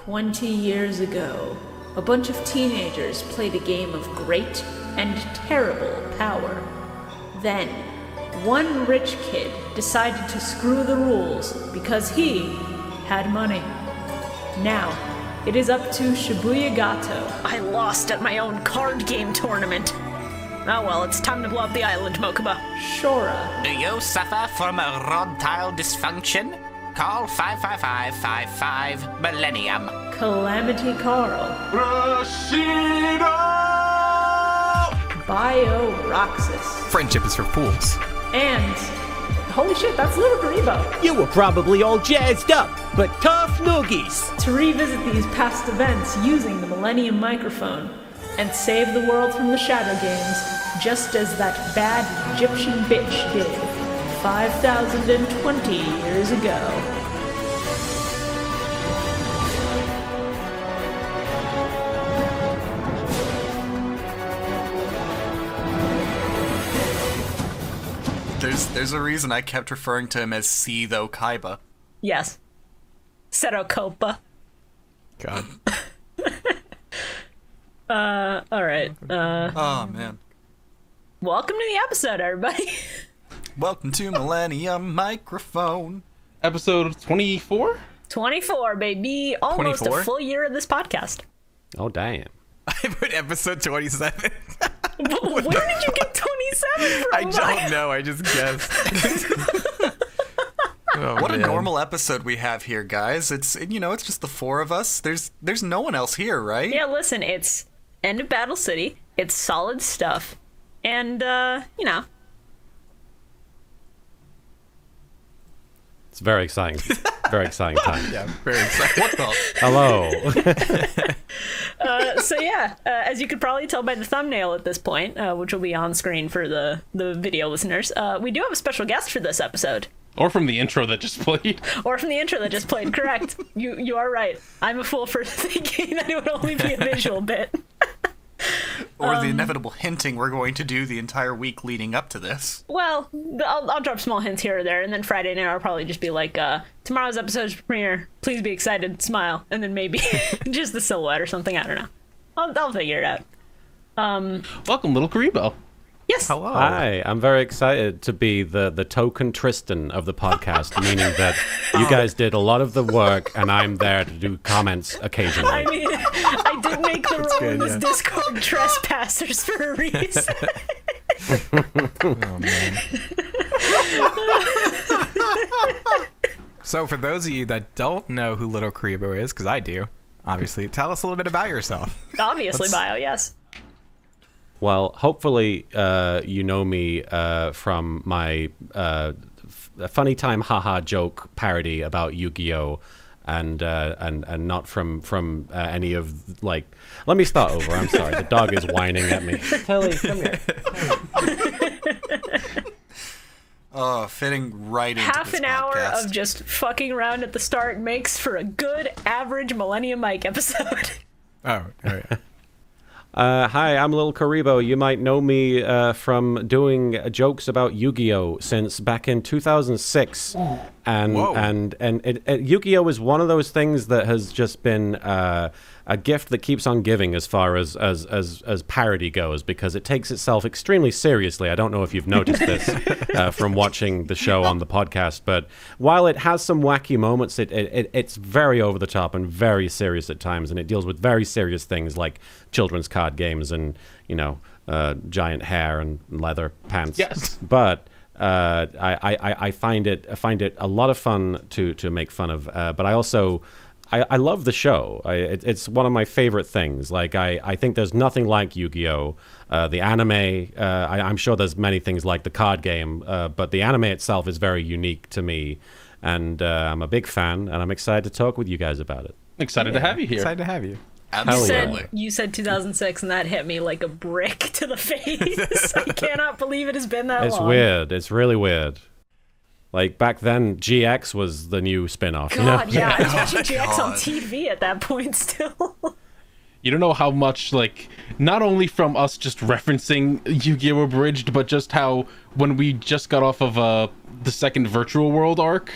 20 years ago, a bunch of teenagers played a game of great and terrible power. Then, one rich kid decided to screw the rules because he had money. Now, it is up to ShibuyaKaiba. I lost at my own card game tournament. Oh well, it's time to blow up the island, Mokuba. Shora. Do you suffer from erectile dysfunction? Call 55555 Millennium. Calamity Carl. Rashido! Bio-Roxas. Friendship is for fools. And, holy shit, that's little Kuriboh. You were probably all jazzed up, but tough noogies. To revisit these past events using the Millennium Microphone and save the world from the Shadow Games, just as that bad Egyptian bitch did 5,020 years ago. There's a reason I kept referring to him as Silberfein. Yes. Serokopa. God. Alright. Oh, man. Welcome to the episode, everybody. Welcome to Millennium Microphone. Episode 24? 24, baby. Almost 24? a full year of this podcast. Oh, damn. I put episode 27. Where did you get 27 from? I don't know, I just guessed. What a normal episode we have here, guys. It's just the four of us. There's no one else here, right? Yeah, listen, it's end of Battle City. It's solid stuff. And, It's very exciting. Very exciting time. Yeah, very excited. What the? Hello. As you could probably tell by the thumbnail at this point, which will be on screen for the video listeners, we do have a special guest for this episode. Or from the intro that just played. Correct. You are right. I'm a fool for thinking that it would only be a visual bit. Or the inevitable hinting we're going to do the entire week leading up to this. Well, I'll drop small hints here or there, and then Friday night I'll probably just be like, tomorrow's episode's premiere, please be excited, smile, and then maybe just the silhouette or something, I don't know. I'll figure it out. Welcome, little Kuriboh. Yes. Hello. Hi, I'm very excited to be the token Tristan of the podcast, meaning that you guys did a lot of the work, and I'm there to do comments occasionally. I mean, I did make the role in this Discord trespassers for a reason. Oh, man. So for those of you that don't know who Little Kuriboh is, because I do, obviously, tell us a little bit about yourself. Obviously, Bio, yes. Well, hopefully you know me from my funny time haha joke parody about Yu-Gi-Oh! And not from any of, like... Let me start over, I'm sorry. The dog is whining at me. Telly, come here. Oh, fitting right into Half this an hour podcast. of just fucking around at the start makes for a good average Millennium Mike episode. Oh, all right. Hi, I'm Lil Kuriboh. You might know me from doing jokes about Yu-Gi-Oh! Since back in 2006. And Yu-Gi-Oh! Is one of those things that has just been a gift that keeps on giving as far as parody goes, because it takes itself extremely seriously. I don't know if you've noticed this from watching the show on the podcast, but while it has some wacky moments, it's very over the top and very serious at times, and it deals with very serious things like children's card games and, giant hair and leather pants. Yes. But I find it a lot of fun to make fun of, but I also I love the show. It's one of my favorite things. Like I think there's nothing like Yu-Gi-Oh! The anime, I'm sure there's many things like the card game, but the anime itself is very unique to me, and I'm a big fan, and I'm excited to talk with you guys about it. Excited to have you here. Excited to have you. Absolutely. You said 2006, and that hit me like a brick to the face. I cannot believe it has been that long. It's weird. It's really weird. Like, back then, GX was the new spin-off. God, yeah, I was watching GX God. on TV at that point still. You don't know how much, like, not only from us just referencing Yu-Gi-Oh! Abridged, but just how when we just got off of the second Virtual World arc,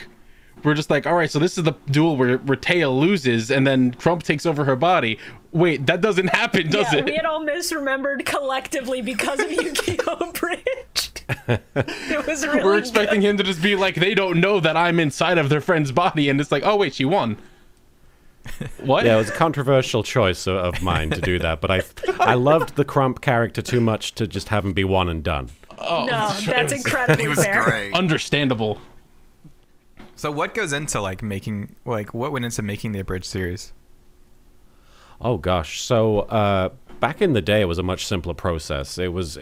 we're just like, all right, so this is the duel where Taya loses and then Crump takes over her body. Wait, that doesn't happen, does it? We had all misremembered collectively because of Yu-Gi-Oh! Abridged. It was really We're expecting good. him to just be like, they don't know that I'm inside of their friend's body, and it's like, oh wait, she won. What? Yeah, it was a controversial choice of mine to do that, but I loved the Crump character too much to just have him be one and done. Oh, No, that's incredibly He was fair. great. understandable. So what goes into like making what went into making the abridged series? Oh gosh, so back in the day, it was a much simpler process. It was.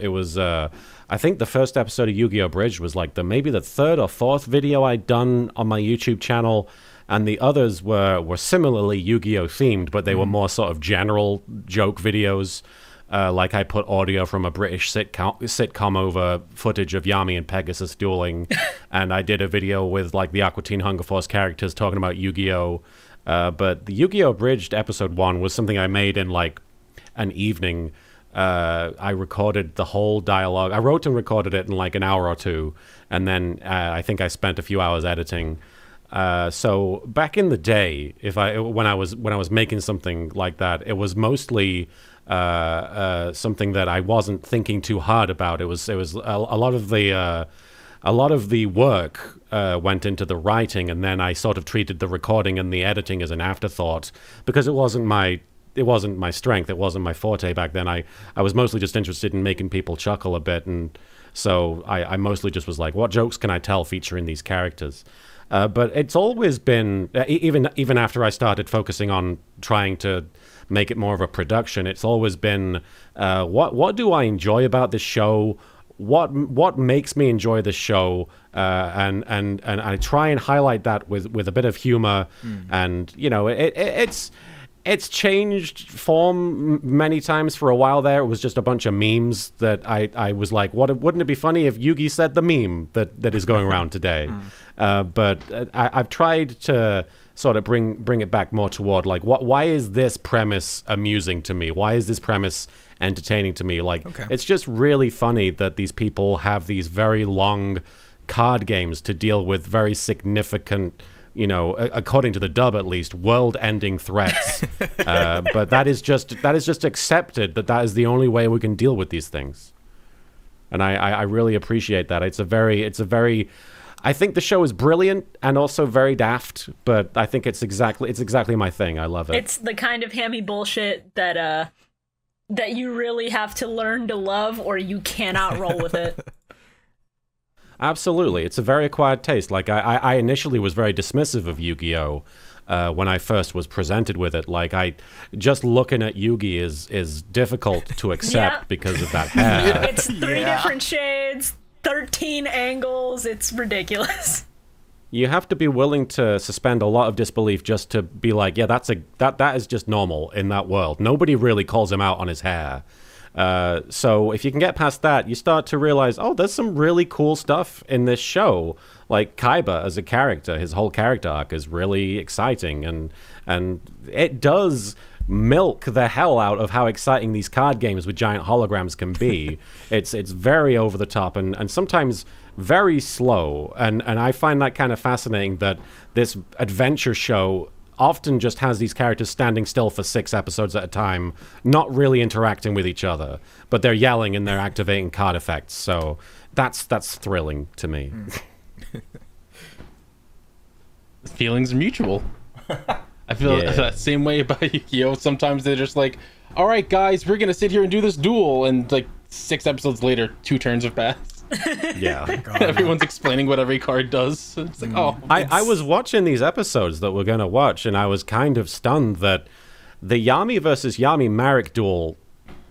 I think the first episode of Yu-Gi-Oh! Bridge was like maybe the third or fourth video I'd done on my YouTube channel, and the others were similarly Yu-Gi-Oh! Themed, but they were more sort of general joke videos. Like I put audio from a British sitcom over footage of Yami and Pegasus dueling, and I did a video with like the Aqua Teen Hunger Force characters talking about Yu-Gi-Oh! But the Yu-Gi-Oh! Abridged episode 1 was something I made in like an evening. I recorded the whole dialogue. I wrote and recorded it in like an hour or two, and then I think I spent a few hours editing. So back in the day, when I was making something like that, it was mostly something that I wasn't thinking too hard about. It was a lot of the work went into the writing, and then I sort of treated the recording and the editing as an afterthought because it wasn't my strength. It wasn't my forte back then. I was mostly just interested in making people chuckle a bit, and so I mostly just was like, what jokes can I tell featuring these characters? But it's always been, even after I started focusing on trying to make it more of a production, it's always been, what do I enjoy about this show? What makes me enjoy this show? And I try and highlight that with a bit of humor, and it's changed form many times. For a while there, it was just a bunch of memes that I was like, wouldn't it be funny if Yugi said the meme that is going around today? But I've tried to sort of bring it back more toward like, why is this premise amusing to me? Why is this premise entertaining to me? Like, It's just really funny that these people have these very long card games to deal with very significant, according to the dub at least, world-ending threats. But that is just accepted that is the only way we can deal with these things. And I really appreciate that. It's a very I think the show is brilliant and also very daft, but I think it's exactly my thing. I love it. It's the kind of hammy bullshit that you really have to learn to love, or you cannot roll with it. Absolutely. It's a very acquired taste. Like, I initially was very dismissive of Yu-Gi-Oh! When I first was presented with it. Like, just looking at Yugi is difficult to accept because of that hair. It's 3 different shades, 13 angles. It's ridiculous. You have to be willing to suspend a lot of disbelief just to be like, yeah, that is just normal in that world. Nobody really calls him out on his hair. So if you can get past that, you start to realize, oh, there's some really cool stuff in this show. Like Kaiba as a character, his whole character arc is really exciting, and it does milk the hell out of how exciting these card games with giant holograms can be. It's very over the top and sometimes very slow, and I find that kind of fascinating that this adventure show often just has these characters standing still for 6 episodes at a time, not really interacting with each other, but they're yelling and they're activating card effects. So that's thrilling to me. Feelings are mutual. I feel that same way about Yu-Gi-Oh! Sometimes they're just like, all right, guys, we're gonna sit here and do this duel, and like 6 episodes later, 2 turns have passed. Yeah. Everyone's explaining what every card does. It's like, I was watching these episodes that we're going to watch, and I was kind of stunned that the Yami versus Yami Marek duel,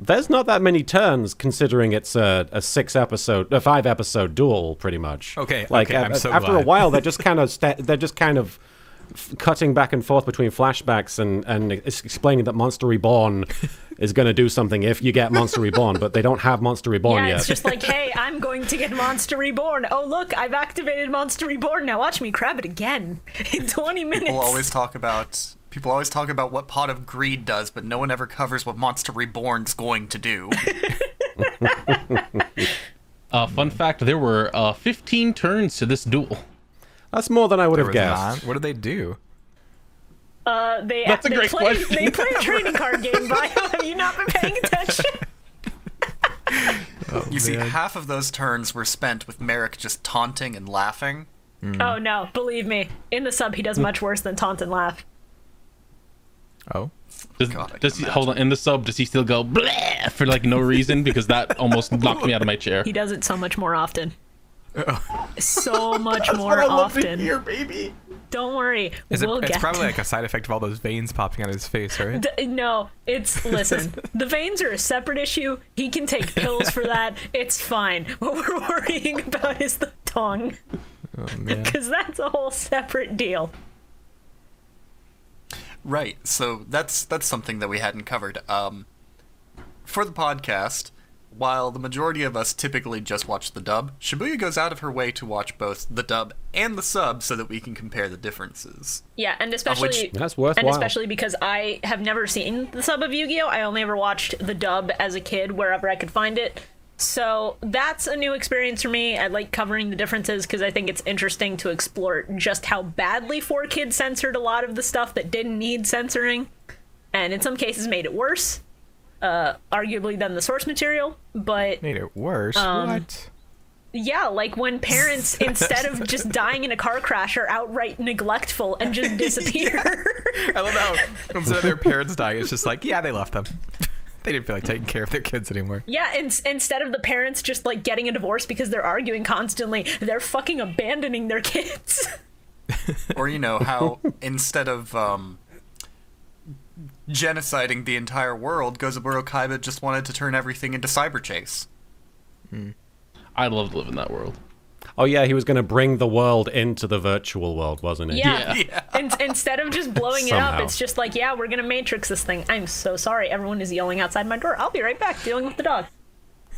there's not that many turns considering it's a 5-episode duel, pretty much. Okay, like I'm so after glad. a while, they're just kind of cutting back and forth between flashbacks and explaining that Monster Reborn is going to do something if you get Monster Reborn, but they don't have Monster Reborn yet. It's just like, hey, I'm going to get Monster Reborn. Oh, look, I've activated Monster Reborn. Now watch me grab it again in 20 minutes. People always talk about what Pot of Greed does, but no one ever covers what Monster Reborn's going to do. fun fact, there were 15 turns to this duel. That's more than I would There have was guessed. not. What did they do? That's a great question. They play a trading card game, Bio. Have you not been paying attention? You see, half of those turns were spent with Merrick just taunting and laughing. Oh no, believe me. In the sub, he does much worse than taunt and laugh. Oh. Does he, hold on, in the sub, does he still go bleh for like no reason? Because that almost knocked me out of my chair. He does it so much more often. So much more often. Baby. Don't worry, It's get probably like a side effect of all those veins popping out of his face, right? No, listen, the veins are a separate issue. He can take pills for that. It's fine. What we're worrying about is the tongue. Oh, man. Because that's a whole separate deal. Right, so that's something that we hadn't covered. For the podcast, while the majority of us typically just watch the dub, Shibuya goes out of her way to watch both the dub and the sub so that we can compare the differences. Yeah, and especially That's worthwhile. And especially because I have never seen the sub of Yu-Gi-Oh! I only ever watched the dub as a kid wherever I could find it. So that's a new experience for me. I like covering the differences because I think it's interesting to explore just how badly 4Kids censored a lot of the stuff that didn't need censoring, and in some cases made it worse, arguably than the source material. But Made it worse. What? yeah, like when parents, instead of just dying in a car crash, are outright neglectful and just disappear. I love how instead of their parents dying, it's just like, yeah, they left them. They didn't feel like taking care of their kids anymore. Yeah, instead of the parents just like getting a divorce because they're arguing constantly, they're fucking abandoning their kids. Or, you know, how instead of genociding the entire world, EmperorZero just wanted to turn everything into cyber chase. I'd love to live in that world. Oh yeah, he was going to bring the world into the virtual world, wasn't he? Yeah. Yeah. Instead of just blowing it up, Somehow. it's just like, yeah, we're gonna matrix this thing. I'm so sorry. Everyone is yelling outside my door. I'll be right back dealing with the dog.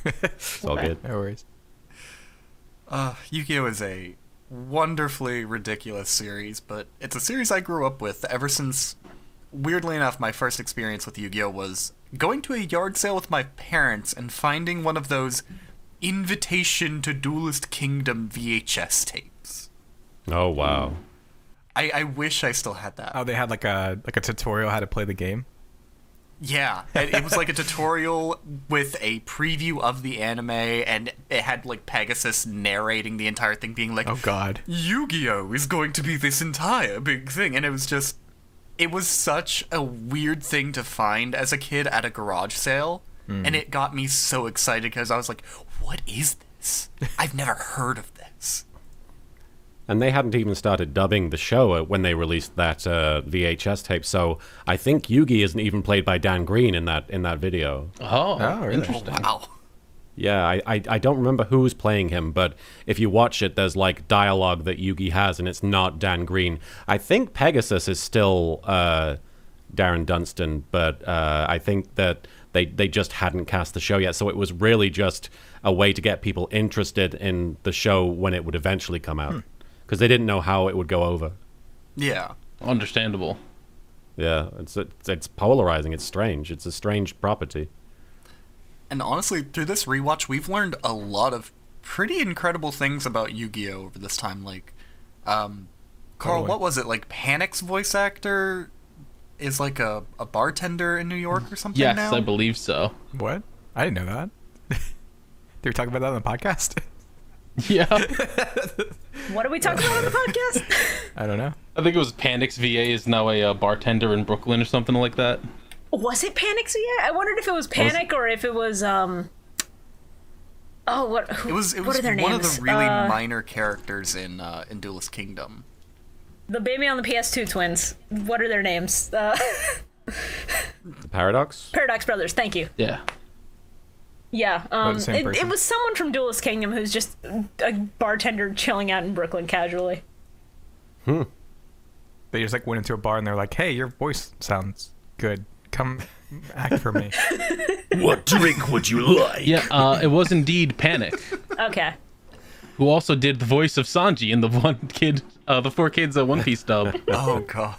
It's all good. No worries. Yu-Gi-Oh! Is a wonderfully ridiculous series, but it's a series I grew up with ever since, weirdly enough, my first experience with Yu-Gi-Oh! Was going to a yard sale with my parents and finding one of those Invitation to Duelist Kingdom VHS tapes. Oh wow. I wish I still had that. Oh, they had like a tutorial how to play the game. Yeah, it was like a tutorial with a preview of the anime, and it had like Pegasus narrating the entire thing, being like, Oh God. Yu-Gi-Oh! Is going to be this entire big thing, and it was such a weird thing to find as a kid at a garage sale, and it got me so excited because I was like, what is this? I've never heard of this. And they hadn't even started dubbing the show when they released that VHS tape, so I think Yugi isn't even played by Dan Green in that video. Oh, really? interesting. Wow. Yeah, I don't remember who's playing him, but if you watch it, there's like dialogue that Yugi has, and it's not Dan Green. I think Pegasus is still Darren Dunstan, but I think that they just hadn't cast the show yet, so it was really just a way to get people interested in the show when it would eventually come out, because they didn't know how it would go over. Yeah. Understandable. Yeah, it's polarizing. It's strange. It's a strange property. And honestly, through this rewatch, we've learned a lot of pretty incredible things about Yu-Gi-Oh! Over this time. Like, Carl, what was it? Like, Panic's voice actor is like a bartender in New York or something Yes, now? I believe so. What? I didn't know that. They were talking about that on the podcast? Yeah. What are we talking about on the podcast? I don't know. I think it was Panic's VA is now a bartender in Brooklyn or something like that. Was it Panic's VA? I wondered if it was Panic or if it was It was what are their one names? of the really minor characters in Duelist Kingdom. The baby on the PS2 twins. What are their names? The Paradox? Paradox Brothers. Thank you. Yeah. Yeah. the same It person? was someone from Duelist Kingdom who's just a bartender chilling out in Brooklyn casually. They just like went into a bar and they're like, "Hey, your voice sounds good. Come act for me." What drink would you like? Yeah, it was indeed Panic, Okay. who also did the voice of Sanji in the 4Kids One Piece dub. Oh, God.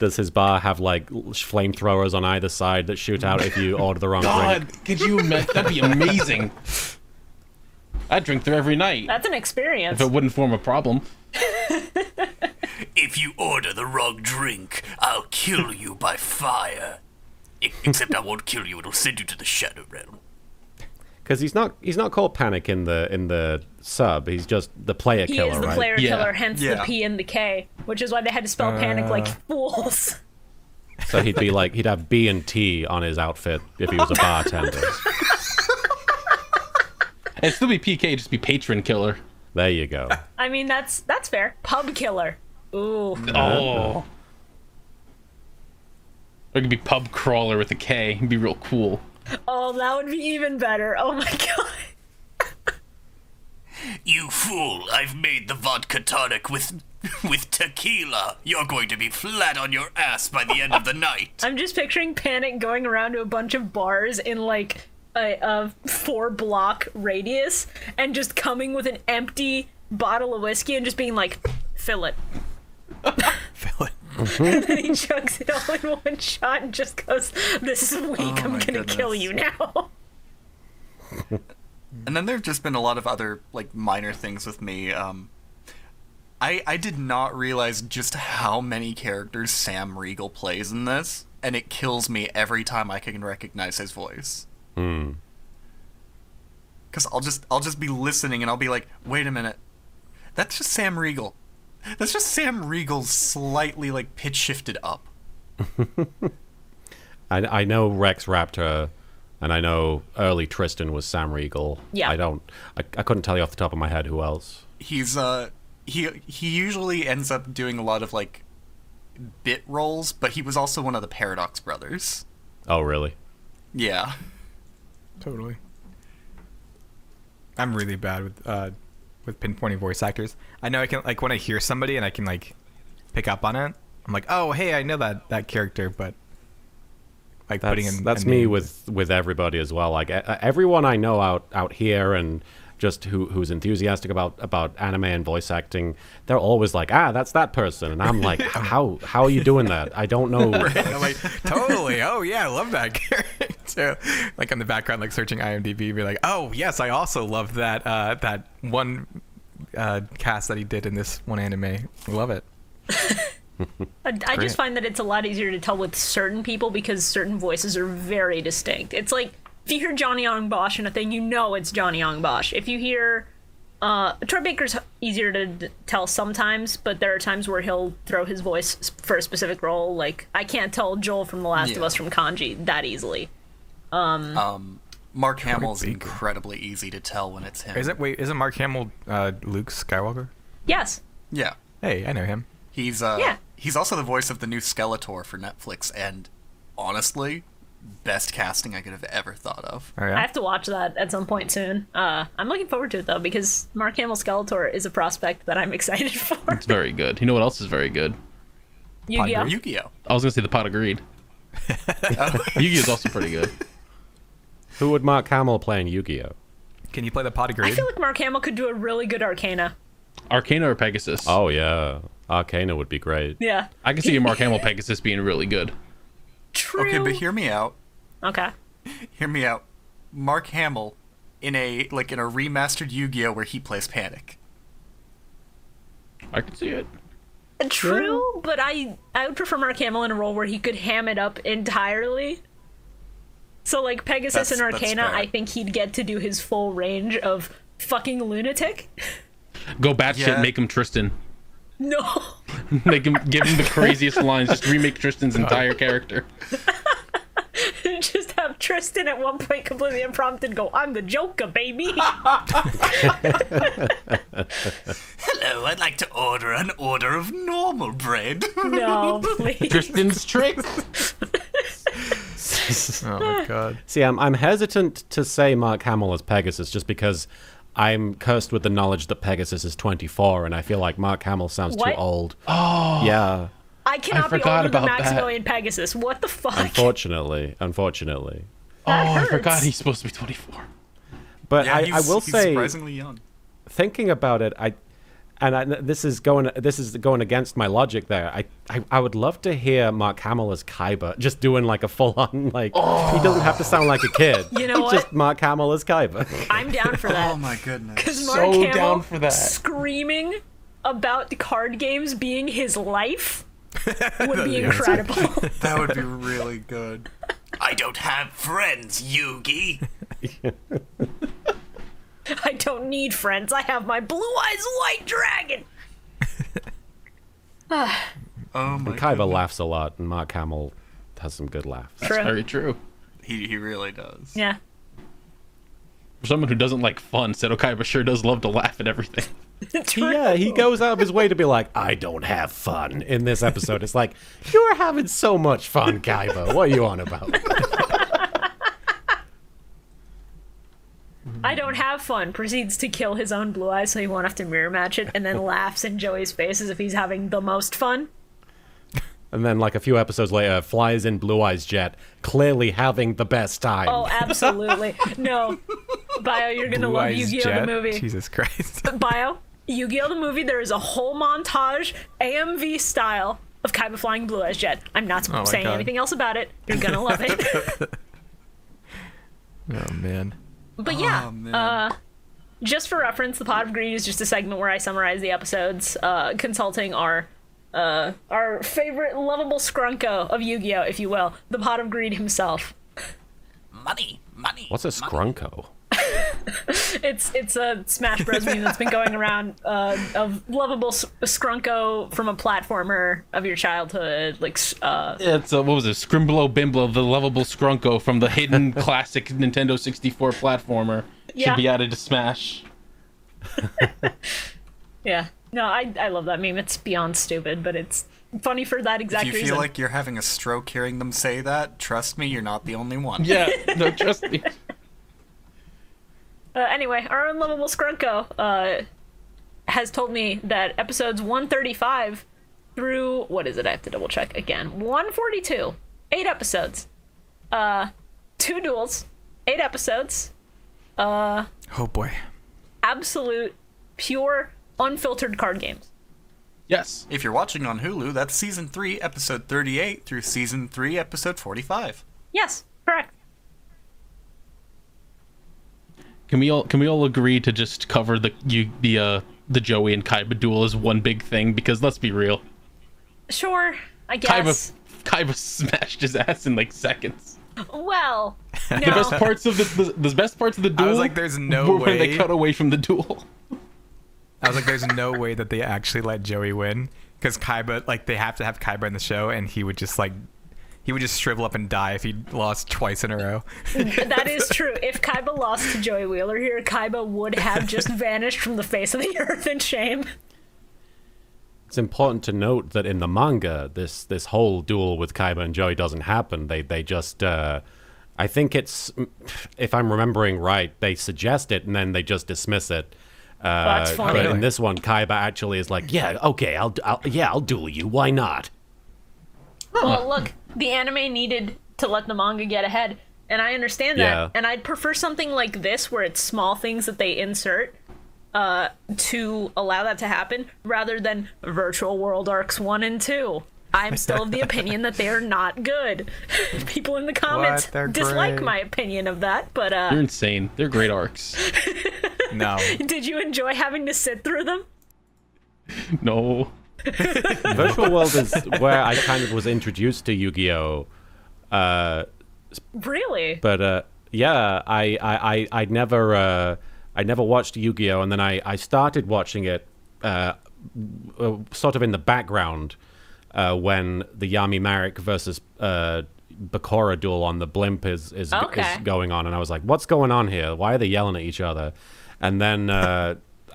Does his bar have like flamethrowers on either side that shoot out if you order the wrong drink? God, could you imagine? That'd be amazing. I'd drink there every night That's an experience. if it wouldn't form a problem. If you order the wrong drink, I'll kill you by fire. Except I won't kill you, it'll send you to the Shadow Realm. Because he's not called Panic in the sub. He's just the player He killer, is the right? player killer, hence the P and the K, which is why they had to spell panic like fools. So he'd have B and T on his outfit if he was a bartender. It'd still be PK, just be patron killer. There you go. I mean, that's fair. Pub killer. Ooh. Oh. Or it could be pub crawler with a K. It'd be real cool. Oh, that would be even better. Oh my god. You fool, I've made the vodka tonic with tequila. You're going to be flat on your ass by the end of the night. I'm just picturing Panic going around to a bunch of bars in like a 4-block radius and just coming with an empty bottle of whiskey and just being like, fill it. Fill it. And then he chugs it all in one shot and just goes, this is weak, I'm gonna kill you now. And then there've just been a lot of other, like, minor things with me. I did not realize just how many characters Sam Riegel plays in this, and it kills me every time I can recognize his voice. Because I'll just be listening and I'll be like, wait a minute, that's just Sam Riegel. That's just Sam Riegel slightly, like, pitch shifted up. I know Rex Raptor, and I know early Tristan was Sam Riegel. Yeah. I couldn't tell you off the top of my head who else. He's he usually ends up doing a lot of, like, bit roles, but he was also one of the Paradox brothers. Oh, really? Yeah. Totally. I'm really bad with pinpointing voice actors. I know I can, like, when I hear somebody and I can, like, pick up on it, I'm like, oh, hey, I know that character, but like putting in that's me with everybody as well. Like everyone I know out here and just who's enthusiastic about anime and voice acting, they're always like, that's that person, and I'm like, how are you doing that? I don't know. Right. I'm like, totally. Oh yeah, I love that character. Like in the background, like searching IMDb, be like, oh yes, I also love that one cast that he did in this one anime. Love it. I just find that it's a lot easier to tell with certain people because certain voices are very distinct. It's like, if you hear Johnny Young Bosch in a thing, you know it's Johnny Young Bosch. If you hear Troy Baker's easier to tell sometimes, but there are times where he'll throw his voice for a specific role. Like, I can't tell Joel from The Last of Us from Kanji that easily. Mark Hamill's incredibly easy to tell when it's him. Isn't Mark Hamill Luke Skywalker? Yes. Yeah. Hey, I know him. He's also the voice of the new Skeletor for Netflix, and honestly, best casting I could have ever thought of. Oh, yeah? I have to watch that at some point soon. I'm looking forward to it though, because Mark Hamill Skeletor is a prospect that I'm excited for. It's very good. You know what else is very good? Yu-Gi-Oh. Yu-Gi-Oh. I was gonna say the Pot of Greed. Yu-Gi-Oh is also pretty good. Who would Mark Hamill play in Yu-Gi-Oh? Can you play the Pot of Greed? I feel like Mark Hamill could do a really good Arcana. Arcana or Pegasus? Oh yeah, Arcana would be great. Yeah. I can see a Mark Hamill Pegasus being really good. True. Okay, but hear me out. Okay. Hear me out. Mark Hamill in a remastered Yu-Gi-Oh where he plays Panic. I can see it. True, but I would prefer Mark Hamill in a role where he could ham it up entirely. So like Pegasus and Arcana, I think he'd get to do his full range of fucking lunatic. Go batshit, make him Tristan. No. Give him the craziest lines. Just remake Tristan's entire character. Just have Tristan at one point completely unprompted go, I'm the Joker, baby. Hello, I'd like to order an order of normal bread. No, please. Tristan's trick. Oh my god. See, I'm hesitant to say Mark Hamill as Pegasus just because I'm cursed with the knowledge that Pegasus is 24, and I feel like Mark Hamill sounds too old. Oh. Yeah. I cannot be older than Maximillian Pegasus. What the fuck? Unfortunately. I forgot he's supposed to be 24. But Yeah, I will he's say, surprisingly young. thinking about it, this is going against my logic there. I would love to hear Mark Hamill as Kaiba, just doing like a full on he doesn't have to sound like a kid. You know what? Just Mark Hamill as Kaiba. I'm down for that. Oh my goodness. Because Mark Hamill down for that. screaming about card games being his life would be incredible. That would be really good. I don't have friends, Yugi. I don't need friends. I have my blue eyes white dragon. Oh my And Kaiba laughs a lot, and Mark Hamill has some good laughs. True. Very true. He really does. Yeah. For someone who doesn't like fun, Seto Kaiba sure does love to laugh at everything. Yeah, he goes out of his way to be like, I don't have fun in this episode. It's like, you're having so much fun, Kaiba. What are you on about? I don't have fun. Proceeds to kill his own blue eyes so he won't have to mirror match it, and then laughs in Joey's face as if he's having the most fun. And then, like, a few episodes later, flies in Blue Eyes Jet, clearly having the best time. Oh, absolutely. No. Bio, you're going to love Blue-Eyes Yu-Gi-Oh! Jet? The movie. Jesus Christ. Bio, Yu-Gi-Oh! The movie, there is a whole montage, AMV style, of Kaiba flying Blue Eyes Jet. I'm not saying God. anything else about it. You're going to love it. Oh, man. But yeah, Oh, man. just for reference, the Pot of Greed is just a segment where I summarize the episodes, consulting our favorite lovable scrunko of Yu-Gi-Oh, if you will, the Pot of Greed himself. Money. What's a scrunko? It's a Smash Bros. Meme that's been going around of lovable scrunko from a platformer of your childhood, like It's what was it? Scrimblow Bimblow, the lovable Scrunko from the hidden classic Nintendo 64 platformer. Yeah. Should be added to Smash. yeah. No, I love that meme. It's beyond stupid, but it's funny for that exact If you reason. feel like you're having a stroke hearing them say that, trust me, you're not the only one. Yeah, no, trust me. Anyway, our unlovable Scrunko has told me that episodes 135 through, what is it? I have to double check again. 142. 8 episodes. 2 duels. 8 episodes. Oh, boy. Absolute, pure, unfiltered card games. Yes. If you're watching on Hulu, that's Season 3, Episode 38 through Season 3, Episode 45. Yes, correct. Can we all agree to just cover the Joey and Kaiba duel as one big thing? Because let's be real, Sure, I guess. Kaiba smashed his ass in like seconds. Well, no. The best parts of the best parts of the duel. I was like, there's no were when they way. cut away from the duel. I was like, there's no way that they actually let Joey win. Because Kaiba, like, they have to have Kaiba in the show, and he would just shrivel up and die if he lost twice in a row. That is true. If Kaiba lost to Joey Wheeler here, Kaiba would have just vanished from the face of the earth in shame. It's important to note that in the manga, this whole duel with Kaiba and Joey doesn't happen. They just, I think it's, if I'm remembering right, they suggest it and then they just dismiss it. That's funny. But in this one, Kaiba actually is like, yeah, okay, I'll duel you. Why not? Well, look, the anime needed to let the manga get ahead, and I understand that. Yeah. And I'd prefer something like this, where it's small things that they insert to allow that to happen, rather than Virtual World Arcs 1 and 2. I'm still of the opinion that they are not good. People in the comments What? They're dislike great. my opinion of that, but You're insane. They're great arcs. No. did you enjoy having to sit through them? No. Virtual World is where I kind of was introduced to Yu-Gi-Oh! Really? But yeah, I never watched Yu-Gi-Oh! And then I started watching it sort of in the background when the Yami Marek versus Bakura duel on the blimp is going on, and I was like, what's going on here? Why are they yelling at each other? And then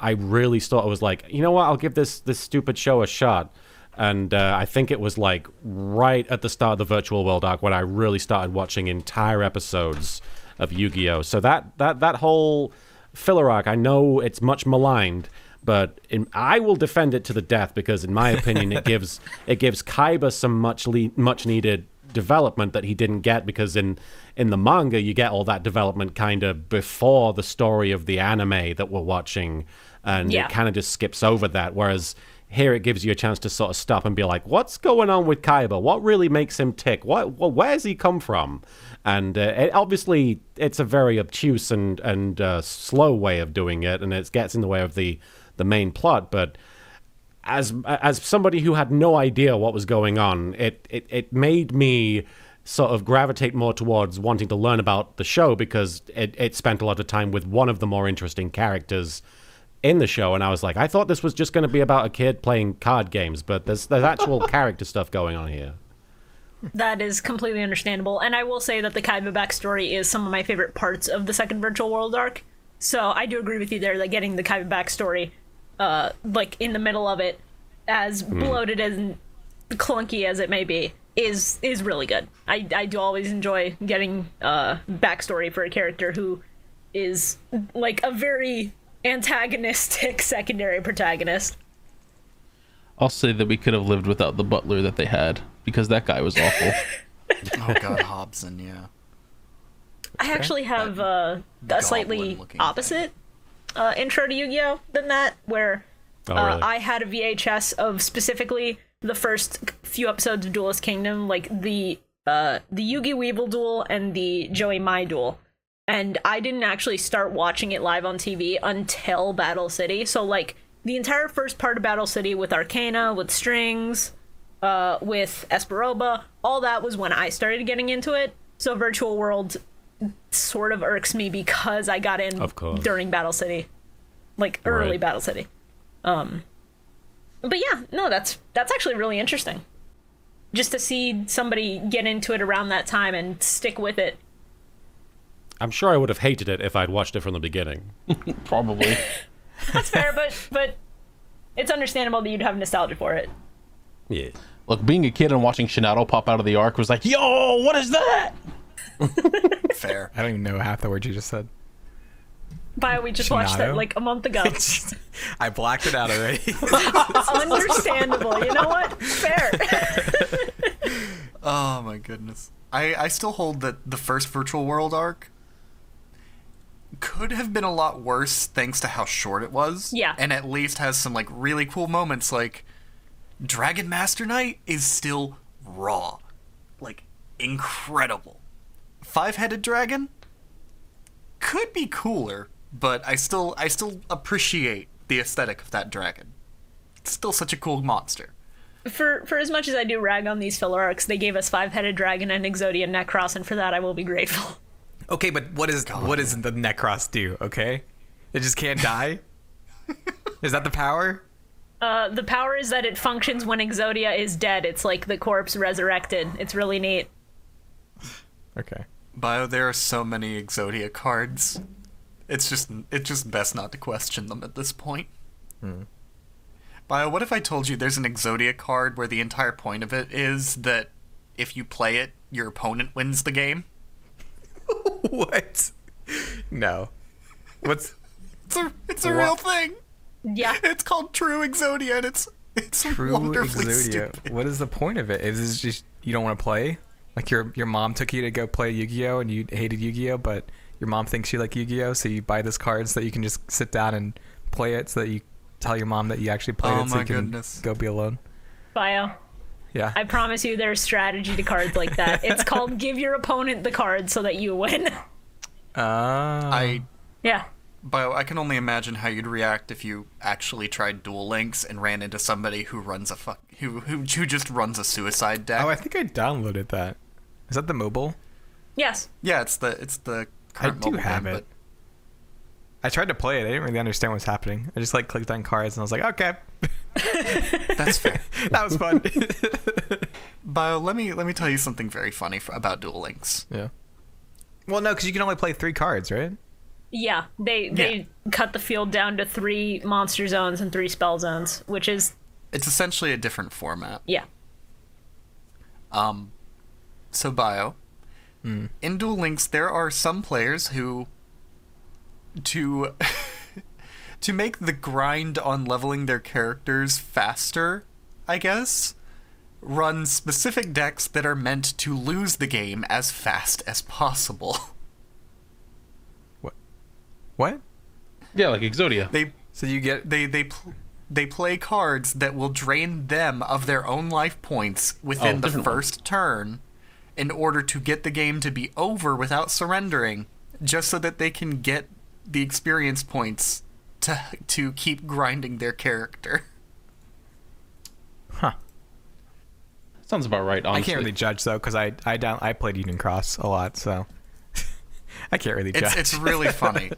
I really thought, I was like, you know what, I'll give this stupid show a shot. And I think it was like right at the start of the Virtual World arc when I really started watching entire episodes of Yu-Gi-Oh! So that whole filler arc, I know it's much maligned, but I will defend it to the death, because in my opinion it gives Kaiba some much needed development that he didn't get, because in the manga you get all that development kind of before the story of the anime that we're watching, and it kind of just skips over that, whereas here it gives you a chance to sort of stop and be like, what's going on with Kaiba? What really makes him tick? Where's he come from? And obviously it's a very obtuse and slow way of doing it, and it gets in the way of the main plot, but as somebody who had no idea what was going on, it made me sort of gravitate more towards wanting to learn about the show because it spent a lot of time with one of the more interesting characters in the show, and I was like, I thought this was just going to be about a kid playing card games, but there's actual character stuff going on here. That is completely understandable, and I will say that the Kaiba backstory is some of my favorite parts of the second Virtual World arc, so I do agree with you there that getting the Kaiba backstory, like, in the middle of it, as bloated and clunky as it may be, is really good. I do always enjoy getting backstory for a character who is, like, a very antagonistic secondary protagonist. I'll say that we could have lived without the butler that they had, because that guy was awful. Oh god, Hobson, yeah. I actually have a slightly opposite intro to Yu-Gi-Oh! Than that, where really? I had a VHS of specifically the first few episodes of Duelist Kingdom, like the Yugi Weevil duel and the Joey Mai duel. And I didn't actually start watching it live on TV until Battle City. So, like, the entire first part of Battle City with Arcana, with Strings, with Esperoba, all that was when I started getting into it. So Virtual World sort of irks me because I got in during Battle City. Like, early Battle City. But yeah, no, that's actually really interesting. Just to see somebody get into it around that time and stick with it. I'm sure I would have hated it if I'd watched it from the beginning. Probably. That's fair, but it's understandable that you'd have nostalgia for it. Yeah. Look, being a kid and watching Shinato pop out of the arc was like, yo, what is that? Fair. I don't even know half the words you just said. Bio, we just watched that like a month ago. I blacked it out already. Understandable. You know what? Fair. Oh my goodness. I still hold that the first Virtual World arc could have been a lot worse thanks to how short it was. Yeah. And at least has some like really cool moments, like Dragon Master Knight is still raw. Like, incredible. Five-headed dragon could be cooler, but I still appreciate the aesthetic of that dragon. It's still such a cool monster. For as much as I do rag on these filler arcs, they gave us Five-Headed Dragon and Exodia Necros, and for that I will be grateful. Okay, but what does the Necros do, okay? It just can't die? Is that the power? The power is that it functions when Exodia is dead. It's like the corpse resurrected. It's really neat. Okay. Bio, there are so many Exodia cards. It's just best not to question them at this point. Bio, what if I told you there's an Exodia card where the entire point of it is that if you play it, your opponent wins the game? What? No. What's... It's a real thing. Yeah. It's called True Exodia, and it's True wonderfully Exodia. stupid. What is the point of it? Is this just you don't want to play? Like your mom took you to go play Yu-Gi-Oh! And you hated Yu-Gi-Oh! But your mom thinks you like Yu-Gi-Oh! So you buy this card so that you can just sit down and play it so that you tell your mom that you actually played it so you can go be alone. Bio. Yeah. I promise you there's strategy to cards like that. It's called give your opponent the card so that you win. Yeah. Bio, I can only imagine how you'd react if you actually tried Duel Links and ran into somebody who runs who just runs a suicide deck. Oh, I think I downloaded that. Is that the mobile? Yes. Yeah, it's the current I do mobile have game, it. I tried to play it. I didn't really understand what's happening. I just like clicked on cards and I was like, okay. That's fair. That was fun. Bio, let me tell you something very funny about Duel Links. Yeah. Well, no, because you can only play 3 cards, right? Yeah, they cut the field down to 3 monster zones and 3 spell zones, which is... It's essentially a different format. Yeah. So Bio, in Duel Links, there are some players who, to make the grind on leveling their characters faster, I guess, run specific decks that are meant to lose the game as fast as possible. What? Yeah, like Exodia. They play cards that will drain them of their own life points within the first turn in order to get the game to be over without surrendering, just so that they can get the experience points to keep grinding their character. Sounds about right, honestly. I can't really judge though, because I played Union Cross a lot, so I can't really judge. It's really funny.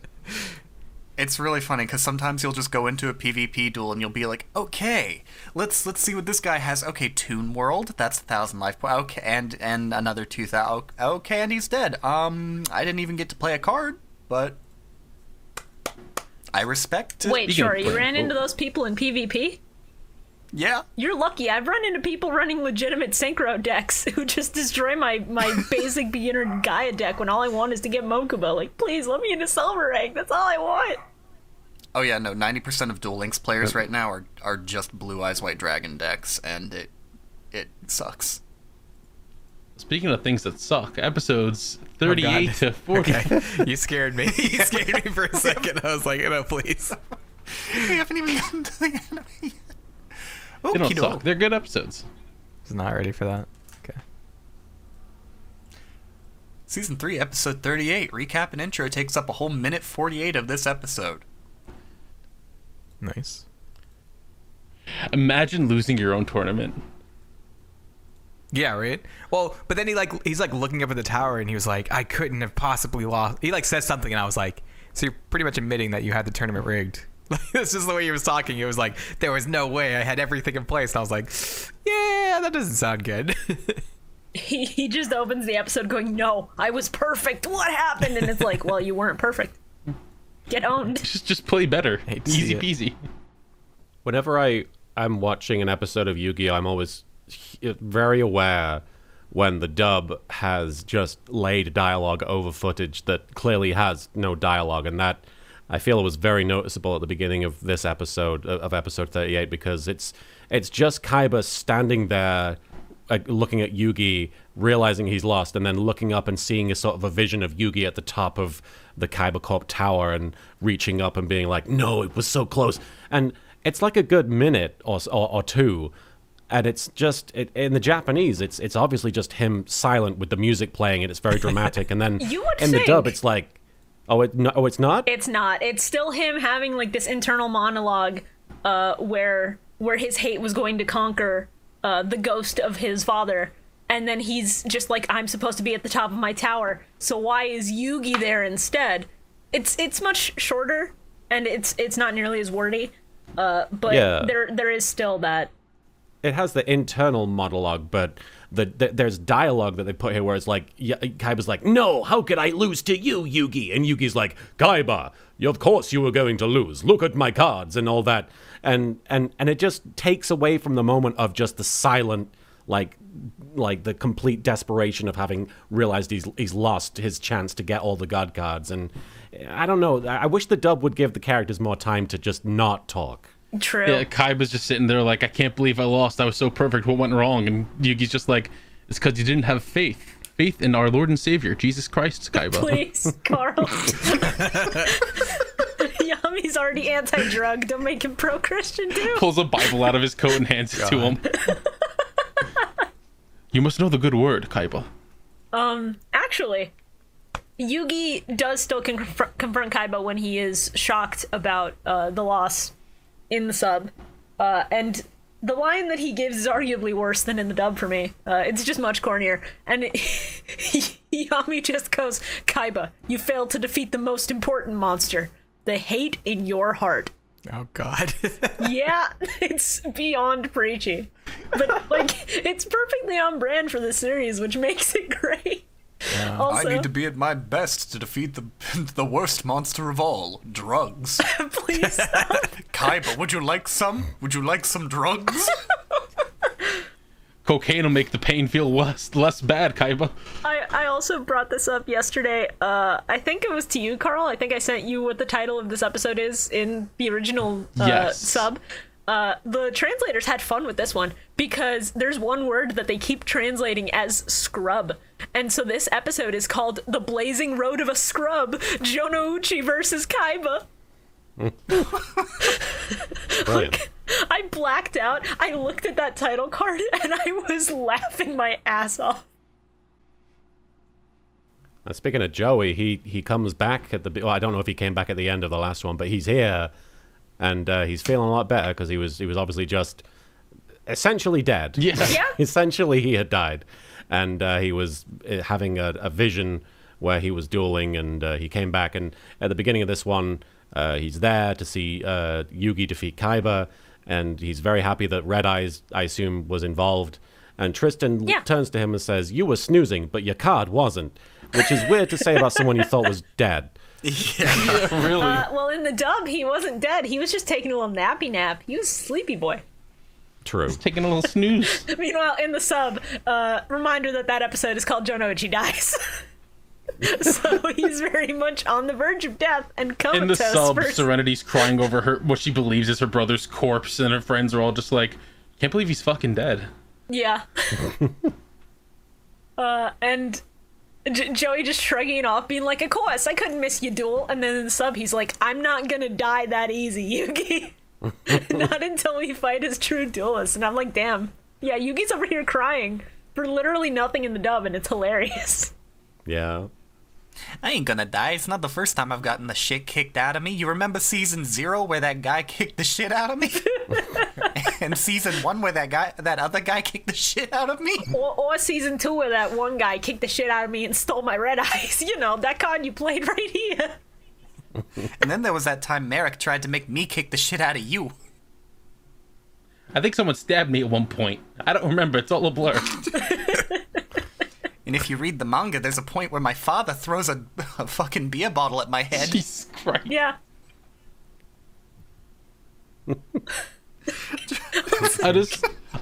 It's really funny because sometimes you'll just go into a PvP duel and you'll be like, okay, let's see what this guy has. Okay, Toon World, that's 1,000 life points. Okay, and another 2,000. Okay, and he's dead. I didn't even get to play a card, but I respect it. Wait, sure, you ran into those people in PvP? Yeah. You're lucky. I've run into people running legitimate synchro decks who just destroy my basic beginner Gaia deck when all I want is to get Mokuba. Like, please, let me into silver rank. That's all I want. Oh yeah, no, 90% of Duel Links players right now are just Blue Eyes White Dragon decks, and it sucks. Speaking of things that suck, episodes 38 to 40. Okay. You scared me. You scared me for a second. I was like, no, please. We haven't even gotten to the enemy yet. They don't suck. They're good episodes. I was not ready for that. Okay. Season 3, episode 38. Recap and intro takes up a whole minute 48 of this episode. Nice. Imagine losing your own tournament. Yeah, right? Well, but then he's looking up at the tower and he was like, I couldn't have possibly lost. He says something and I was like, so you're pretty much admitting that you had the tournament rigged. That's just the way he was talking. It was like, there was no way. I had everything in place. And I was like, yeah, that doesn't sound good. He just opens the episode going, no, I was perfect. What happened? And it's like, well, you weren't perfect. Get owned. Just play better. Easy peasy. Whenever I'm watching an episode of Yu-Gi-Oh, I'm always very aware when the dub has just laid dialogue over footage that clearly has no dialogue, and that I feel it was very noticeable at the beginning of this episode, of episode 38, because it's just Kaiba standing there looking at Yugi, realizing he's lost, and then looking up and seeing a sort of a vision of Yugi at the top of the Kaiba Corp tower and reaching up and being like, no, it was so close. And it's like a good minute or two, and it's just, in the Japanese, it's obviously just him silent with the music playing, and it's very dramatic. And then in the dub, it's like, it's not? It's not. It's still him having like this internal monologue where his hate was going to conquer the ghost of his father. And then he's just like, I'm supposed to be at the top of my tower, so why is Yugi there instead? It's much shorter, and it's not nearly as wordy, but yeah. there is still that. It has the internal monologue, but there's dialogue that they put here where it's like, Kaiba's like, no, how could I lose to you, Yugi? And Yugi's like, Kaiba, of course you were going to lose. Look at my cards and all that. And it just takes away from the moment of just the silent, like the complete desperation of having realized he's lost his chance to get all the god cards. And I don't know, I wish the dub would give the characters more time to just not talk. True. Yeah, Kaiba's just sitting there like, I can't believe I lost. I was so perfect. What went wrong? And Yugi's just like, it's because you didn't have faith. Faith in our Lord and Savior, Jesus Christ, Kaiba. Please, Carl. Yami's already anti-drug. Don't make him pro-Christian, too. Pulls a Bible out of his coat and hands it to him. You must know the good word, Kaiba. Actually, Yugi does still confront Kaiba when he is shocked about the loss in the sub, and the line that he gives is arguably worse than in the dub for me. It's just much cornier, and Yami just goes, Kaiba, you failed to defeat the most important monster, the hate in your heart. Oh god. Yeah, it's beyond preachy, but like it's perfectly on brand for the series, which makes it great. Yeah. Also, I need to be at my best to defeat the worst monster of all, drugs. Please stop. Kaiba, would you like some? Would you like some drugs? Cocaine will make the pain feel less bad, Kaiba. I also brought this up yesterday. I think it was to you, Carl. I think I sent you what the title of this episode is in the original sub. The translators had fun with this one because there's one word that they keep translating as scrub. And so this episode is called The Blazing Road of a Scrub, Jonouchi versus Kaiba. Like, I blacked out. I looked at that title card and I was laughing my ass off. Speaking of Joey, he comes back at the... Well, I don't know if he came back at the end of the last one, but he's here, and he's feeling a lot better because he was obviously just essentially dead. Yeah. Essentially, he had died. And he was having a vision where he was dueling, and he came back. And at the beginning of this one, he's there to see Yugi defeat Kaiba, and he's very happy that Red Eyes, I assume, was involved. And Tristan turns to him and says, "You were snoozing, but your card wasn't," which is weird to say about someone you thought was dead. Yeah, really. Well, in the dub, he wasn't dead. He was just taking a little nappy nap. He was a sleepy boy. True. He's taking a little snooze. Meanwhile, in the sub, reminder that episode is called Jonoichi Dies. So he's very much on the verge of death and comatose. In the sub, Serenity's crying over her what she believes is her brother's corpse, and her friends are all just like, "Can't believe he's fucking dead." Yeah. And Joey just shrugging it off, being like, "Of course, I couldn't miss your duel." And then in the sub, he's like, "I'm not gonna die that easy, Yugi." Not until we fight as true duelists. And I'm like, damn. Yeah, Yugi's over here crying for literally nothing in the dub, and it's hilarious. Yeah. I ain't gonna die. It's not the first time I've gotten the shit kicked out of me. You remember season 0 where that guy kicked the shit out of me? And season 1 where that other guy kicked the shit out of me? Or season 2 where that one guy kicked the shit out of me and stole my red eyes. You know, that card you played right here. And then there was that time Merrick tried to make me kick the shit out of you. I think someone stabbed me at one point. I don't remember. It's all a blur. And if you read the manga, there's a point where my father throws a fucking beer bottle at my head. Jesus Christ. Yeah.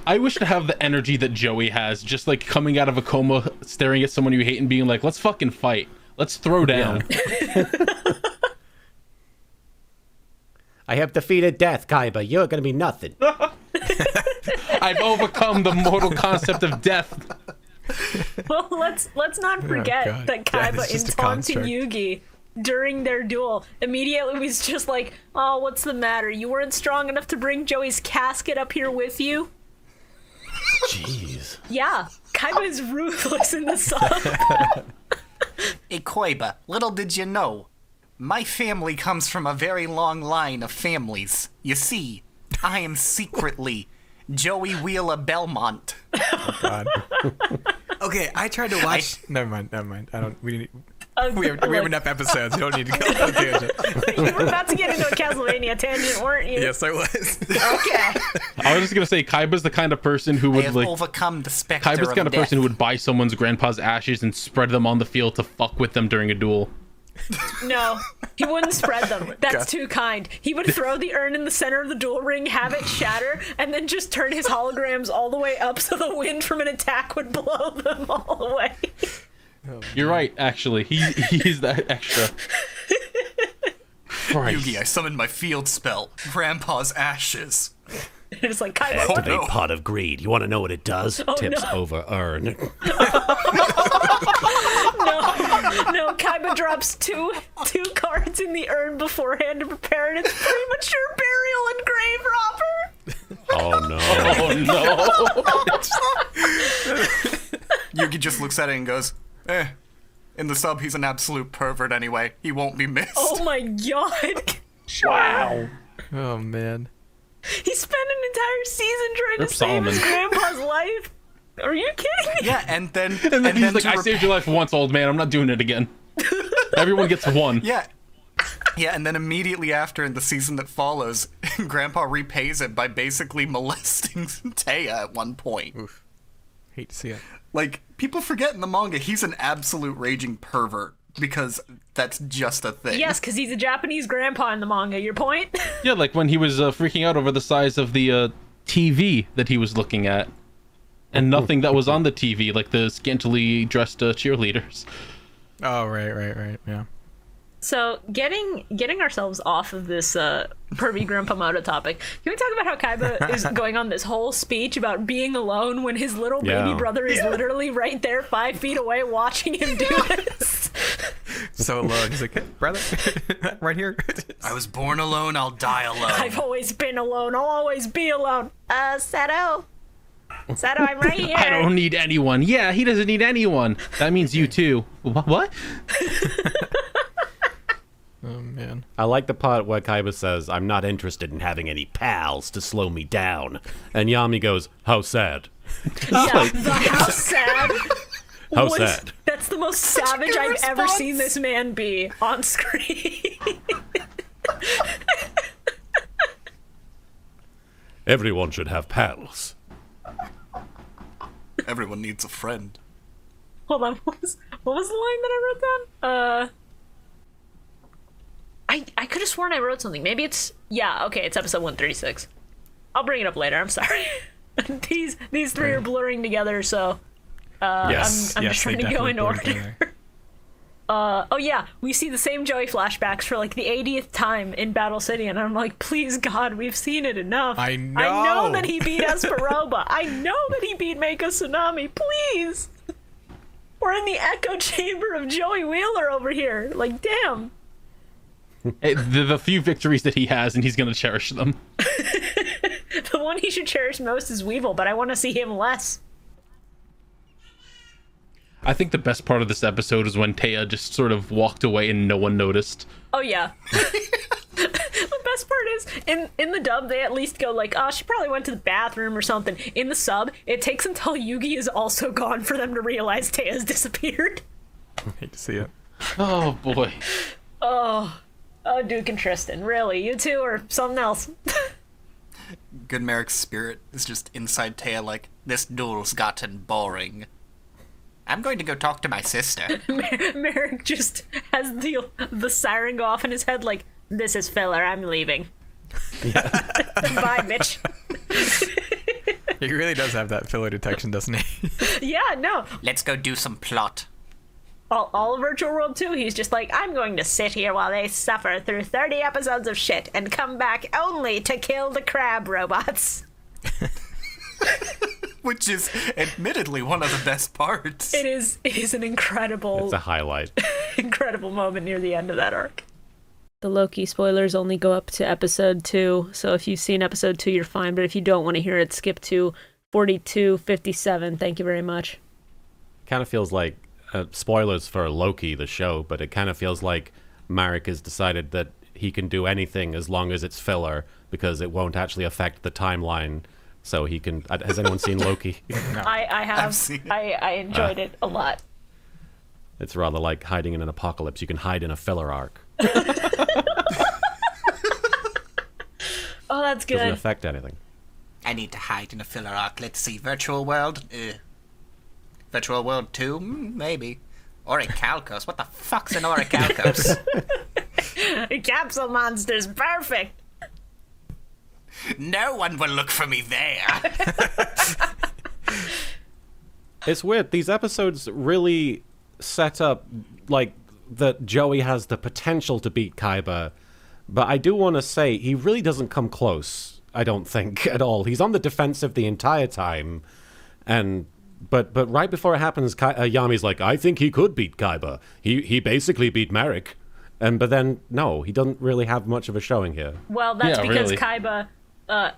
I wish to have the energy that Joey has, just like coming out of a coma, staring at someone you hate and being like, "Let's fucking fight. Let's throw down." Yeah. I have defeated death, Kaiba. You're gonna be nothing. I've overcome the mortal concept of death. Well, let's not forget that Kaiba taunting Yugi during their duel immediately was just like, "Oh, what's the matter? You weren't strong enough to bring Joey's casket up here with you?" Jeez. Yeah, Kaiba is ruthless in the song. Hey, Koiba, little did you know, my family comes from a very long line of families. You see, I am secretly Joey Wheeler Belmont. Oh, God. Okay, I tried to watch... Never mind. I don't... We have enough episodes. You don't need to go on a tangent. You were about to get into a Castlevania tangent, weren't you? Yes, I was. Okay. I was just gonna say, Kaiba's the kind of person who would like... overcome the specter Kaiba's the kind of death. person who would buy someone's grandpa's ashes and spread them on the field to fuck with them during a duel. No, he wouldn't spread them. That's too kind. He would throw the urn in the center of the duel ring, have it shatter, and then just turn his holograms all the way up so the wind from an attack would blow them all away. You're right, actually. He's that extra. Christ. Yugi, I summoned my field spell, Grandpa's Ashes. It's like, Kaiba, what? Activate Pot of Greed. You want to know what it does? Oh, Tips no. over urn. No, Kaiba drops two cards in the urn beforehand to prepare, and it's premature burial and grave robber. Oh no. Oh no. Yugi just looks at it and goes, in the sub, he's an absolute pervert anyway. He won't be missed. Oh my god. Wow. Oh, man. He spent an entire season trying Rip to save his Solomon. grandpa's life. Are you kidding me? Yeah, and then He's like, to "I saved your life once, old man. I'm not doing it again." Everyone gets one. Yeah, and then immediately after, in the season that follows, Grandpa repays it by basically molesting Taya at one point. Oof. Hate to see it. Like, people forget in the manga, he's an absolute raging pervert, because that's just a thing. Yes, because he's a Japanese grandpa in the manga. Your point? Yeah, like when he was freaking out over the size of the TV that he was looking at, and nothing that was on the TV, like the scantily dressed cheerleaders. Oh, right, yeah. So, getting ourselves off of this pervy Grandpa Moto topic, can we talk about how Kaiba is going on this whole speech about being alone when his little baby brother is literally right there 5 feet away watching him do this? So alone. He's like, "Hey, brother, right here." I was born alone, I'll die alone. I've always been alone. I'll always be alone. Sato, I'm right here. I don't need anyone. Yeah, he doesn't need anyone. That means you too. What? Oh, man. I like the part where Kaiba says, I'm not interested in having any pals to slow me down. And Yami goes, how sad. Yeah, how sad. How sad. That's the most savage I've ever seen this man be on screen. Everyone should have pals. Everyone needs a friend. Hold on, what was the line that I wrote down? I could have sworn I wrote something. Maybe it's it's episode 136. I'll bring it up later. I'm sorry. these three are blurring together, so I'm just trying to go in order. We see the same Joey flashbacks for like the 80th time in Battle City, and I'm like, please God, we've seen it enough. I know. I know that he beat Esperoba. I know that he beat Mako Tsunami. Please. We're in the echo chamber of Joey Wheeler over here. Like, damn. The few victories that he has, and he's going to cherish them. The one he should cherish most is Weevil, but I want to see him less. I think the best part of this episode is when Taya just sort of walked away and no one noticed. Oh, yeah. The best part is, in the dub, they at least go like, oh, she probably went to the bathroom or something. In the sub, it takes until Yugi is also gone for them to realize Taya's disappeared. I hate to see it. Oh, boy. Oh, Duke and Tristan, really? You two or something else? Good Merrick's spirit is just inside Taya like, this duel's gotten boring. I'm going to go talk to my sister. Merrick just has the siren go off in his head like, this is filler, I'm leaving. Bye, bitch. He really does have that filler detection, doesn't he? Yeah, no. Let's go do some plot. All Virtual World 2, he's just like, I'm going to sit here while they suffer through 30 episodes of shit and come back only to kill the crab robots. Which is admittedly one of the best parts. It is an incredible... It's a highlight. Incredible moment near the end of that arc. The Loki spoilers only go up to episode 2, so if you've seen episode 2, you're fine, but if you don't want to hear it, skip to 42:57. Thank you very much. Kind of feels like spoilers for Loki, the show, but it kind of feels like Marek has decided that he can do anything as long as it's filler, because it won't actually affect the timeline. So he can... Has anyone seen Loki? No. I have. I've seen it. I enjoyed it a lot. It's rather like hiding in an apocalypse. You can hide in a filler arc. Oh, that's good. Doesn't affect anything. I need to hide in a filler arc. Let's see. Virtual World? Virtual World 2? Maybe. Orichalcos? What the fuck's an Orichalcos? Capsule monsters, perfect! No one will look for me there. It's weird. These episodes really set up, like, that Joey has the potential to beat Kaiba. But I do want to say, he really doesn't come close, I don't think, at all. He's on the defensive the entire time. But right before it happens, Yami's like, I think he could beat Kaiba. He basically beat Marek. But then, no, he doesn't really have much of a showing here. Well, that's because really. Kaiba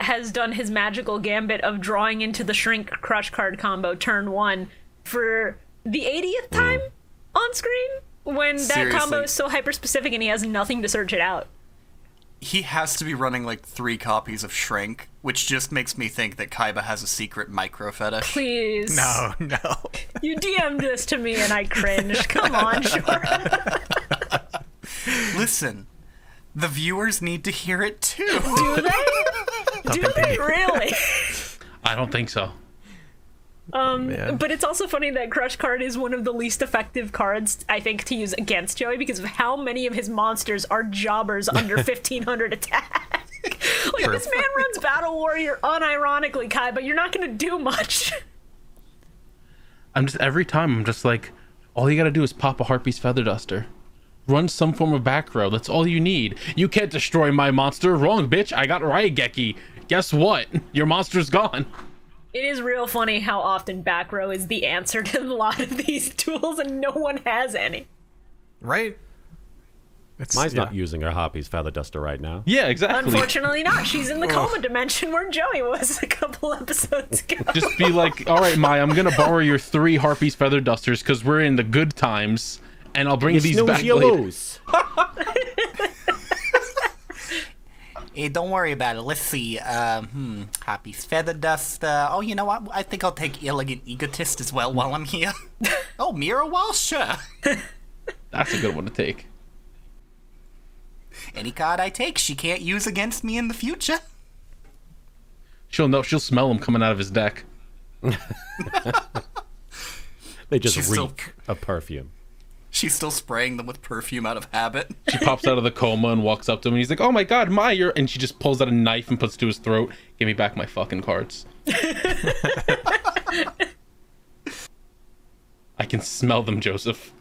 has done his magical gambit of drawing into the Shrink Crush card combo turn 1 for the 80th time on screen, when that combo is so hyper-specific and he has nothing to search it out. He has to be running like 3 copies of Shrink, which just makes me think that Kaiba has a secret micro fetish. Please. No. You DM'd this to me and I cringed. Come on, sure. Listen, the viewers need to hear it too. Do they? Do they really? I don't think so. But it's also funny that Crush card is one of the least effective cards, I think, to use against Joey because of how many of his monsters are jobbers under 1500 attack. Like, this man runs Battle Warrior unironically, Kai, but you're not going to do much. Every time I'm just like, all you gotta do is pop a Harpy's Feather Duster. Run some form of back row. That's all you need. You can't destroy my monster. Wrong, bitch. I got Raigeki. Guess what? Your monster's gone. It is real funny how often back row is the answer to a lot of these tools, and no one has any. Right? Mine's not using her Harpy's Feather Duster right now. Yeah, exactly. Unfortunately not. She's in the coma dimension where Joey was a couple episodes ago. Just be like, all right, Mai, I'm going to borrow your 3 Harpy's Feather Dusters because we're in the good times, and I'll bring these back later. Lose. Don't worry about it. Let's see. Happy's Feather Dust. Oh, you know what? I think I'll take Elegant Egotist as well while I'm here. Oh, Mira Walsh, sure. That's a good one to take. Any card I take, she can't use against me in the future. She'll know. She'll smell him coming out of his deck. They just reek of perfume. She's still spraying them with perfume out of habit. She pops out of the coma and walks up to him, and he's like, "Oh my God, Meyer!" And she just pulls out a knife and puts it to his throat. "Give me back my fucking cards." I can smell them, Joseph.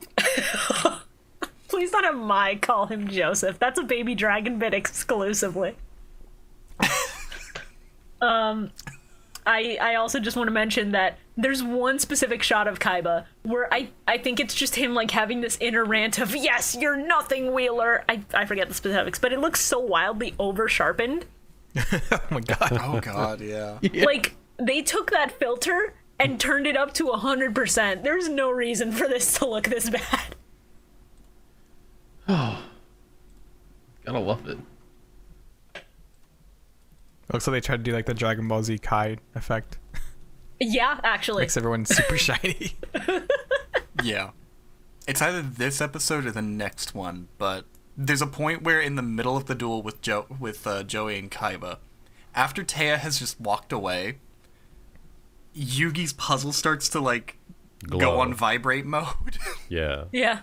Please don't have Mai call him Joseph. That's a Baby Dragon bit exclusively. I also just want to mention that there's one specific shot of Kaiba where I think it's just him like having this inner rant of, yes, you're nothing, Wheeler. I forget the specifics, but it looks so wildly over sharpened. Oh my God. Oh God, yeah. Like, they took that filter and turned it up to 100%. There's no reason for this to look this bad. Oh, gotta love it. Looks like they tried to do like the Dragon Ball Z Kai effect. Yeah, actually. Makes everyone super shiny. Yeah. It's either this episode or the next one, but there's a point where in the middle of the duel with Joey and Kaiba, after Taya has just walked away, Yugi's puzzle starts to like go on vibrate mode. Yeah. Yeah.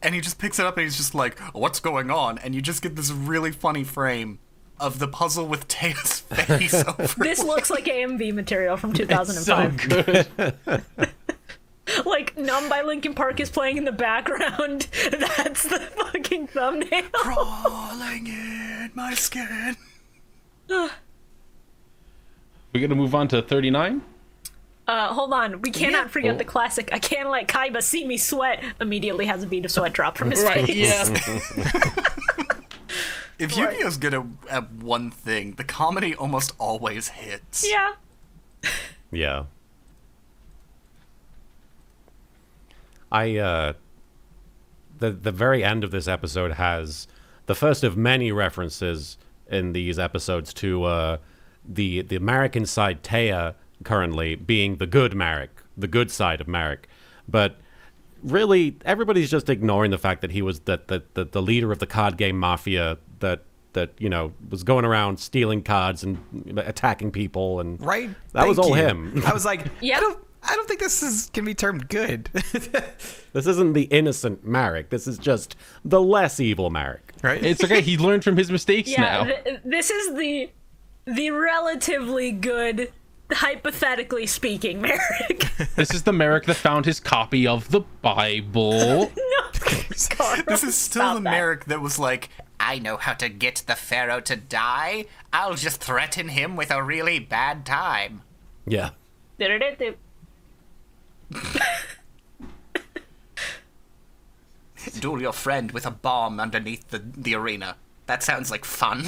And he just picks it up and he's just like, "What's going on?" And you just get this really funny frame of the puzzle with Taya's face over. This looks like AMV material from 2005. It's so good. Like, Numb by Linkin Park is playing in the background. That's the fucking thumbnail. Crawling in my skin. We're gonna move on to 39. Hold on. We cannot forget the classic, "I can't let Kaiba see me sweat." Immediately has a bead of sweat drop from his face. Yeah. If Yu-Gi-Oh's good at one thing, the comedy almost always hits. Yeah. Yeah. The very end of this episode has the first of many references in these episodes to the American side, Taya, currently being the good Marek, the good side of Marek. But really, everybody's just ignoring the fact that he was the leader of the card game mafia that you know was going around stealing cards and attacking people, and Right? that was Thank all you. him. I was like, Yep. I don't think this can be termed good. This isn't the innocent Marek. This is just the less evil Marek. Right? It's okay. He learned from his mistakes now. This is the relatively good, hypothetically speaking, Merrick. This is the Merrick that found his copy of the Bible. This is still About the that. Merrick that was like, I know how to get the Pharaoh to die. I'll just threaten him with a really bad time. Yeah. Duel your friend with a bomb underneath the arena. That sounds like fun.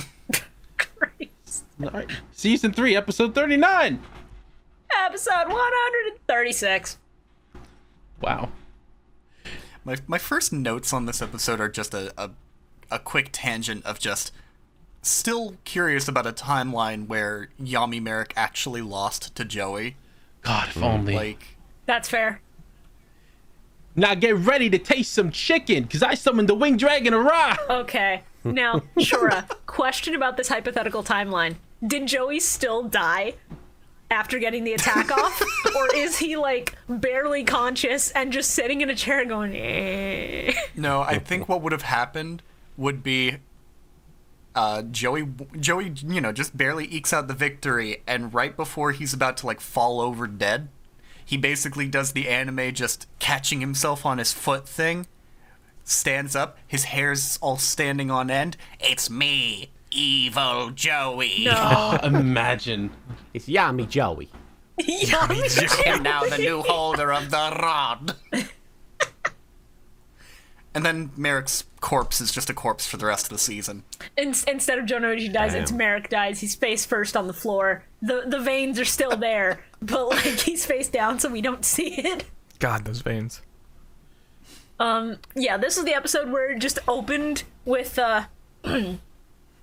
All right. Season 3, episode 39. Episode 136. Wow. my first notes on this episode are just a quick tangent of just still curious about a timeline where Yami Merrick actually lost to Joey. God, if only. Like, That's fair. Now get ready to taste some chicken, because I summoned the winged dragon Ra. Okay. Now, Shora, question about this hypothetical timeline. Did Joey still die after getting the attack off? Or is he, like, barely conscious and just sitting in a chair going, eh? no, I think what would have happened would be Joey, you know, just barely ekes out the victory, and right before he's about to, like, fall over dead, he basically does the anime just catching himself on his foot thing, stands up, his hair's all standing on end. It's me, Evil Joey. No. Imagine. It's Yami Joey. I'm now the new holder of the rod. And then Merrick's corpse is just a corpse for the rest of the season. Instead of Jonoji dies, it's Merrick dies. He's face first on the floor. The veins are still there, but like he's face down so we don't see it. God, those veins. Yeah, this is the episode where it just opened with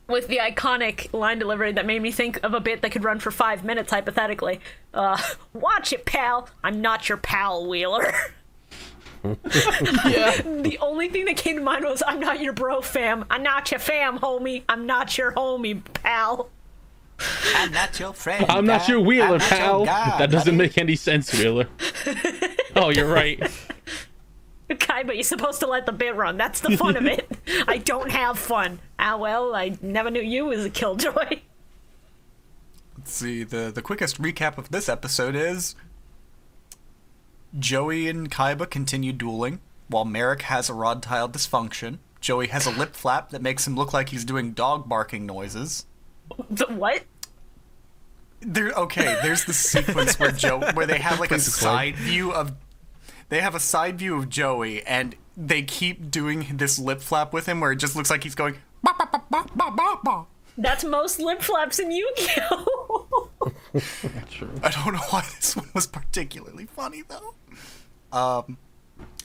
with the iconic line delivery that made me think of a bit that could run for 5 minutes, hypothetically. Watch it, pal. I'm not your pal, Wheeler. Yeah. The only thing that came to mind was, I'm not your bro, fam. I'm not your fam, homie. I'm not your homie, pal. I'm not your friend. I'm not your Wheeler, I'm not pal. your guy, That doesn't buddy. make any sense, Wheeler. Oh, you're right. Kaiba, you're supposed to let the bit run. That's the fun of it. I don't have fun. Ah, well, I never knew you as a killjoy. Let's see, the quickest recap of this episode is Joey and Kaiba continue dueling, while Merrick has erectile dysfunction. Joey has a lip flap that makes him look like he's doing dog barking noises. The what? There's the sequence where they have like a side view of Joey, and they keep doing this lip flap with him where it just looks like he's going ba, ba, ba, ba, ba, ba, ba. That's most lip flaps in Yu-Gi-Oh! True. I don't know why this one was particularly funny though.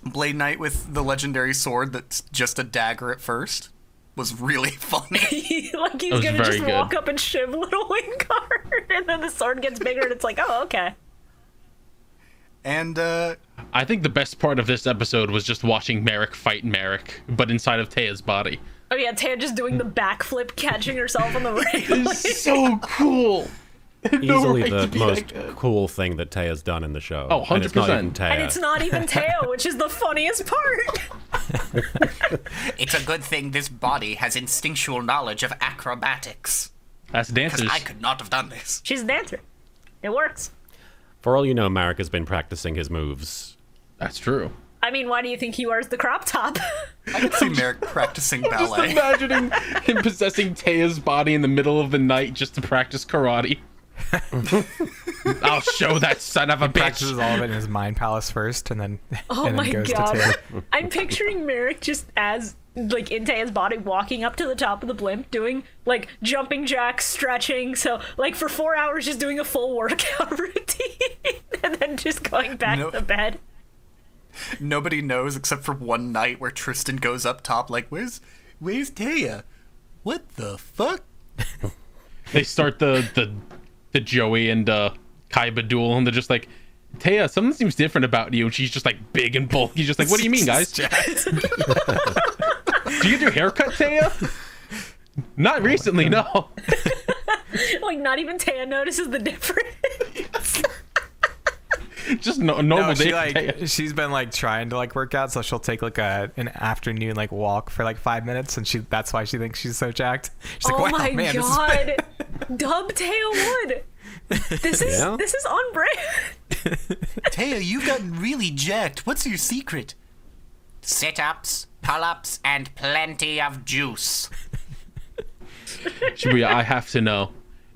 Blade Knight with the legendary sword that's just a dagger at first was really funny. Like he's was gonna very just good. walk up and shiv little wing card, and then the sword gets bigger, and it's like, oh, okay. And I think the best part of this episode was just watching Merrick fight Merrick, but inside of Taya's body. Oh yeah, Taya just doing the backflip, catching herself on the railing. It's so cool. Easily right to the be most that good. cool thing that Taya's done in the show. Oh, And it's not 100%. even Taya. And it's not even Teo, which is the funniest part. It's a good thing this body has instinctual knowledge of acrobatics. That's Because dancers. I could not have done this. She's a dancer. It works. For all you know, Marek has been practicing his moves. That's true. I mean, why do you think he wears the crop top? I can see Merrick practicing Just ballet. imagining him possessing Taya's body in the middle of the night just to practice karate. I'll show that son of a bitch. Practices all of it in his mind palace first, and then Oh and then my goes god. to Taya. I'm picturing Merrick just as, like, in Taya's body, walking up to the top of the blimp, doing, like, jumping jacks, stretching, so, like, for 4 hours just doing a full workout routine, and then just going back No. to bed. Nobody knows except for one night where Tristan goes up top like, where's Taya? What the fuck? They start the Joey and Kaiba duel, and they're just like, Taya, something seems different about you. And she's just like big and bulky. Just like, what do you mean, guys? Do you get your hair cut, Taya? Not recently, no. Like, not even Taya notices the difference. Just normal No, day she for Taya. she's been like trying to like work out, so she'll take like an afternoon like walk for like 5 minutes, and that's why she thinks she's so jacked. She's Oh like, wow, my man, this is god. Dub Taya Wood. This is Yeah? this is on brand. Taya, you've gotten really jacked. What's your secret? Sit-ups, pull-ups, and plenty of juice. Shibuya, I have to know.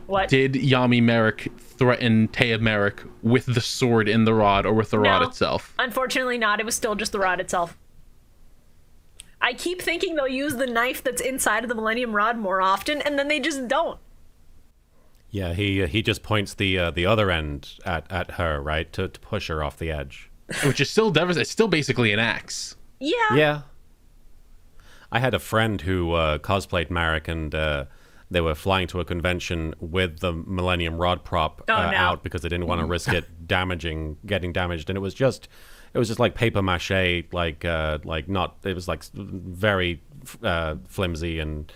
What? Did Yami Merrick threaten Taya Merrick with the sword in the rod or with the rod No. itself? Unfortunately not. It was still just the rod itself. I keep thinking they'll use the knife that's inside of the Millennium Rod more often, and then they just don't. Yeah, he just points the other end at her, right, to push her off the edge. Which is still devastating. It's still basically an axe. Yeah. Yeah. I had a friend who cosplayed Marek, and they were flying to a convention with the Millennium Rod prop no. out because they didn't want to risk it getting damaged, and it was just like paper mache, like not. It was like very flimsy and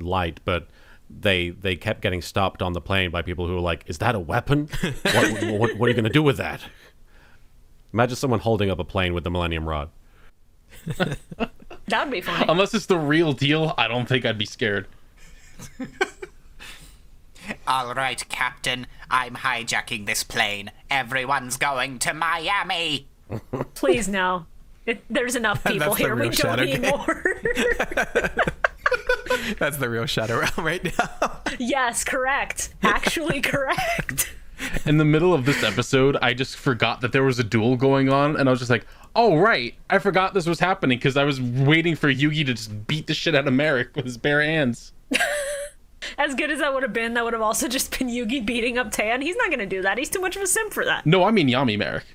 light, but they kept getting stopped on the plane by people who were like, "Is that a weapon? What are you going to do with that?" Imagine someone holding up a plane with the Millennium Rod. That would be funny. Unless it's the real deal, I don't think I'd be scared. All right, Captain. I'm hijacking this plane. Everyone's going to Miami. Please, no. There's enough people That's the here. We real don't shadow need game. more. That's the real Shadow Realm right now. Yes, correct. Actually correct. In the middle of this episode, I just forgot that there was a duel going on, and I was just like, oh, right. I forgot this was happening because I was waiting for Yugi to just beat the shit out of Merrick with his bare hands. As good as that would have been, that would have also just been Yugi beating up Tan. He's not going to do that. He's too much of a simp for that. No, I mean Yami Merrick.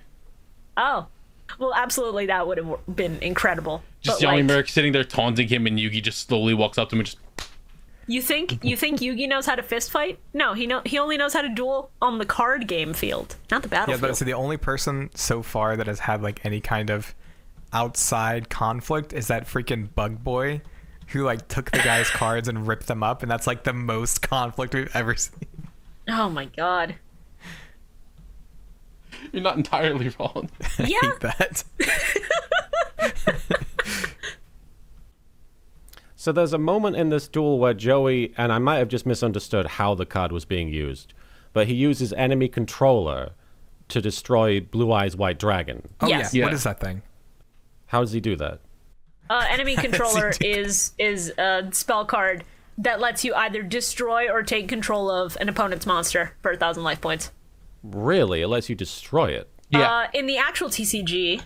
Oh. Well, absolutely, that would have been incredible. Just But, Yami like, Merrick sitting there taunting him, and Yugi just slowly walks up to him and just You think Yugi knows how to fist fight? No, he only knows how to duel on the card game field, not the battlefield. Yeah, but so the only person so far that has had like any kind of outside conflict is that freaking Bug Boy, who like took the guy's cards and ripped them up, and that's like the most conflict we've ever seen. Oh my god. You're not entirely wrong. I Yeah. hate that. So there's a moment in this duel where Joey, and I might have just misunderstood how the card was being used, but he uses enemy controller to destroy Blue Eyes White Dragon. Oh Yes. yeah. Yeah. What is that thing? How does he do that? Enemy controller is a spell card that lets you either destroy or take control of an opponent's monster for 1,000 life points. Really? It lets you destroy it. Yeah. In the actual TCG,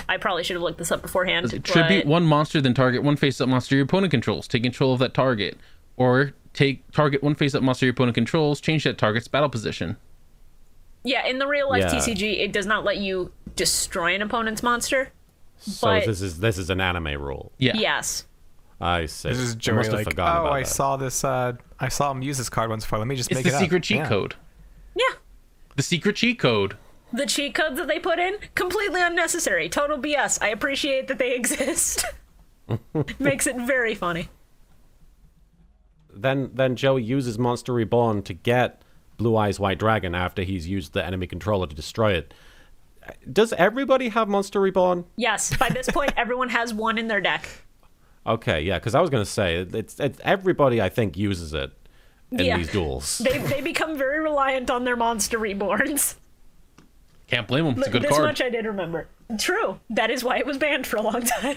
I probably should have looked this up beforehand. Tribute but one monster, then target one face-up monster your opponent controls. Take control of that target. Or target one face-up monster your opponent controls, change that target's battle position. Yeah, in the real life Yeah. TCG, it does not let you destroy an opponent's monster. So But- this is an anime rule. Yeah. Yes. I see. This is I Joey must have like, forgotten oh, about I that. saw this. I saw him use this card once before. Let me just It's make the it up. secret cheat Yeah. code. Yeah. The secret cheat code. The cheat codes that they put in, completely unnecessary. Total BS. I appreciate that they exist. Makes it very funny. Then Joey uses Monster Reborn to get Blue Eyes White Dragon after he's used the enemy controller to destroy it. Does everybody have Monster Reborn? Yes, by this point, everyone has one in their deck. Okay, yeah, because I was going to say, it's everybody, I think, uses it in Yeah. these duels. They become very reliant on their monster reborns. Can't blame him. It's a good This card. much I did remember. True. That is why it was banned for a long time.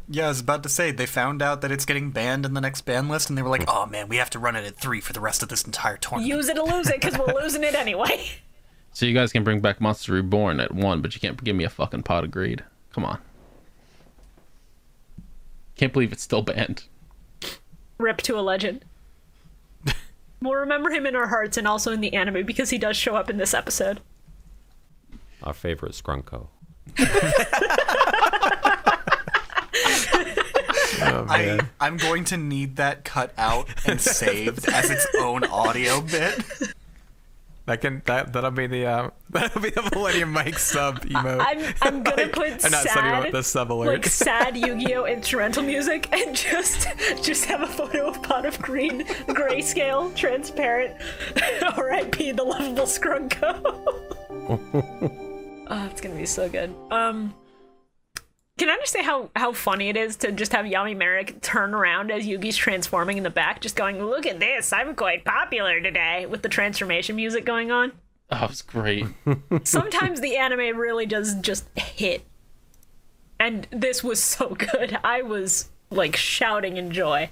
Yeah, I was about to say, they found out that it's getting banned in the next ban list, and they were like, oh man, we have to run it at 3 for the rest of this entire tournament. Use it or lose it, because we're losing it anyway. So you guys can bring back Monster Reborn at 1, but you can't give me a fucking pot of greed. Come on. Can't believe it's still banned. Rip to a legend. We'll remember him in our hearts and also in the anime because he does show up in this episode. Our favorite Scrunko. Oh, man. I'm going to need that cut out and saved as its own audio bit. That'll be the Millennium Mic sub emote. I'm gonna put not Sunny sad, wrote the sub alert. like sad Yu-Gi-Oh instrumental music, and just have a photo of Pot of Green, grayscale, transparent. R.I.P. the lovable Scrunko. Oh, it's gonna be so good. Can I just say how funny it is to just have Yami Merrick turn around as Yugi's transforming in the back, just going, "Look at this, I'm quite popular today," with the transformation music going on. Oh, it's great. Sometimes the anime really does just hit. And this was so good. I was, like, shouting in joy.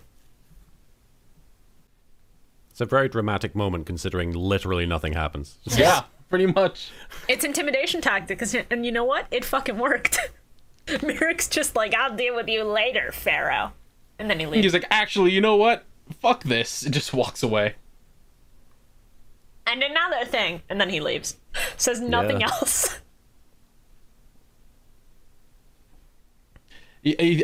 It's a very dramatic moment considering literally nothing happens. Yeah, pretty much. It's intimidation tactics, and you know what? It fucking worked. Merrick's just like, "I'll deal with you later, Pharaoh." And then he leaves. He's like, actually, you know what? Fuck this. It just walks away. And another thing. And then he leaves. Says nothing Yeah. else.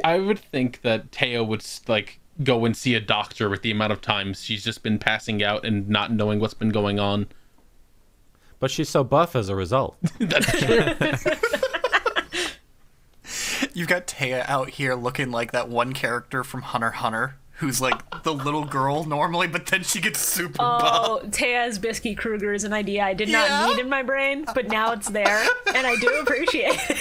I would think that Teo would like go and see a doctor with the amount of times she's just been passing out and not knowing what's been going on. But she's so buff as a result. That's true. You've got Taya out here looking like that one character from Hunter x Hunter, who's like the little girl normally, but then she gets super buff. Oh, Tea's Bisky Kruger is an idea I did not need in my brain, but now it's there, and I do appreciate it.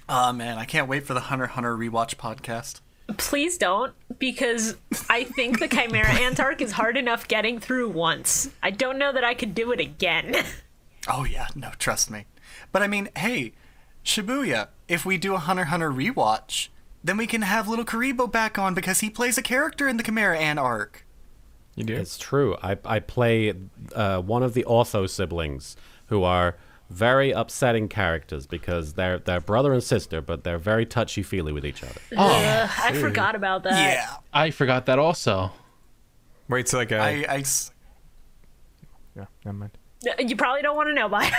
Oh man, I can't wait for the Hunter x Hunter rewatch podcast. Please don't, because I think the Chimera Ant arc is hard enough getting through once. I don't know that I could do it again. Oh yeah, no, trust me. But I mean, hey, Shibuya, if we do a Hunter x Hunter rewatch, then we can have little Kuriboh back on because he plays a character in the Chimera Ant arc. You do? It's true. I play one of the Ortho siblings who are very upsetting characters because they're brother and sister, but they're very touchy-feely with each other. I forgot about that. Yeah. I forgot that also. Wait, so like I yeah, never mind. You probably don't want to know, Bio.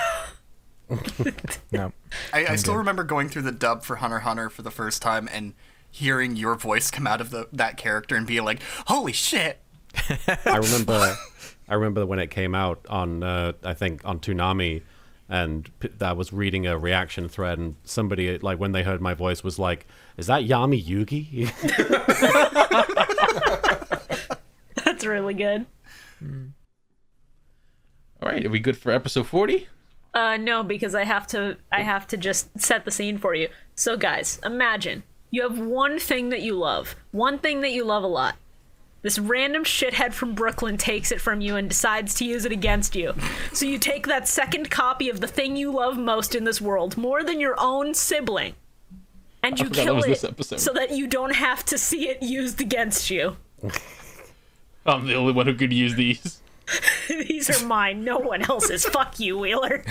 No. I still remember going through the dub for Hunter x Hunter for the first time and hearing your voice come out of that character and being like, holy shit. I remember when it came out on, I think, on Toonami, and I was reading a reaction thread, and somebody, like, when they heard my voice was like, is that Yami Yugi? That's really good. All right, are we good for episode 40? No, because I have to just set the scene for you. So guys, imagine you have one thing that you love a lot. This random shithead from Brooklyn takes it from you and decides to use it against you. So you take that second copy of the thing you love most in this world, more than your own sibling, and you kill it so that you don't have to see it used against you. I'm the only one who could use these. These are mine, no one else's. Fuck you, Wheeler.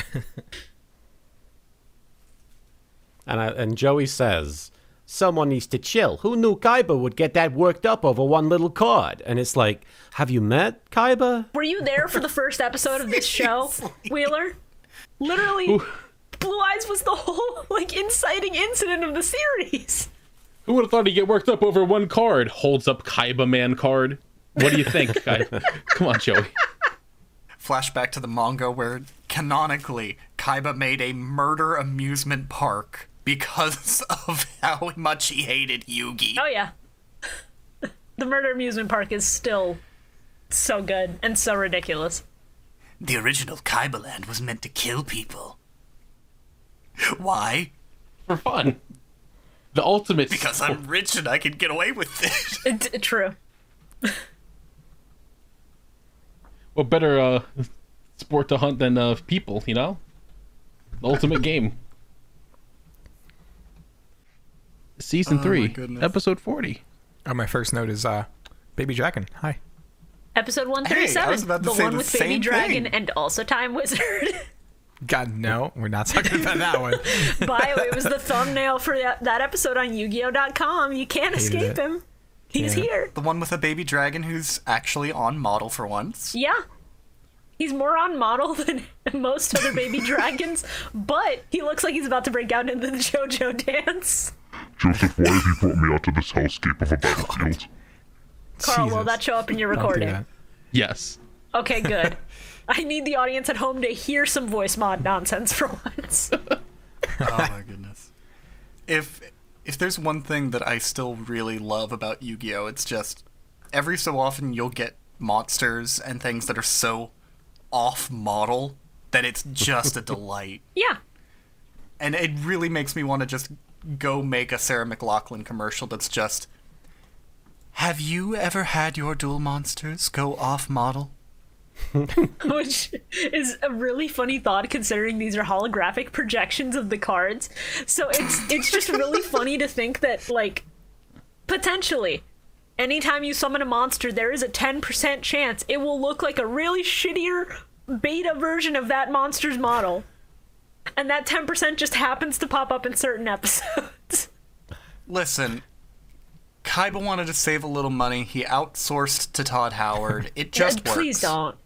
And Joey says, someone needs to chill. Who knew Kaiba would get that worked up over one little card? And it's like, have you met Kaiba? Were you there for the first episode of this show, Wheeler? Literally, Blue Eyes was the whole, like, inciting incident of the series. Who would have thought he'd get worked up over one card? Holds up Kaiba Man card. What do you think, guys? Come on, Joey. Flashback to the manga where, canonically, Kaiba made a murder amusement park because of how much he hated Yugi. Oh, yeah. The murder amusement park is still so good and so ridiculous. The original Kaiba land was meant to kill people. Why? For fun. The ultimate... Because I'm rich and I can get away with it. True. What better sport to hunt than people, you know? The ultimate game. Season 3, episode 40. Oh, my first note is Baby Dragon. Hi. Episode 137, the one with Baby Dragon and also Time Wizard. God, no, we're not talking about that one. It was the thumbnail for that episode on Yu-Gi-Oh.com. You can't escape him. He's here. The one with a baby dragon who's actually on model for once. Yeah. He's more on model than most other baby dragons, but he looks like he's about to break out into the JoJo dance. Joseph, why have you brought me out to this hellscape of a battlefield? Carl, will that show up in your recording? Yes. Okay, good. I need the audience at home to hear some voice mod nonsense for once. Oh my goodness. If there's one thing that I still really love about Yu-Gi-Oh, it's just every so often you'll get monsters and things that are so off-model that it's just a delight. Yeah. And it really makes me want to just go make a Sarah McLachlan commercial that's just, have you ever had your duel monsters go off-model? Which is a really funny thought considering these are holographic projections of the cards. So it's just really funny to think that, like, potentially, anytime you summon a monster, there is a 10% chance it will look like a really shittier beta version of that monster's model. And that 10% just happens to pop up in certain episodes. Listen, Kaiba wanted to save a little money. He outsourced to Todd Howard. It just works. Please don't.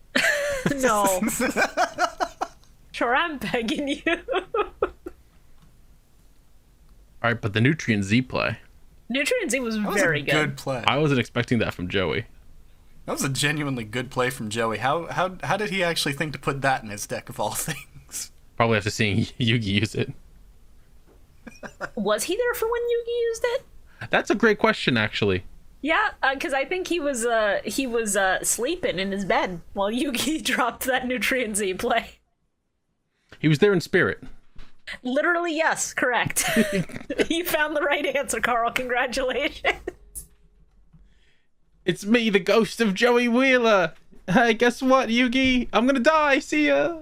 No. Sure, I'm begging you. Alright, but the Nutrient Z play. Nutrient Z was That was very a good play. I wasn't expecting that from Joey. That was a genuinely good play from Joey. How did he actually think to put that in his deck of all things? Probably after seeing Yugi use it. Was he there for when Yugi used it? That's a great question, actually. Yeah, because I think he was sleeping in his bed while Yugi dropped that Nutrient Z play. He was there in spirit. Literally, yes, correct. You found the right answer, Carl. Congratulations. It's me, the ghost of Joey Wheeler. Hey, guess what, Yugi? I'm gonna die. See ya.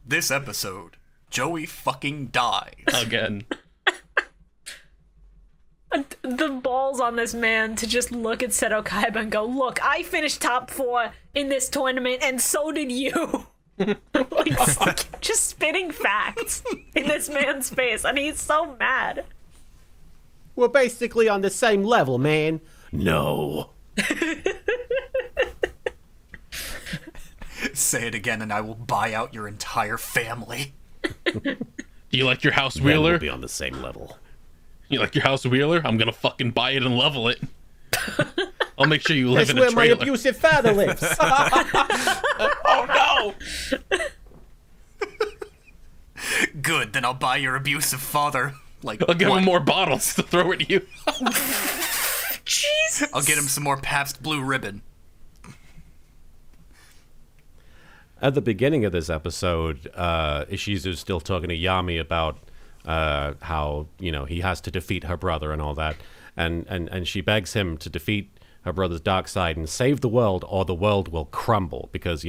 This episode, Joey fucking dies. Again. The balls on this man to just look at Seto Kaiba and go, look, I finished top 4 in this tournament, and so did you. Like, just spitting facts in this man's face, and he's so mad. We're basically on the same level, man. No. Say it again and I will buy out your entire family. Do you like your house, Then Wheeler? we'll be on the same level. You like your house, Wheeler? I'm gonna fucking buy it and level it. I'll make sure you live That's in a where my trailer. abusive father lives. Oh no! Good, then I'll buy your abusive father. Like, I'll give what? him more bottles to throw at you. Jesus. I'll get him some more Pabst Blue Ribbon. At the beginning of this episode, Ishizu's still talking to Yami about how, he has to defeat her brother and all that. And she begs him to defeat her brother's dark side and save the world, or the world will crumble. Because,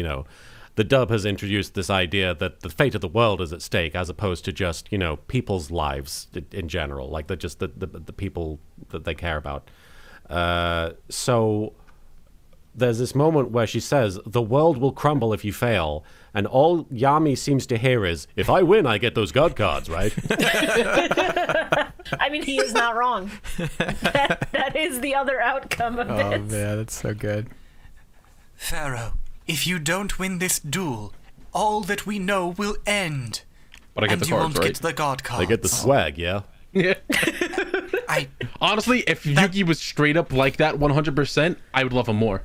the dub has introduced this idea that the fate of the world is at stake, as opposed to just, people's lives in general, like the people that they care about. So there's this moment where she says, the world will crumble if you fail. And all Yami seems to hear is, if I win, I get those god cards, right? I mean, he is not wrong. That is the other outcome of Oh, this. man, that's so good. Pharaoh, if you don't win this duel, all that we know will end. But I get and the you cards, won't right? get the god cards. They get the swag, yeah? Yeah. I Honestly, if Yugi was straight up like that 100%, I would love him more.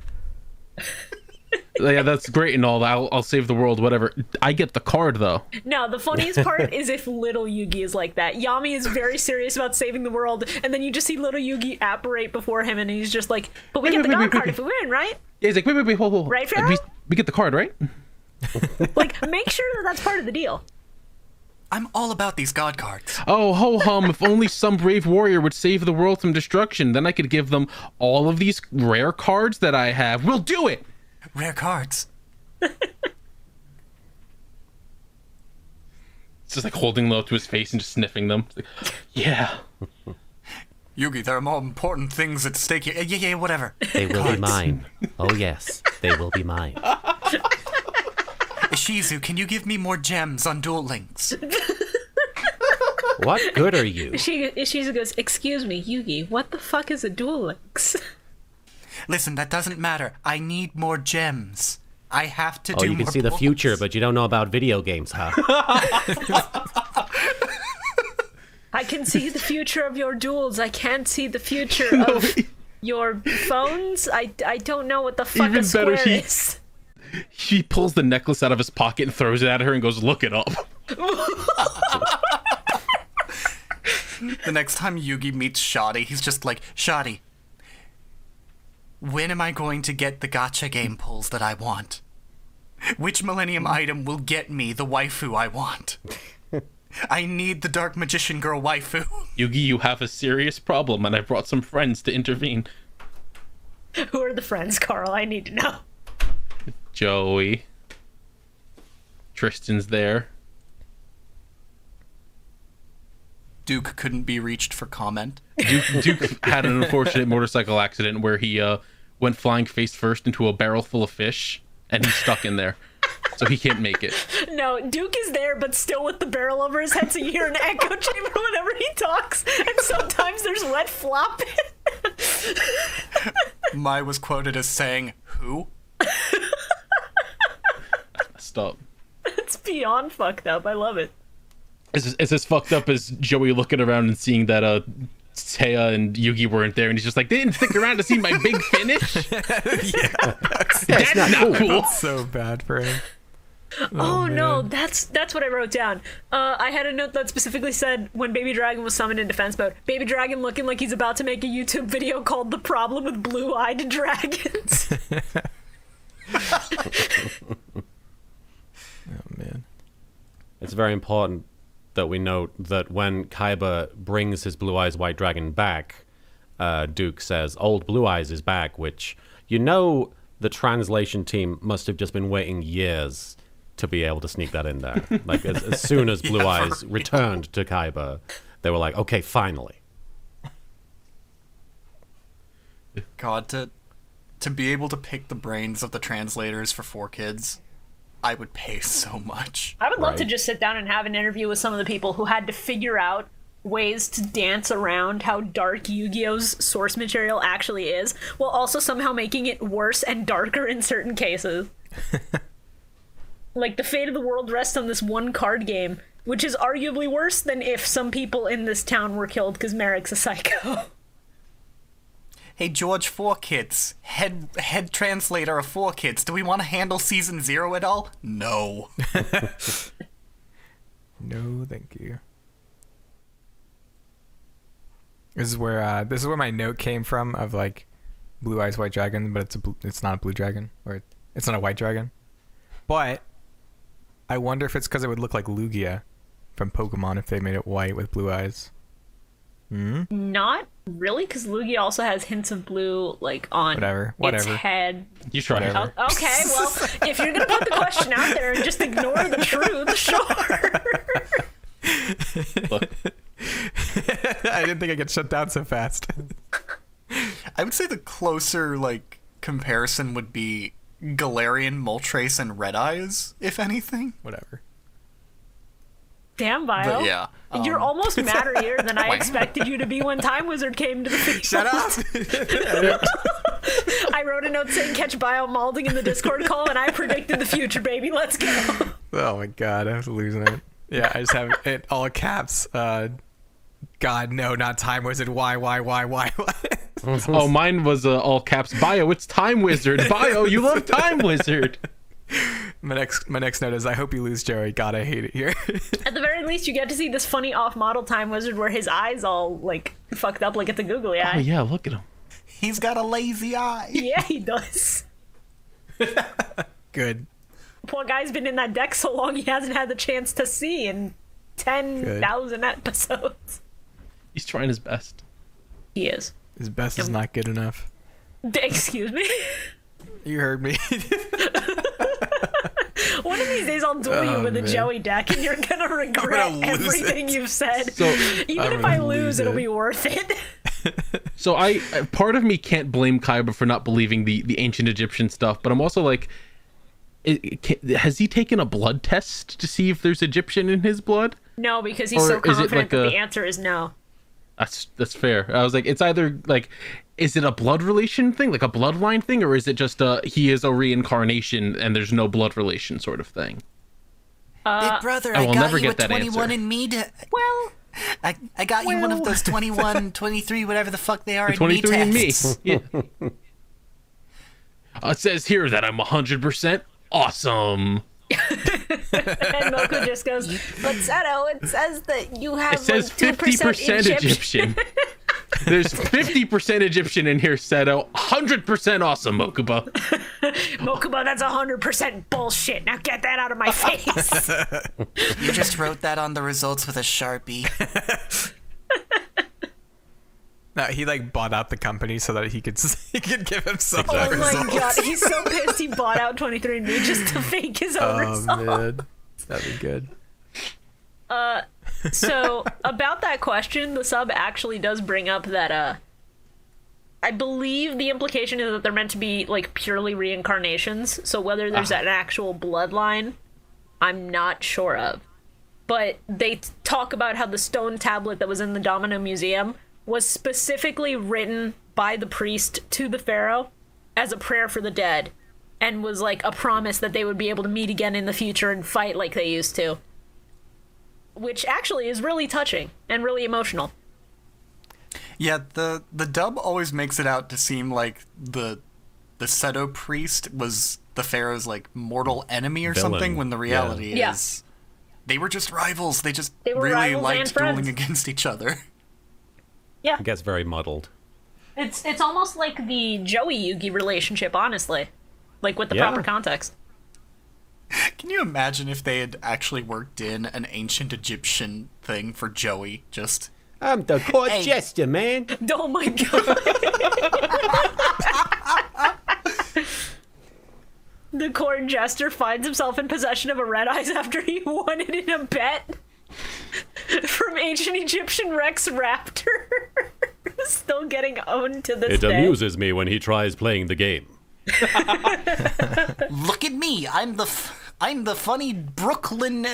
Yeah, that's great and all. I'll save the world, whatever. I get the card, though. No, the funniest part is if little Yugi is like that. Yami is very serious about saving the world, and then you just see little Yugi apparate before him, and he's just like, but we get the god card if we win, right? Yeah, he's like, wait, whoa. Right, Pharaoh? We get the card, right? Like, make sure that that's part of the deal. I'm all about these god cards. Oh, ho-hum, if only some brave warrior would save the world from destruction, then I could give them all of these rare cards that I have. We'll do it! Rare cards. It's just like holding them up to his face and just sniffing them. It's like, yeah. Yugi, there are more important things at stake here. Yeah, whatever. They will be mine. Oh, yes. They will be mine. Ishizu, can you give me more gems on Duel Links? What good are you? Ishizu goes, excuse me, Yugi, what the fuck is a Duel Links? Listen, that doesn't matter. I need more gems. I have to do more. Oh, you can see the future, but you don't know about video games, huh? I can see the future of your duels. I can't see the future of your phones. I don't know what the fuck Even a square better, is. He pulls the necklace out of his pocket and throws it at her and goes, look it up. The next time Yugi meets Shoddy, he's just like, Shoddy, when am I going to get the gacha game pulls that I want? Which Millennium item will get me the waifu I want? I need the Dark Magician Girl waifu. Yugi, you have a serious problem, and I brought some friends to intervene. Who are the friends, Carl? I need to know. Joey. Tristan's there. Duke couldn't be reached for comment. Duke had an unfortunate motorcycle accident where he went flying face first into a barrel full of fish, and he's stuck in there. So he can't make it. No, Duke is there, but still with the barrel over his head, so you hear an echo chamber whenever he talks, and sometimes there's wet flop. Mai was quoted as saying, who? Stop. It's beyond fucked up. I love it. It's as fucked up as Joey looking around and seeing that Taya and Yugi weren't there, and he's just like, they didn't stick around to see my big finish? Yeah, That's not cool. that's so bad for him. Oh no, that's what I wrote down. I had a note that specifically said when Baby Dragon was summoned in defense mode, Baby Dragon looking like he's about to make a YouTube video called "The Problem with Blue-Eyed Dragons." Oh man. It's very important that we note that when Kaiba brings his Blue Eyes White Dragon back, Duke says, "Old Blue Eyes is back," which, the translation team must have just been waiting years to be able to sneak that in there. Like, as soon as Blue Eyes returned to Kaiba, they were like, okay, finally. God, to be able to pick the brains of the translators for 4Kids, I would pay so much. I would love to Right. just sit down and have an interview with some of the people who had to figure out ways to dance around how dark Yu-Gi-Oh's source material actually is, while also somehow making it worse and darker in certain cases. Like, the fate of the world rests on this one card game, which is arguably worse than if some people in this town were killed because Merrick's a psycho. Hey, George 4Kids, head translator of 4Kids, do we want to handle Season 0 at all? No. No, thank you. This is where my note came from of like Blue Eyes White Dragon, but it's not a blue dragon, or it's not a white dragon. But I wonder if it's because it would look like Lugia from Pokemon if they made it white with blue eyes. Not really, because Lugia also has hints of blue, like, on its head. You try it. Okay, well, if you're gonna put the question out there and just ignore the truth, sure. Look. I didn't think I could shut down so fast. I would say the closer, like, comparison would be Galarian, Moltres, and Red Eyes, if anything. Whatever. Damn, Bio. But yeah. You're almost madder here than I expected you to be when Time Wizard came to the field. Shut up! I wrote a note saying catch Bio malding in the Discord call, and I predicted the future, baby. Let's go. Oh my god, I was losing it. Yeah, I just have it all caps. God, no, not Time Wizard. Why? Oh, mine was all caps. Bio, it's Time Wizard. Bio, you love Time Wizard. My next note is I hope you lose, Joey. God, I hate it here. At the very least, you get to see this funny off-model Time Wizard where his eyes all, like, fucked up, like at the googly eye. Oh, yeah, look at him. He's got a lazy eye. Yeah, he does. Good. Poor guy's been in that deck so long he hasn't had the chance to see in 10,000 episodes. He's trying his best. He is. His best is not good enough. Excuse me? You heard me. One of these days I'll duel you with a Joey deck and you're gonna regret everything you've said. So, even if I lose, it'll be worth it. So part of me can't blame Kaiba for not believing the ancient Egyptian stuff, but I'm also like, has he taken a blood test to see if there's Egyptian in his blood? No, because he's so confident that the answer is no. That's fair. I was like, it's either like, is it a blood relation thing, like a bloodline thing, or is it just he is a reincarnation and there's no blood relation sort of thing? Big brother, I will got never you get a that 21 answer. in me to... Well... I got you one of those 21, 23, whatever the fuck they are, the 23 in in me me. tests. Yeah. It says here that I'm 100% awesome. And Moku just goes, but Seto, it says that you have, it says like, 50% Egyptian. There's 50% Egyptian in here, Seto. 100% awesome, Mokuba. Mokuba, that's 100% bullshit. Now get that out of my face. You just wrote that on the results with a Sharpie. No, he like bought out the company so that he could give himself Oh that my result. god, he's so pissed he bought out 23andMe just to fake his own result. Man. That'd be good. So, about that question, the sub actually does bring up that, I believe the implication is that they're meant to be, like, purely reincarnations, so whether there's an actual bloodline, I'm not sure of. But they talk about how the stone tablet that was in the Domino Museum was specifically written by the priest to the pharaoh as a prayer for the dead, and was, like, a promise that they would be able to meet again in the future and fight like they used to. Which actually is really touching and really emotional. Yeah, the dub always makes it out to seem like the Seto priest was the pharaoh's like mortal enemy or Villain. something, when the reality is they were just rivals. They were really rivals liked and friends. dueling against each other. Yeah. It gets very muddled. It's almost like the Joey Yugi relationship, honestly. Like, with the proper context. Can you imagine if they had actually worked in an ancient Egyptian thing for Joey? Just I'm the court jester, man. Oh my god. The court jester finds himself in possession of a red eyes after he won it in a bet from ancient Egyptian Rex Raptor. Still getting owned to this It day. amuses me when he tries playing the game. Look at me, I'm the funny Brooklyn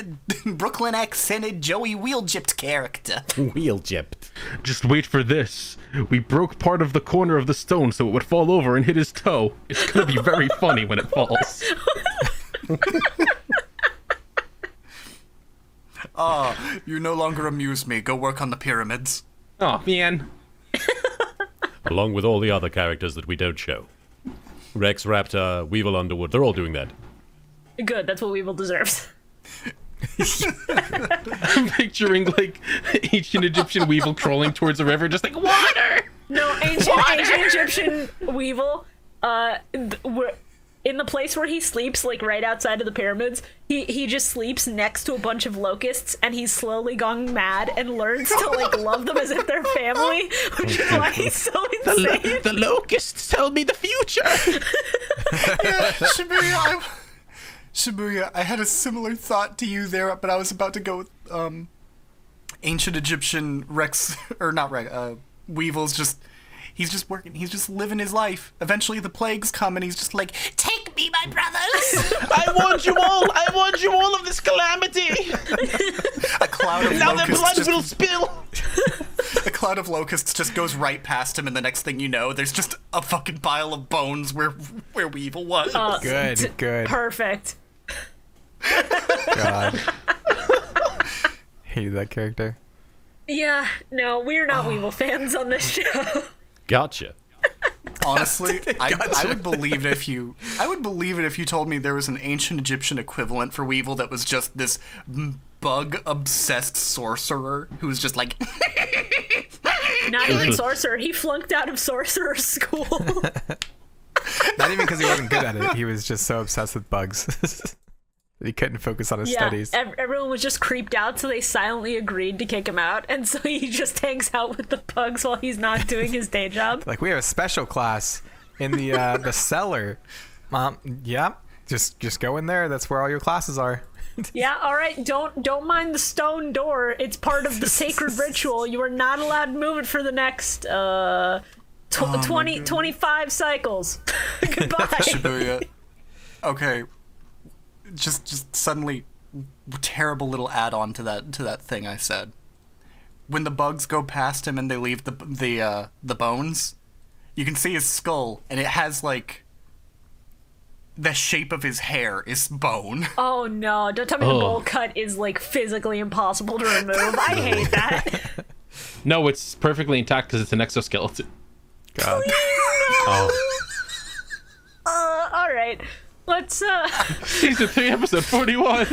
accented Joey Wheel-Gypped character. Wheel-gypped. Just wait for this. We broke part of the corner of the stone so it would fall over and hit his toe. It's gonna be very funny when it falls. You no longer amuse me. Go work on the pyramids. Oh, man. Along with all the other characters that we don't show. Rex, Raptor, Weevil Underwood, they're all doing that. Good, that's what Weevil deserves. I'm picturing, like, ancient Egyptian Weevil crawling towards the river, just like, water! No, ancient Egyptian Weevil, in the place where he sleeps, like right outside of the pyramids, he just sleeps next to a bunch of locusts, and he's slowly gone mad and learns to like love them as if they're family, which is why he's so insane. The locusts tell me the future. Yeah, Shibuya, I had a similar thought to you there, but I was about to go with ancient Egyptian Rex, or not Rex, Weevil's just. He's just working. He's just living his life. Eventually, the plagues come, and he's just like, "Take me, my brothers! I want you all! I want you all of this calamity! A cloud of Now locusts their blood will spill! A cloud of locusts just goes right past him, and the next thing you know, there's just a fucking pile of bones where Weevil was. Good. Perfect. God. Hated that character. Yeah, no, we're not Weevil fans on this show. Gotcha. Honestly, I would believe it if you. I would believe it if you told me there was an ancient Egyptian equivalent for Weevil that was just this bug-obsessed sorcerer who was just like. Not even sorcerer. He flunked out of sorcerer school. Not even because he wasn't good at it. He was just so obsessed with bugs. He couldn't focus on his studies. Everyone was just creeped out, so they silently agreed to kick him out, and so he just hangs out with the bugs while he's not doing his day job. Like, we have a special class in the cellar. Yeah, just go in there. That's where all your classes are. Yeah, all right. Don't mind the stone door. It's part of the sacred ritual. You are not allowed to move it for the next 25 cycles. Goodbye. Shibuya. Okay. Just suddenly terrible little add-on to that thing I said. When the bugs go past him and they leave the bones, you can see his skull, and it has like the shape of his hair is bone. Oh no, don't tell me the bowl cut is like physically impossible to remove. I hate that. No, it's perfectly intact because it's an exoskeleton. God. All right. Let's Season 3, episode 41.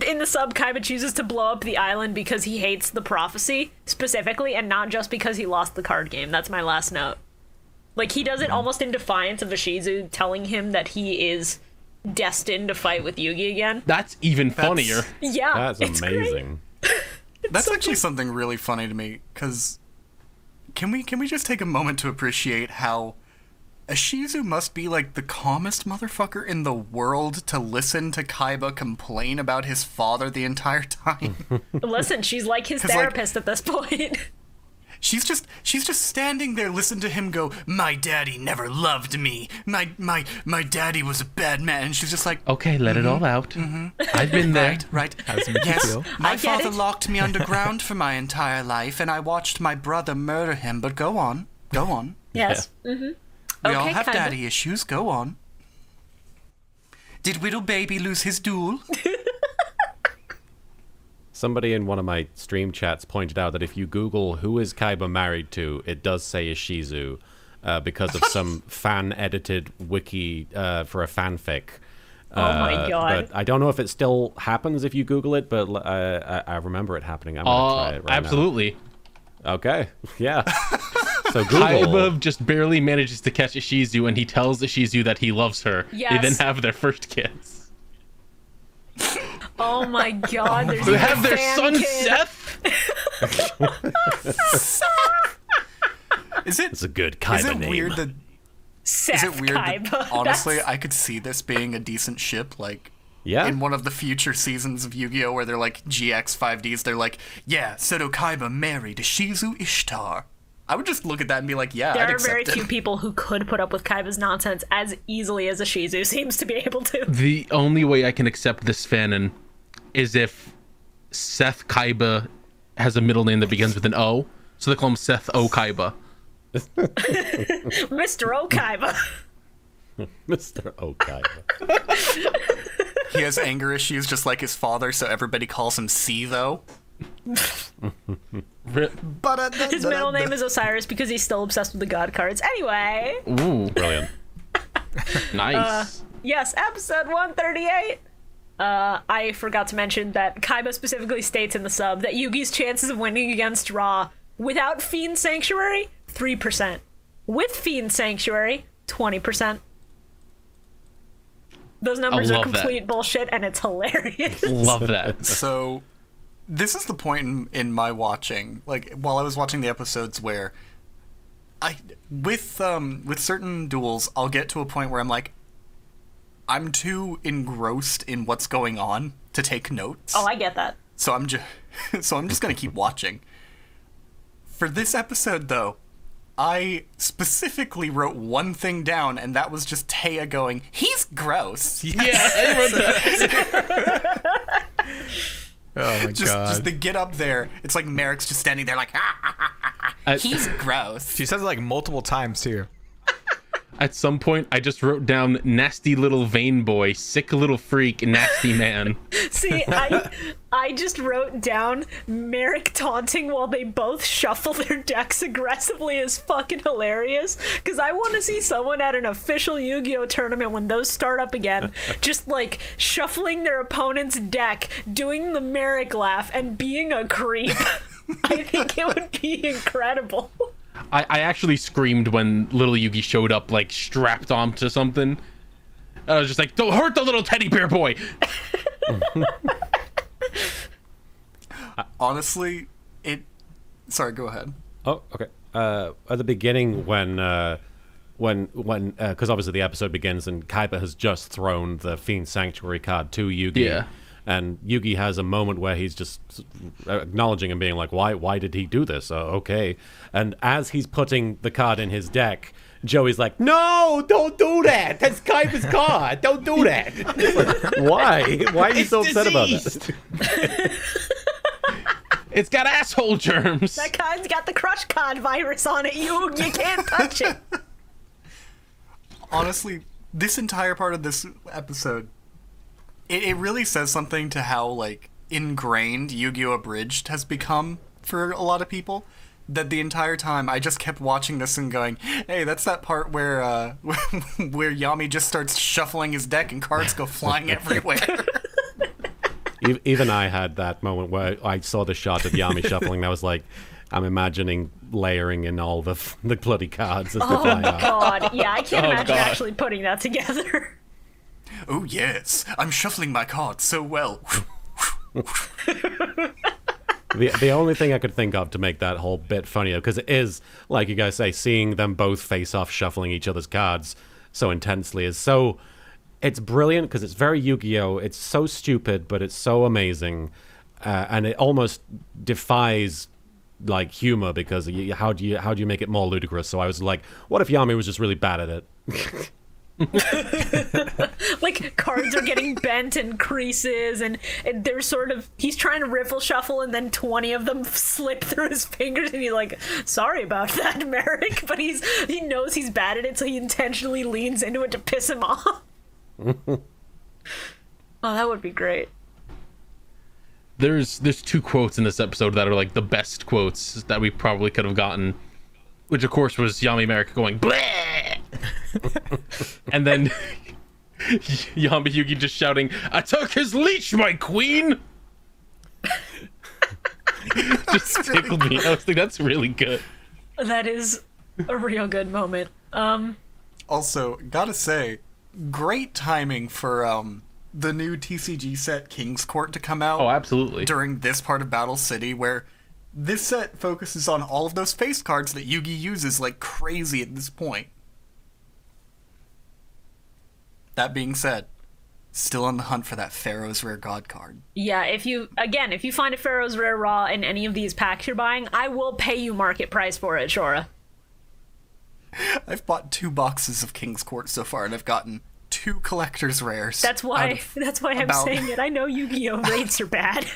In the sub, Kaiba chooses to blow up the island because he hates the prophecy specifically, and not just because he lost the card game. That's my last note. Like, he does it almost in defiance of Ishizu telling him that he is destined to fight with Yugi again. That's even funnier. Yeah, That's amazing. That's actually something really funny to me, because can we just take a moment to appreciate how Ishizu must be like the calmest motherfucker in the world to listen to Kaiba complain about his father the entire time. Listen, she's like his therapist at this point. She's just standing there listening to him go, "My daddy never loved me. My daddy was a bad man." And she's just like, okay, let it all out. I've been there. Right. How does it make you Yes, feel? my father locked me underground for my entire life, and I watched my brother murder him. But go on. Yes. Yeah. Mm-hmm. We all Okay, have Kaiba. daddy issues. Go on. Did Whittle Baby lose his duel? Somebody in one of my stream chats pointed out that if you Google who is Kaiba married to, it does say Ishizu because of some fan-edited wiki for a fanfic. Oh my god. But I don't know if it still happens if you Google it, but I remember it happening. I'm going to try it right absolutely. now. Okay, yeah. So Google. Kaiba just barely manages to catch Ishizu, and he tells Ishizu that he loves her. Yes. They then have their first kids. Oh my god, there's They even have a their fan son kid. Seth. It's a good Kaiba name. Weird that Seth is it weird Kaiba. that honestly That's- I could see this being a decent ship, like Yeah. in one of the future seasons of Yu-Gi-Oh! Where they're like GX 5Ds, they're like, yeah, Seto Kaiba married Ishizu Ishtar. I would just look at that and be like, yeah, There I'd are accept very it. few people who could put up with Kaiba's nonsense as easily as Ishizu seems to be able to. The only way I can accept this fanon is if Seth Kaiba has a middle name that begins with an O, so they call him Seth O Kaiba. Mr. Okaiba. Mr. Okaiba. He has anger issues just like his father, so everybody calls him C, though. His middle name is Osiris because he's still obsessed with the god cards. Anyway. Ooh. Brilliant. Nice. Yes, episode 138. I forgot to mention that Kaiba specifically states in the sub that Yugi's chances of winning against Ra without Fiend Sanctuary, 3%. With Fiend Sanctuary, 20%. Those numbers are complete bullshit, and it's hilarious. Love that. So, this is the point in my watching, like, while I was watching the episodes where with certain duels, I'll get to a point where I'm like, I'm too engrossed in what's going on to take notes. Oh, I get that. So I'm just gonna keep watching. For this episode, though, I specifically wrote one thing down, and that was just Taya going, "He's gross." Yeah, I wrote that. Oh my god. Just to get up there, it's like Merrick's just standing there like, he's gross. She says it like multiple times too. At some point, I just wrote down nasty little vein boy, sick little freak, nasty man. See, I just wrote down Merrick taunting while they both shuffle their decks aggressively is fucking hilarious. Because I want to see someone at an official Yu-Gi-Oh tournament when those start up again, just like shuffling their opponent's deck, doing the Merrick laugh, and being a creep. I think it would be incredible. I actually screamed when little Yugi showed up, like, strapped onto something. I was just like, don't hurt the little teddy bear boy! Honestly, Sorry, go ahead. Oh, okay. At the beginning, when because obviously the episode begins and Kaiba has just thrown the Fiend Sanctuary card to Yugi. Yeah. And Yugi has a moment where he's just acknowledging and being like, why did he do this? Okay. And as he's putting the card in his deck, Joey's like, no, don't do that. That's Kaiba's card. Don't do that. Like, why? Why are you so upset about that? It's got asshole germs. That card's got the crush card virus on it. You can't touch it. Honestly, this entire part of this episode, it really says something to how, like, ingrained Yu-Gi-Oh! Abridged has become for a lot of people. That the entire time I just kept watching this and going, hey, that's that part where where Yami just starts shuffling his deck and cards go flying everywhere. Even I had that moment where I saw the shot of Yami shuffling, and I was like, I'm imagining layering in all the bloody cards as they fly out. God, yeah, I can't imagine actually putting that together. Oh yes, I'm shuffling my cards so well. The only thing I could think of to make that whole bit funnier, because it is, like you guys say, seeing them both face off shuffling each other's cards so intensely is so... It's brilliant because it's very Yu-Gi-Oh! It's so stupid, but it's so amazing. And it almost defies, like, humor, because how do you make it more ludicrous? So I was like, what if Yami was just really bad at it? Like, cards are getting bent and creases, and they're sort of, he's trying to riffle shuffle, and then 20 of them slip through his fingers, and he's like, sorry about that, Merrick, but he knows he's bad at it, so he intentionally leans into it to piss him off. Oh, that would be great. There's two quotes in this episode that are like the best quotes that we probably could have gotten, which of course was Yami Merrick going bleh, and then Yami Yugi just shouting, "I took his leash, my queen." Just tickled me. I was like, that's really good. That is a real good moment. Also, gotta say, great timing for the new TCG set King's Court to come out. Oh, absolutely. During this part of Battle City, where this set focuses on all of those face cards that Yugi uses like crazy at this point. That being said, still on the hunt for that Pharaoh's Rare God card. Yeah, if you find a Pharaoh's Rare Raw in any of these packs you're buying, I will pay you market price for it, Shora. I've bought 2 boxes of King's Court so far, and I've gotten 2 collector's rares. That's why I'm saying it. I know Yu-Gi-Oh! Rates are bad.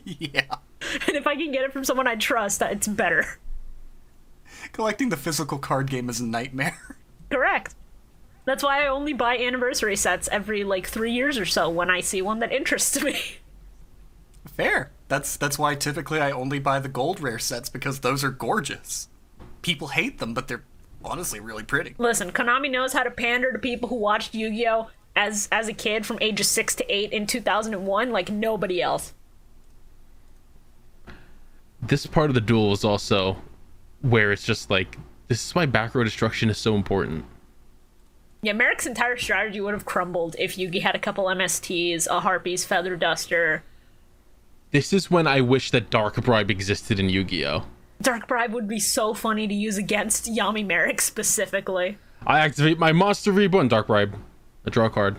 Yeah. And if I can get it from someone I trust, it's better. Collecting the physical card game is a nightmare. Correct. That's why I only buy anniversary sets every, 3 years or so when I see one that interests me. Fair. That's why typically I only buy the gold rare sets, because those are gorgeous. People hate them, but they're honestly really pretty. Listen, Konami knows how to pander to people who watched Yu-Gi-Oh! As a kid from ages 6 to 8 in 2001 like nobody else. This part of the duel is also where it's just like, this is why back row destruction is so important. Yeah, Merrick's entire strategy would have crumbled if Yugi had a couple MSTs, a Harpy's Feather Duster. This is when I wish that Dark Bribe existed in Yu-Gi-Oh! Dark Bribe would be so funny to use against Yami Merrick specifically. I activate my Monster V1 Dark Bribe. I draw a card.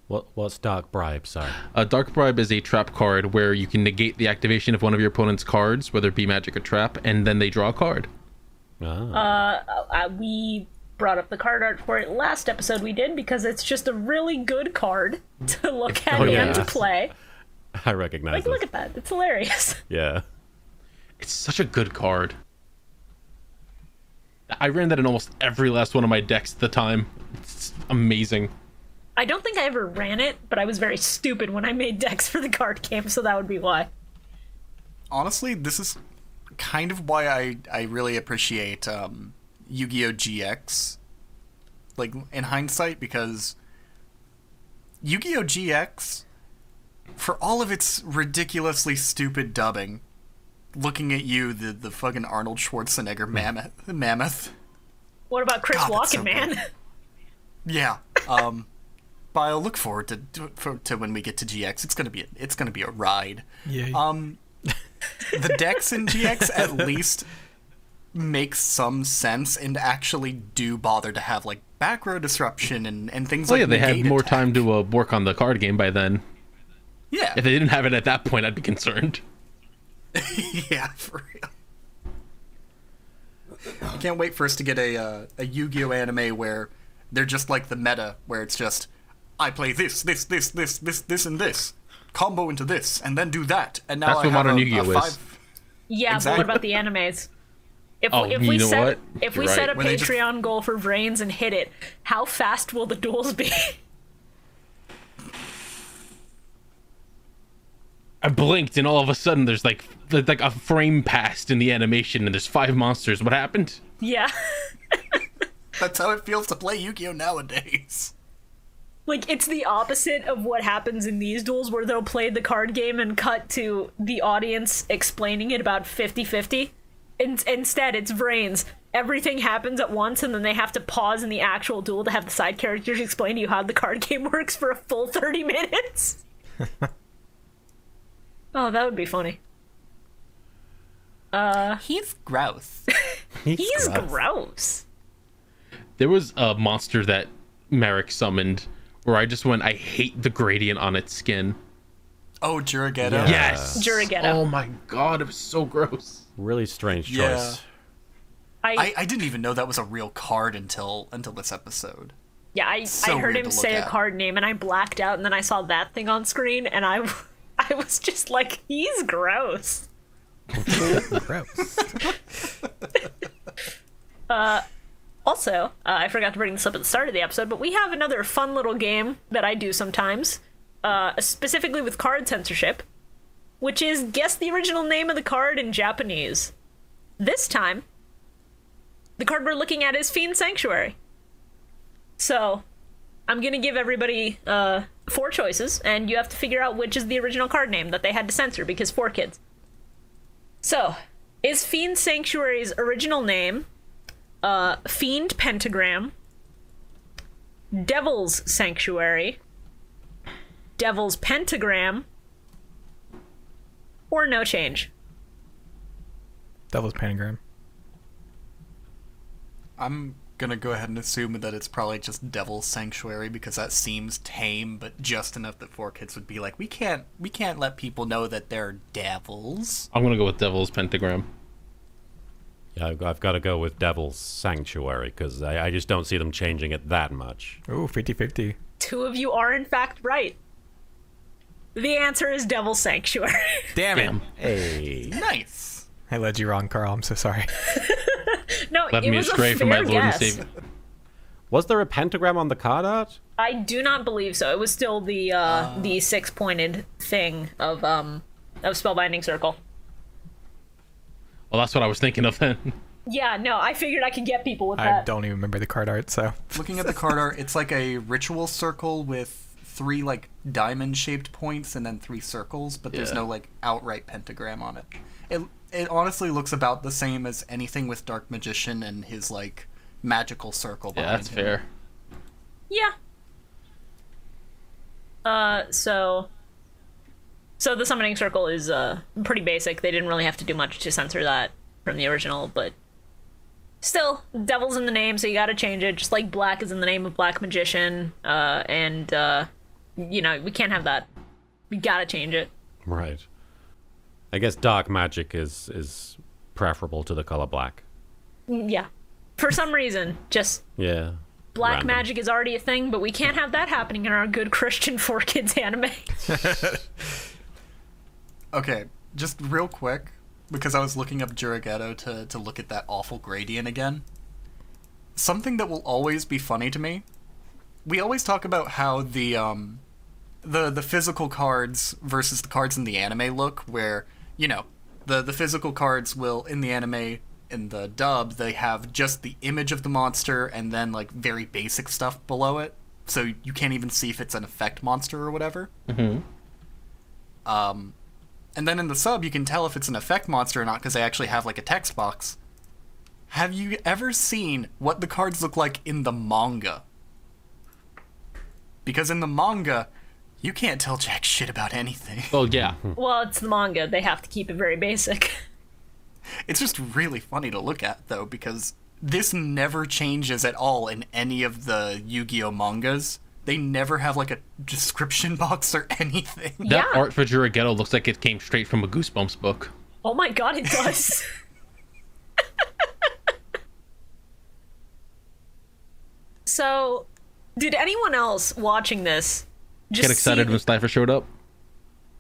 What's Dark Bribe? Sorry. Dark Bribe is a trap card where you can negate the activation of one of your opponent's cards, whether it be magic or trap, and then they draw a card. We brought up the card art for it last episode we did because it's just a really good card to look at and to play. I recognize it. Look at that. It's hilarious. Yeah. It's such a good card. I ran that in almost every last one of my decks at the time. It's amazing. I don't think I ever ran it, but I was very stupid when I made decks for the card game, so that would be why. Honestly, this is kind of why I really appreciate Yu-Gi-Oh! GX, like, in hindsight, because Yu-Gi-Oh! GX, for all of its ridiculously stupid dubbing, looking at you, the fucking Arnold Schwarzenegger mammoth. What about Chris Walken, man? Good. Yeah. But I'll look forward to when we get to GX. It's gonna be a ride. Yeah. The decks in GX at least make some sense and actually do bother to have like back row disruption and things like that. They had more time to work on the card game by then. Yeah. If they didn't have it at that point, I'd be concerned. Yeah, for real. I can't wait for us to get a Yu-Gi-Oh! Anime where they're just like the meta, where it's just, I play this, and this, combo into this, and then do that, and now that's I what have modern a Yu-Gi-Oh! Is. Yeah, Exactly. but what about the animes? If we You're set right. a Patreon goal for Vrains and hit it, how fast will the duels be? I blinked and all of a sudden there's like a frame passed in the animation and there's 5 monsters. What happened? Yeah. That's how it feels to play Yu-Gi-Oh! Nowadays. Like, it's the opposite of what happens in these duels where they'll play the card game and cut to the audience explaining it about 50-50. Instead, it's Vrains. Everything happens at once and then they have to pause in the actual duel to have the side characters explain to you how the card game works for a full 30 minutes. Oh, that would be funny. He's gross. He's gross. There was a monster that Merrick summoned where I just went, I hate the gradient on its skin. Oh, Juragetto? Yeah. Yes! Juragetto. Oh my god, it was so gross. Really strange choice. Yeah. I didn't even know that was a real card until this episode. Yeah, I heard him say a card name and I blacked out and then I saw that thing on screen and I was just like, he's gross. Gross. Also, I forgot to bring this up at the start of the episode, but we have another fun little game that I do sometimes, specifically with card censorship, which is guess the original name of the card in Japanese. This time, the card we're looking at is Fiend Sanctuary. So, I'm gonna give everybody 4 choices, and you have to figure out which is the original card name that they had to censor because 4 kids. So, is Fiend Sanctuary's original name Fiend Pentagram, Devil's Sanctuary, Devil's Pentagram, or no change? Devil's Pentagram. I'm gonna go ahead and assume that it's probably just Devil's Sanctuary because that seems tame, but just enough that 4 kids would be like, we can't let people know that they're devils. I'm gonna go with Devil's Pentagram. Yeah, I've got to go with Devil's Sanctuary because I just don't see them changing it that much. Ooh, 50-50. 2 of you are in fact right. The answer is Devil's Sanctuary. Damn it. Hey. Nice. I led you wrong, Carl. I'm so sorry. No, Led it me was astray a from my fair Lord and guess. Savior. Was there a pentagram on the card art? I do not believe so. It was still the 6-pointed thing of Spellbinding Circle. Well, that's what I was thinking of then. Yeah, no, I figured I could get people with I that. don't even remember the card art, so. Looking at the card art, it's like a ritual circle with 3 like diamond-shaped points and then 3 circles, but there's no like outright pentagram on it. It honestly looks about the same as anything with Dark Magician and his like magical circle behind Yeah, that's him. fair. Yeah. So the summoning circle is pretty basic. They didn't really have to do much to censor that from the original, but still, devil's in the name, so you gotta change it. Just like black is in the name of Black Magician, and you know, we can't have that. We gotta change it. Right. I guess dark magic is preferable to the color black. Yeah. For some reason, just Yeah. black Random. magic is already a thing, but we can't have that happening in our good Christian 4Kids anime. Okay, just real quick, because I was looking up Jurigeto to look at that awful gradient again. Something that will always be funny to me. We always talk about how the physical cards versus the cards in the anime look, where, you know, the physical cards will, in the anime, in the dub, they have just the image of the monster and then, like, very basic stuff below it. So you can't even see if it's an effect monster or whatever. Mm-hmm. And then in the sub, you can tell if it's an effect monster or not because they actually have, like, a text box. Have you ever seen what the cards look like in the manga? Because in the manga, you can't tell jack shit about anything. Oh, yeah. Well, it's the manga. They have to keep it very basic. It's just really funny to look at, though, because this never changes at all in any of the Yu-Gi-Oh! Mangas. They never have, like, a description box or anything. That art for Jurigeto looks like it came straight from a Goosebumps book. Oh my god, it does. So, did anyone else watching this just Get excited see... when Slifer showed up?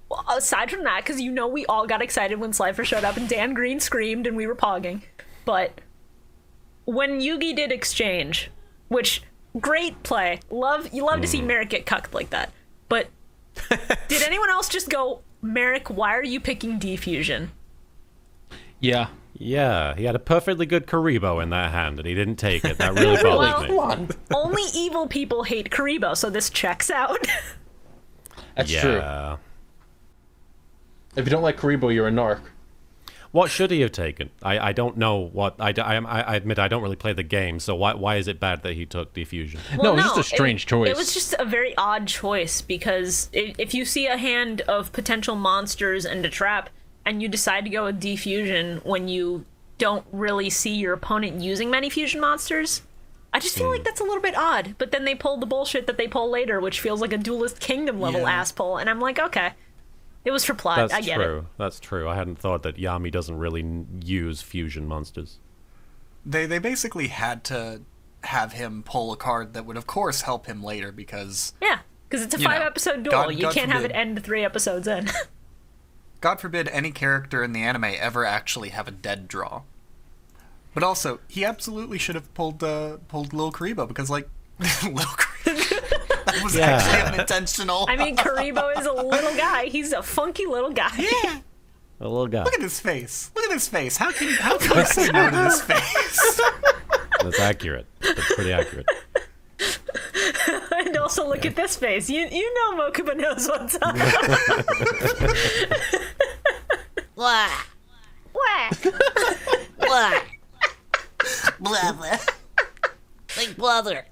Well, aside from that, because you know we all got excited when Slifer showed up and Dan Green screamed and we were pogging. But when Yugi did exchange, which, great play. You love to see Merrick get cucked like that. But did anyone else just go, Merrick, why are you picking D-Fusion? Yeah. Yeah, he had a perfectly good Kuriboh in that hand, and he didn't take it. That really bothered me. Only evil people hate Kuriboh, so this checks out. That's true. If you don't like Kuriboh, you're a narc. What should he have taken? I don't know what... I admit I don't really play the game, so why is it bad that he took Diffusion? Well, no, it's just a strange choice. It was just a very odd choice, because if you see a hand of potential monsters and a trap, and you decide to go with Diffusion when you don't really see your opponent using many fusion monsters, I just feel like that's a little bit odd. But then they pull the bullshit that they pull later, which feels like a Duelist Kingdom level ass pull, and I'm like, okay. It was for plot. I get it. That's true. I hadn't thought that Yami doesn't really use fusion monsters. They basically had to have him pull a card that would, of course, help him later because... Yeah, because it's a 5-episode duel. You can't have it end 3 episodes in. God forbid any character in the anime ever actually have a dead draw. But also, he absolutely should have pulled Lil Kuriboh because, like, Lil Kuriboh... That was actually unintentional. I mean, Kuriboh is a little guy. He's a funky little guy. Yeah. A little guy. Look at his face. Look at his face. How can I say no to this face? That's accurate. That's pretty accurate. And also look at this face. You know Mokuba knows what's up. Blah. Blah. Blah. Blah, blah. Like blather.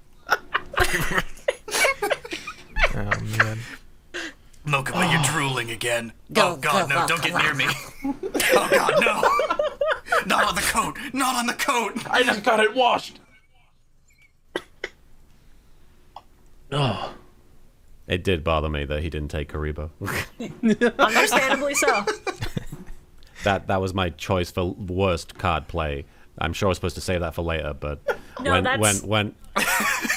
Oh, man. Mokuba, you're drooling again. Go, oh, God, go, no, go, don't go, get go. near me. Oh, God, no. Not on the coat. Not on the coat. I just got it washed. Oh. It did bother me that he didn't take Kuriboh. Understandably so. That was my choice for worst card play. I'm sure I was supposed to save that for later, but No, when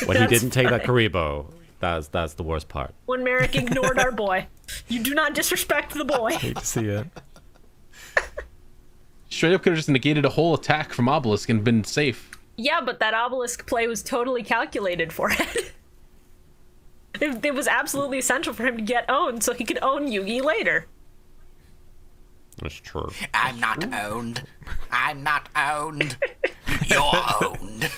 he didn't take that Kuriboh, that's the worst part. When Merrick ignored our boy. You do not disrespect the boy. Hate to see it. Straight up could have just negated a whole attack from Obelisk and been safe. Yeah, but that obelisk play was totally calculated for it. It was absolutely essential for him to get owned so he could own Yugi later. That's true. I'm not owned. I'm not owned. You're owned.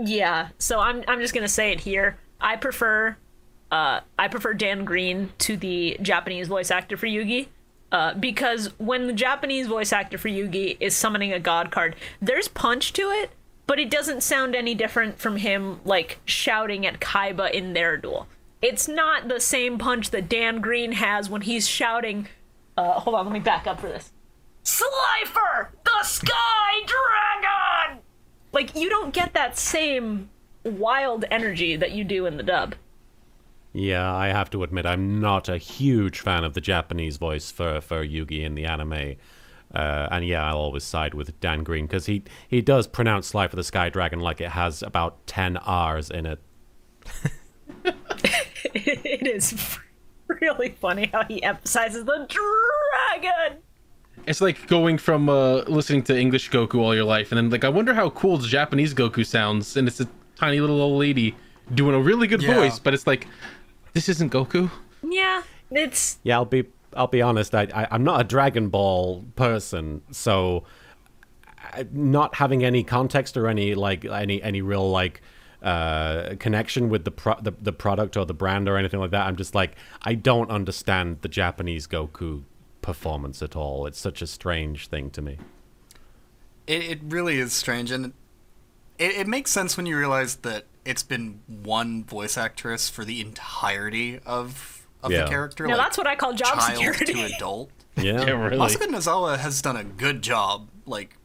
Yeah, so I'm just gonna say it here. I prefer Dan Green to the Japanese voice actor for Yugi. Because when the Japanese voice actor for Yugi is summoning a god card, there's punch to it, but it doesn't sound any different from him, like, shouting at Kaiba in their duel. It's not the same punch that Dan Green has when he's shouting, hold on, let me back up for this. Slifer, the Sky Dragon! Like, you don't get that same wild energy that you do in the dub. Yeah, I have to admit, I'm not a huge fan of the Japanese voice for Yugi in the anime. And yeah, I'll always side with Dan Green, because he does pronounce Slifer the Sky Dragon like it has about 10 R's in it. It is really funny how he emphasizes the dragon. It's like going from listening to English Goku all your life, and then like, I wonder how cool the Japanese Goku sounds, and it's a tiny little old lady doing a really good voice, but it's like, this isn't Goku. Yeah, it's... Yeah, I'll be honest, I'm not a Dragon Ball person, so not having any context or any real like connection with the product or the brand or anything like that, I'm just like, I don't understand the Japanese Goku performance at all. It's such a strange thing to me. It really is strange, and it makes sense when you realize that it's been one voice actress for the entirety of the character. No, like, that's what I call job child security. to adult. Yeah, really. Masuka Nozawa has done a good job. Like,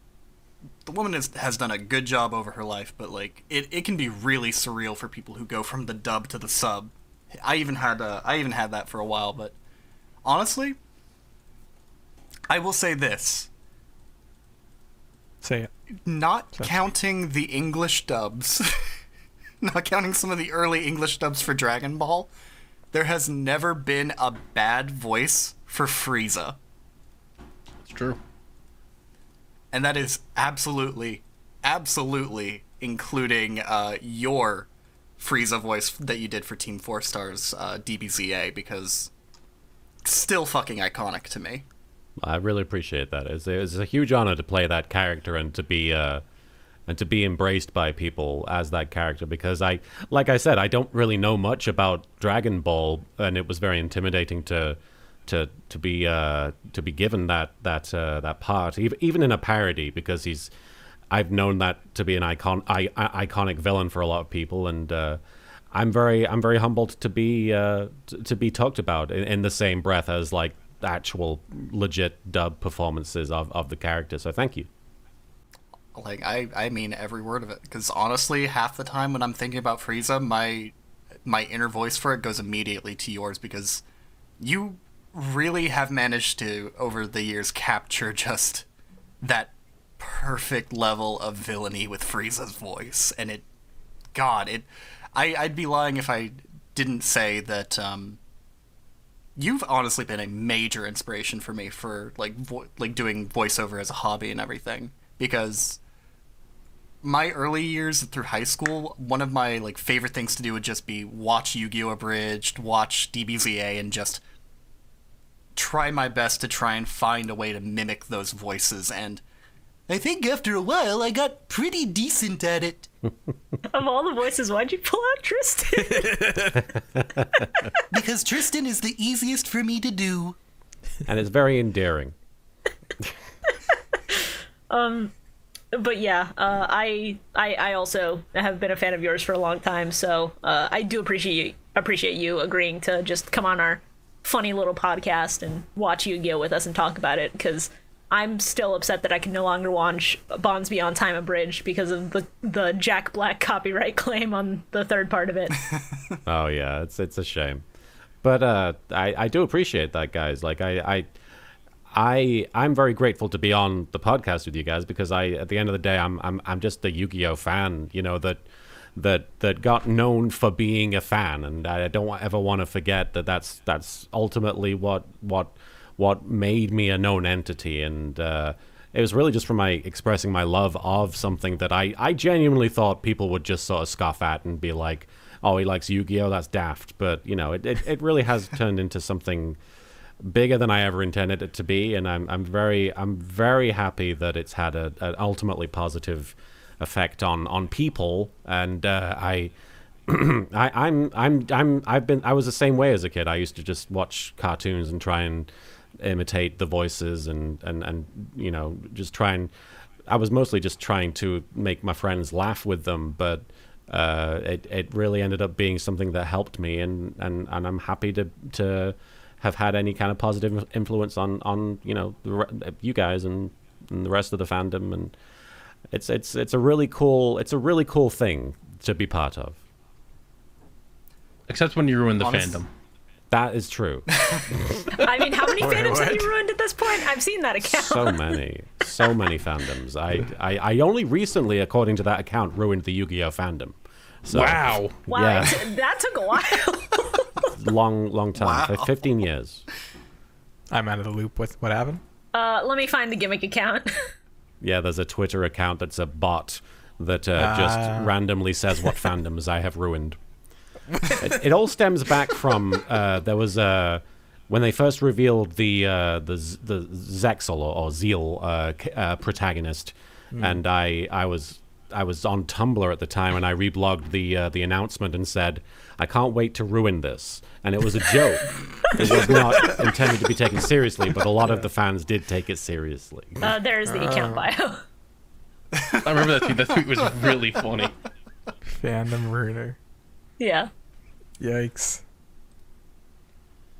the woman has done a good job over her life, but like, it can be really surreal for people who go from the dub to the sub. I even had that for a while, but honestly, I will say this. Say it. Not counting the English dubs, not counting some of the early English dubs for Dragon Ball, there has never been a bad voice for Frieza. It's true. And that is absolutely including your Frieza voice that you did for Team 4 Star's DBZA, because it's still fucking iconic to me. I really appreciate that. It's a huge honor to play that character and to be embraced by people as that character, because like I said, I don't really know much about Dragon Ball, and it was very intimidating to be given that part, even in a parody, because I've known that to be an iconic villain for a lot of people, and I'm very humbled to be talked about in the same breath as like actual legit dub performances of the character. So thank you. Like, I mean every word of it, because honestly, half the time when I'm thinking about Frieza, my inner voice for it goes immediately to yours, because you really have managed to, over the years, capture just that perfect level of villainy with Frieza's voice. And I'd be lying if I didn't say that you've honestly been a major inspiration for me for like doing voiceover as a hobby and everything, because my early years through high school, one of my like favorite things to do would just be watch Yu-Gi-Oh! Abridged, watch DBZA, and just try my best to try and find a way to mimic those voices. And I think after a while, I got pretty decent at it. Of all the voices, why'd you pull out Tristan? Because Tristan is the easiest for me to do. And it's very endearing. But yeah, I also have been a fan of yours for a long time, so I do appreciate you agreeing to just come on our funny little podcast and watch Yu-Gi-Oh! With us and talk about it, because I'm still upset that I can no longer watch Bonds Beyond Time Abridged because of the Jack Black copyright claim on the third part of it. Oh yeah, it's a shame, but I do appreciate that, guys. Like I'm very grateful to be on the podcast with you guys, because at the end of the day, I'm just a Yu-Gi-Oh! Fan, you know, that got known for being a fan, and I don't ever want to forget that's ultimately what made me a known entity. And it was really just from my expressing my love of something that I genuinely thought people would just sort of scoff at and be like, oh, he likes Yu-Gi-Oh, that's daft. But it really has turned into something bigger than I ever intended it to be, and I'm very happy that it's had an ultimately positive effect on people. And I was the same way as a kid. I used to just watch cartoons and try and imitate the voices and just try and I was mostly just trying to make my friends laugh with them, but it really ended up being something that helped me, and I'm happy to have had any kind of positive influence on you guys and the rest of the fandom, and it's a really cool thing to be part of. Except when you ruin the fandom. That is true. I mean, how many fandoms have you ruined at this point? I've seen that account. So many fandoms. I only recently, according to that account, ruined the Yu-Gi-Oh fandom. So, wow. Yeah. That took a while. long time. Wow. 15 years. I'm out of the loop with what happened. Let me find the gimmick account. Yeah, there's a Twitter account that's a bot that just randomly says what fandoms I have ruined. It all stems back from there was when they first revealed the Zexel or Zeal protagonist, and I was on Tumblr at the time, and I reblogged the announcement and said, I can't wait to ruin this. And it was a joke. It was not intended to be taken seriously, but a lot of the fans did take it seriously. There's the account bio. I remember that tweet. That tweet was really funny. Fandom ruiner. Yeah. Yikes.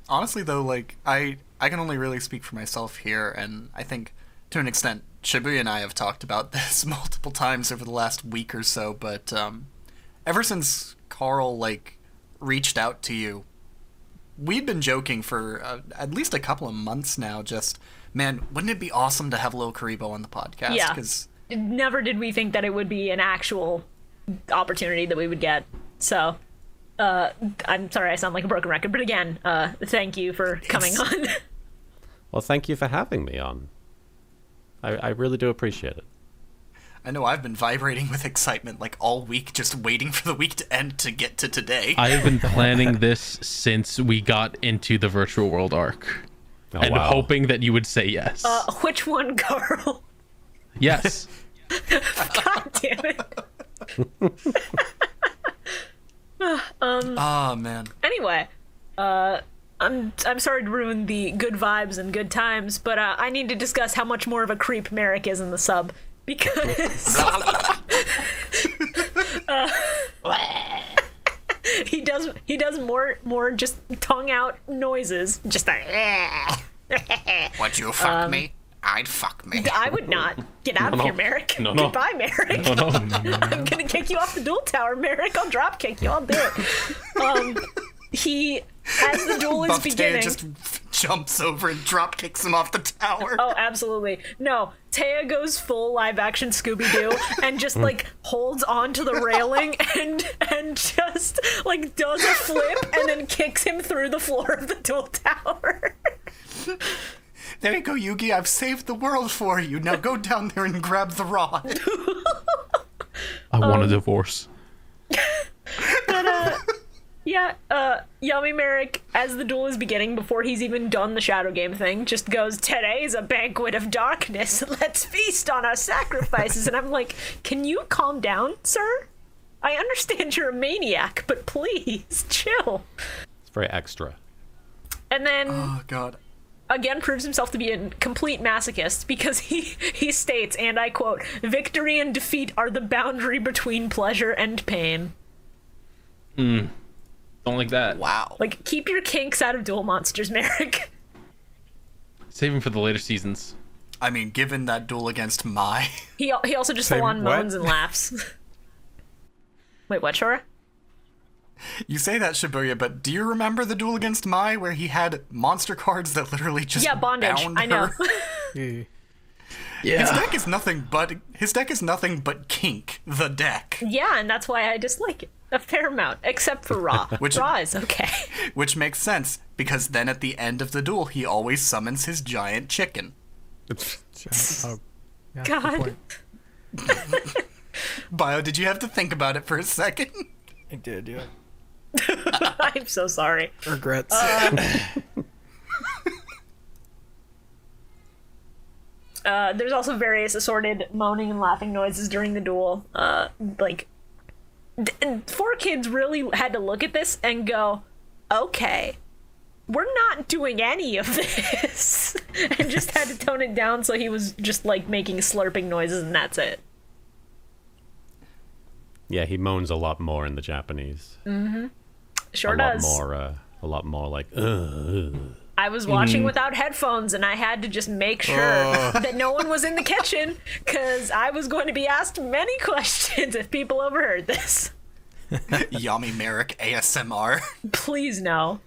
Honestly, though, like, I can only really speak for myself here, and I think, to an extent, Shibuya and I have talked about this multiple times over the last week or so, but ever since Carl, like, reached out to you, we've been joking for at least a couple of months now, just, man, wouldn't it be awesome to have little Kuriboh on the podcast? Yeah. 'Cause Never did we think that it would be an actual opportunity that we would get, so... I'm sorry I sound like a broken record, but again, thank you for coming on. Well, thank you for having me on. I really do appreciate it. I know I've been vibrating with excitement like all week, just waiting for the week to end to get to today. I have been planning this since we got into the virtual world arc, and hoping that you would say yes. Which one, Carl? Yes. God damn it. Oh man. Anyway, I'm sorry to ruin the good vibes and good times, but I need to discuss how much more of a creep Merrick is in the sub, because he does more just tongue out noises, just a Would you fuck me? I'd fuck me. I would not. Get out of here, Merrick. No. Goodbye, Merrick. I'm gonna kick you off the duel tower, Merrick. I'll drop kick you. I'll do it. He, as the duel is Buff beginning, Taya just jumps over and drop kicks him off the tower. Oh, absolutely. No, Taya goes full live action Scooby-Doo and just like holds onto the railing and just like does a flip and then kicks him through the floor of the duel tower. There you go, Yugi. I've saved the world for you. Now go down there and grab the rod. I want a divorce. But, Yummy Merrick, as the duel is beginning, before he's even done the Shadow Game thing, just goes, today's a banquet of darkness. Let's feast on our sacrifices. And I'm like, can you calm down, sir? I understand you're a maniac, but please, chill. It's very extra. And then... Oh, God. Again proves himself to be a complete masochist, because he states, and I quote, victory and defeat are the boundary between pleasure and pain. Don't like that. Wow. Like, keep your kinks out of Duel Monsters, Merrick. Save him for the later seasons. I mean, given that duel against Mai. He also just Say full on what? moans and laughs. Wait, what, Shora? You say that, Shibuya, but do you remember the duel against Mai where he had monster cards that literally just bondage. bound I know. her? Yeah. His deck is nothing but Kink, the deck. Yeah, and that's why I dislike it a fair amount, except for Raw. Raw is okay. Which makes sense, because then at the end of the duel, he always summons his giant chicken. Oh, Yeah, God. good point. Bio, did you have to think about it for a second? I did, yeah. I'm so sorry. Regrets. There's also various assorted moaning and laughing noises during the duel. Four kids really had to look at this and go, okay, we're not doing any of this. And just had to tone it down so he was just like making slurping noises and that's it. Yeah, he moans a lot more in the Japanese. Sure does. A lot more like, I was watching without headphones and I had to just make sure that no one was in the kitchen because I was going to be asked many questions if people overheard this. Yami Merrick ASMR. Please no.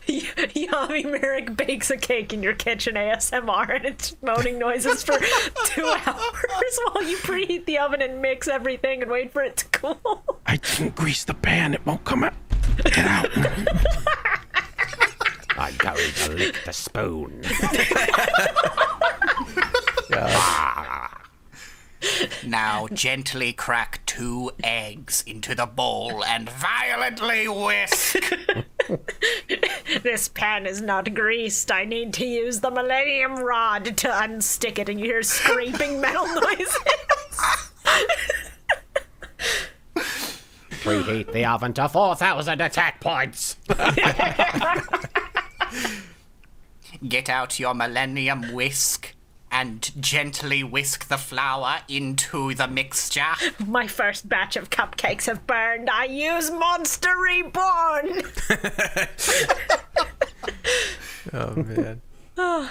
Yami Merrick bakes a cake in your kitchen ASMR and it's moaning noises for 2 hours while you preheat the oven and mix everything and wait for it to cool. I didn't grease the pan. It won't come out. Get out. I'm going to lick the spoon. Now gently crack 2 eggs into the bowl and violently whisk. This pan is not greased. I need to use the Millennium Rod to unstick it and you hear scraping metal noises. Preheat the oven to 4,000 attack points. Get out your Millennium Whisk and gently whisk the flour into the mixture. My first batch of cupcakes have burned. I use Monster Reborn. Oh, man.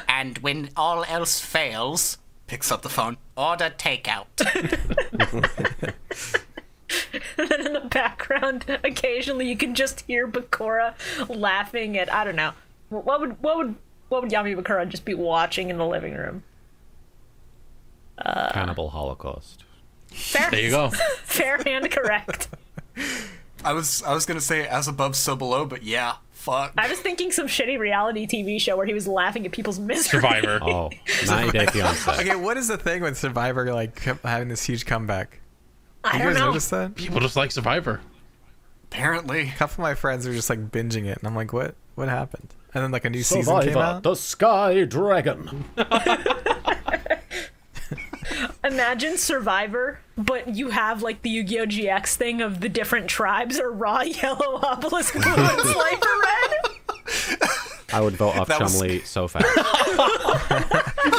And when all else fails, Picks up the phone. order takeout. And then in the background, occasionally you can just hear Bakura laughing at, I don't know. What would Yami Bakura just be watching in the living room? Cannibal Holocaust. Fair. There you go. Fair and correct. I was gonna say as above, so below, but yeah, fuck. I was thinking some shitty reality TV show where he was laughing at people's misery. Survivor. Oh, 90 Day Fiancé. Okay, what is the thing with Survivor like having this huge comeback? I You don't guys know. notice that? People just like Survivor. Apparently. A couple of my friends were just like binging it, and I'm like, what happened? And then like a new season came out. the Sky Dragon. Imagine Survivor, but you have like the Yu-Gi-Oh! GX thing of the different tribes are raw, yellow, obelisk, blue, and slifer red. I would vote off That was- Chumley so fast.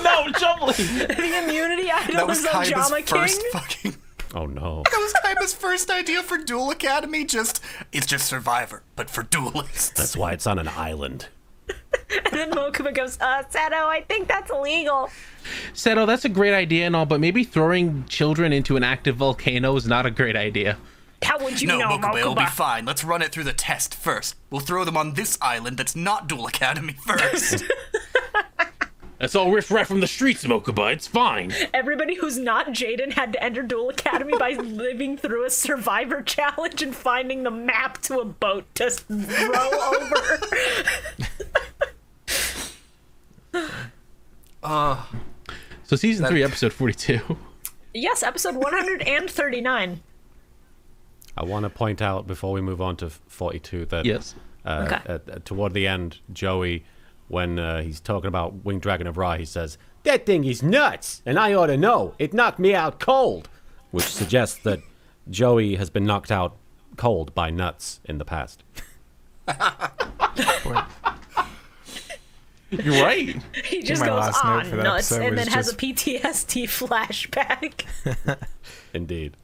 No, Chumley! The immunity item That was is Kaiba's Ojama first King. fucking... Oh no. That was Kaiba's first idea for Duel Academy. It's just Survivor, but for duelists. That's why it's on an island. And then Mokuba goes, Seto, I think that's illegal. Seto, that's a great idea and all, but maybe throwing children into an active volcano is not a great idea. How would you No, know, Mokuba, it'll be Mokuba? fine. Let's run it through the test first. We'll throw them on this island that's not Duel Academy first. That's all riff-raff from the streets, Mokuba. It's fine. Everybody who's not Jaden had to enter Duel Academy by living through a Survivor challenge and finding the map to a boat to row over. So season 3, episode 42. Yes, episode 139. I want to point out before we move on to 42 that Yes. Okay. Toward the end, Joey, when he's talking about Winged Dragon of Ra, he says, "That thing is nuts, and I ought to know. It knocked me out cold," which suggests that Joey has been knocked out cold by nuts in the past. You're right. He just my goes last note on for that nuts episode and was then has a just- PTSD flashback. Indeed.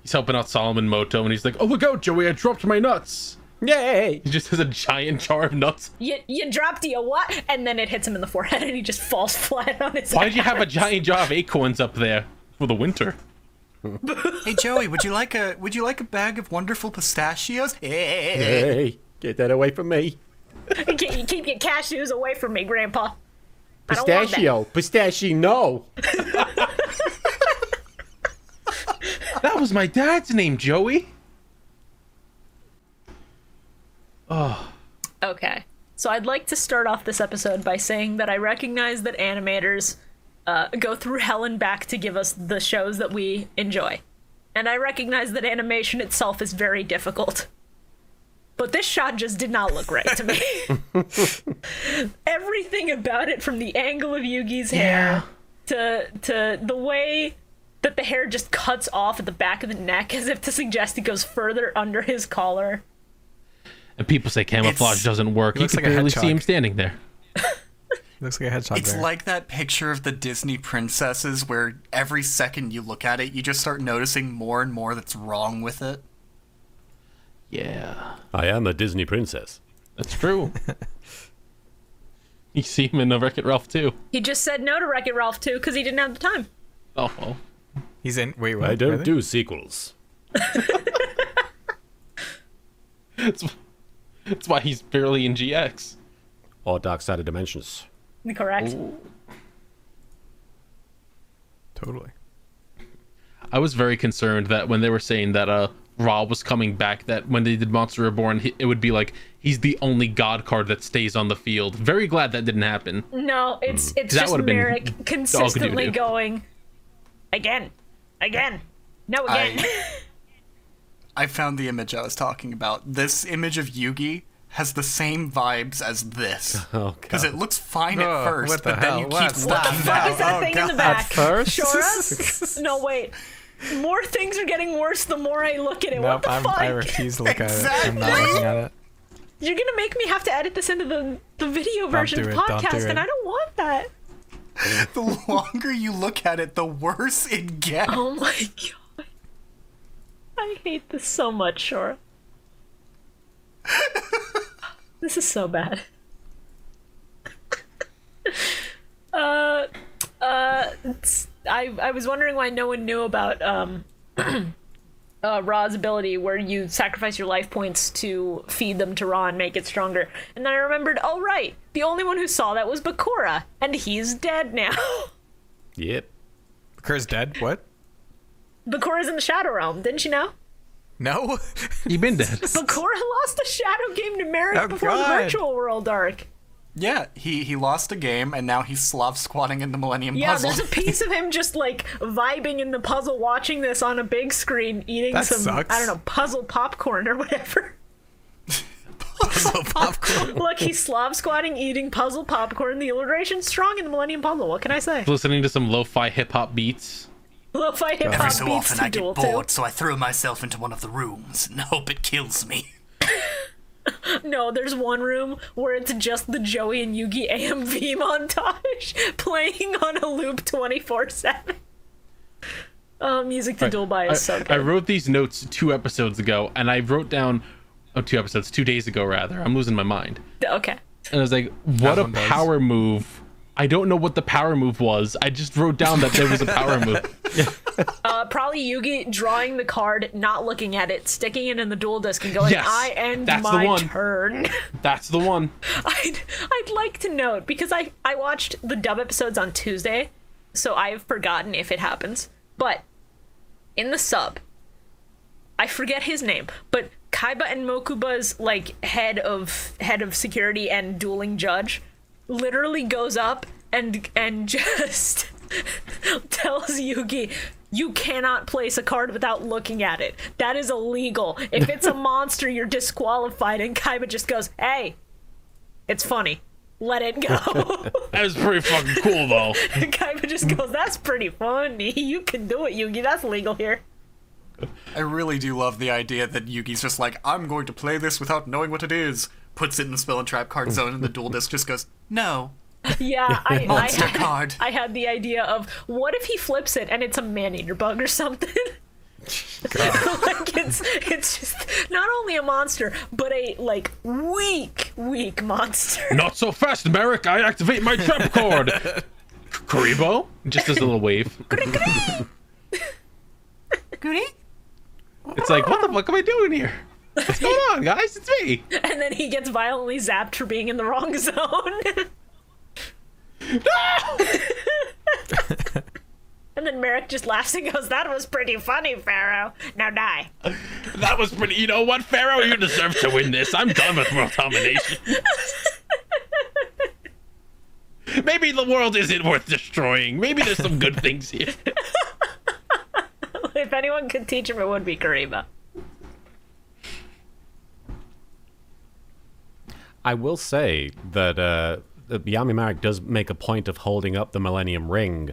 He's helping out Solomon Moto, and he's like, "Oh, look out, Joey, I dropped my nuts." Yay! He just has a giant jar of nuts. You dropped you what? And then it hits him in the forehead and he just falls flat on his Why'd you ass. have a giant jar of acorns up there for the winter? Hey Joey, would you like a bag of wonderful pistachios? Hey, get that away from me. You keep your cashews away from me, Grandpa. I don't want that. Pistachio, no. That was my dad's name, Joey. Okay. So I'd like to start off this episode by saying that I recognize that animators go through hell and back to give us the shows that we enjoy. And I recognize that animation itself is very difficult. But this shot just did not look right to me. Everything about it, from the angle of Yugi's hair to the way that the hair just cuts off at the back of the neck as if to suggest it goes further under his collar. And people say camouflage doesn't work. You can barely see him standing there. Looks like a hedgehog. It's there. like that picture of the Disney princesses where every second you look at it, you just start noticing more and more that's wrong with it. Yeah. I am a Disney princess. That's true. You see him in Wreck-It Ralph 2. He just said no to Wreck-It Ralph 2 because he didn't have the time. Oh, well. He's in. Wait, what? I don't Really? do sequels. That's why he's barely in GX. Or Dark Side of Dimensions. Correct. Ooh. Totally. I was very concerned that when they were saying that Ra was coming back, that when they did Monster Reborn, it would be like he's the only god card that stays on the field. Very glad that didn't happen. No, it's just Merrick consistently going, again, no, again. I found the image I was talking about. This image of Yugi has the same vibes as this. Oh, because it looks fine Oh, at first, what the but then hell? you What? keep Stop. looking What at is that thing in the back? first? Shoras? No, wait. More things are getting worse the more I look at it. Nope, What the fuck? I refuse to look at it. I'm not looking at it. You're gonna make me have to edit this into the video version of the do it, don't do podcast, it. and I don't want that. The longer you look at it, the worse it gets. Oh my god. I hate this so much, Shora. This is so bad. I was wondering why no one knew about Ra's ability where you sacrifice your life points to feed them to Ra and make it stronger. And then I remembered, oh right, the only one who saw that was Bakura, and he's dead now. Yep. Kerr's dead? What? Bakura's in the Shadow Realm, didn't you know? No? You've been dead. Bakura lost a Shadow game to Merrick Oh, before the God. Virtual World arc. Yeah, he lost a game, and now he's Slav squatting in the Millennium Yeah, Puzzle. there's a piece of him just like vibing in the puzzle, watching this on a big screen, eating That some, sucks. I don't know, puzzle popcorn or whatever. Puzzle popcorn. Look, he's Slav squatting, eating puzzle popcorn. The alliteration's strong in the Millennium Puzzle. What can I say? Listening to some lo-fi hip-hop beats. Lo-fi hip Every hop so beats often to I duel get to. bored, so I throw myself into one of the rooms and hope it kills me. No, there's one room where it's just the Joey and Yugi AMV montage playing on a loop 24/7. Music to duel by is so good. I wrote these notes 2 episodes ago, and I wrote down 2 days ago rather. I'm losing my mind. Okay. And I was like, what a one does. power move. I don't know what the power move was. I just wrote down that there was a power move. Probably Yugi drawing the card, not looking at it, sticking it in the duel disc and going, Yes, I end that's the my one. turn. That's the one. I'd like to note, because I watched the dub episodes on Tuesday, so I've forgotten if it happens, but in the sub, I forget his name, but Kaiba and Mokuba's like head of security and dueling judge literally goes up and just tells Yugi, you cannot place a card without looking at it. That is illegal. If it's a monster, you're disqualified. And Kaiba just goes, hey, it's funny. Let it go. That was pretty fucking cool, though. And Kaiba just goes, that's pretty funny. You can do it, Yugi. That's legal here. I really do love the idea that Yugi's just like, I'm going to play this without knowing what it is. Puts it in the spell and trap card zone, and the duel disc just goes, no. Yeah, Monster card. I had the idea of, what if he flips it and it's a man-eater bug or something? Like it's just not only a monster, but a like weak monster. Not so fast, Merrick. I activate my trap card. Kuriboh? Just as a little wave. It's like, what the fuck am I doing here? What's going on, guys? It's me. And then he gets violently zapped for being in the wrong zone. No! And then Merrick just laughs and goes, that was pretty funny, Pharaoh. Now die. That was pretty. You know what, Pharaoh? You deserve to win this. I'm done with world domination. Maybe the world isn't worth destroying. Maybe there's some good things here. If anyone could teach him, it would be Kuriboh. I will say that Yami Marek does make a point of holding up the Millennium Ring,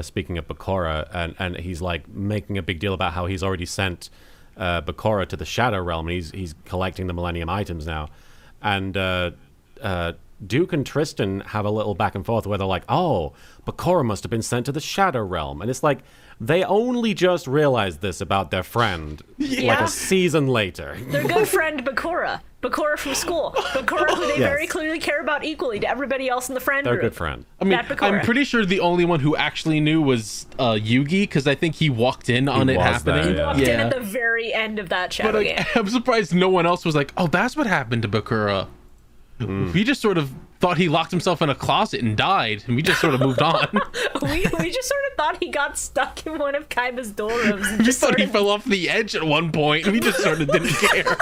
speaking of Bakura, and he's like making a big deal about how he's already sent Bakura to the Shadow Realm, and he's collecting the Millennium items now. And Duke and Tristan have a little back and forth where they're like, oh, Bakura must have been sent to the Shadow Realm. And it's like, they only just realized this about their friend like a season later. Their good friend Bakura. Bakura from school. Bakura, who they very clearly care about equally to everybody else in the friend They're group. a good friend. I mean, I'm pretty sure the only one who actually knew was Yugi, because I think he walked in on it happening. He walked in at the very end of that shadow But game. I'm surprised no one else was like, oh, that's what happened to Bakura. We just sort of thought he locked himself in a closet and died, and we just sort of moved on. we just sort of thought he got stuck in one of Kaiba's doorways. We thought he fell off the edge at one point, and we just sort of didn't care.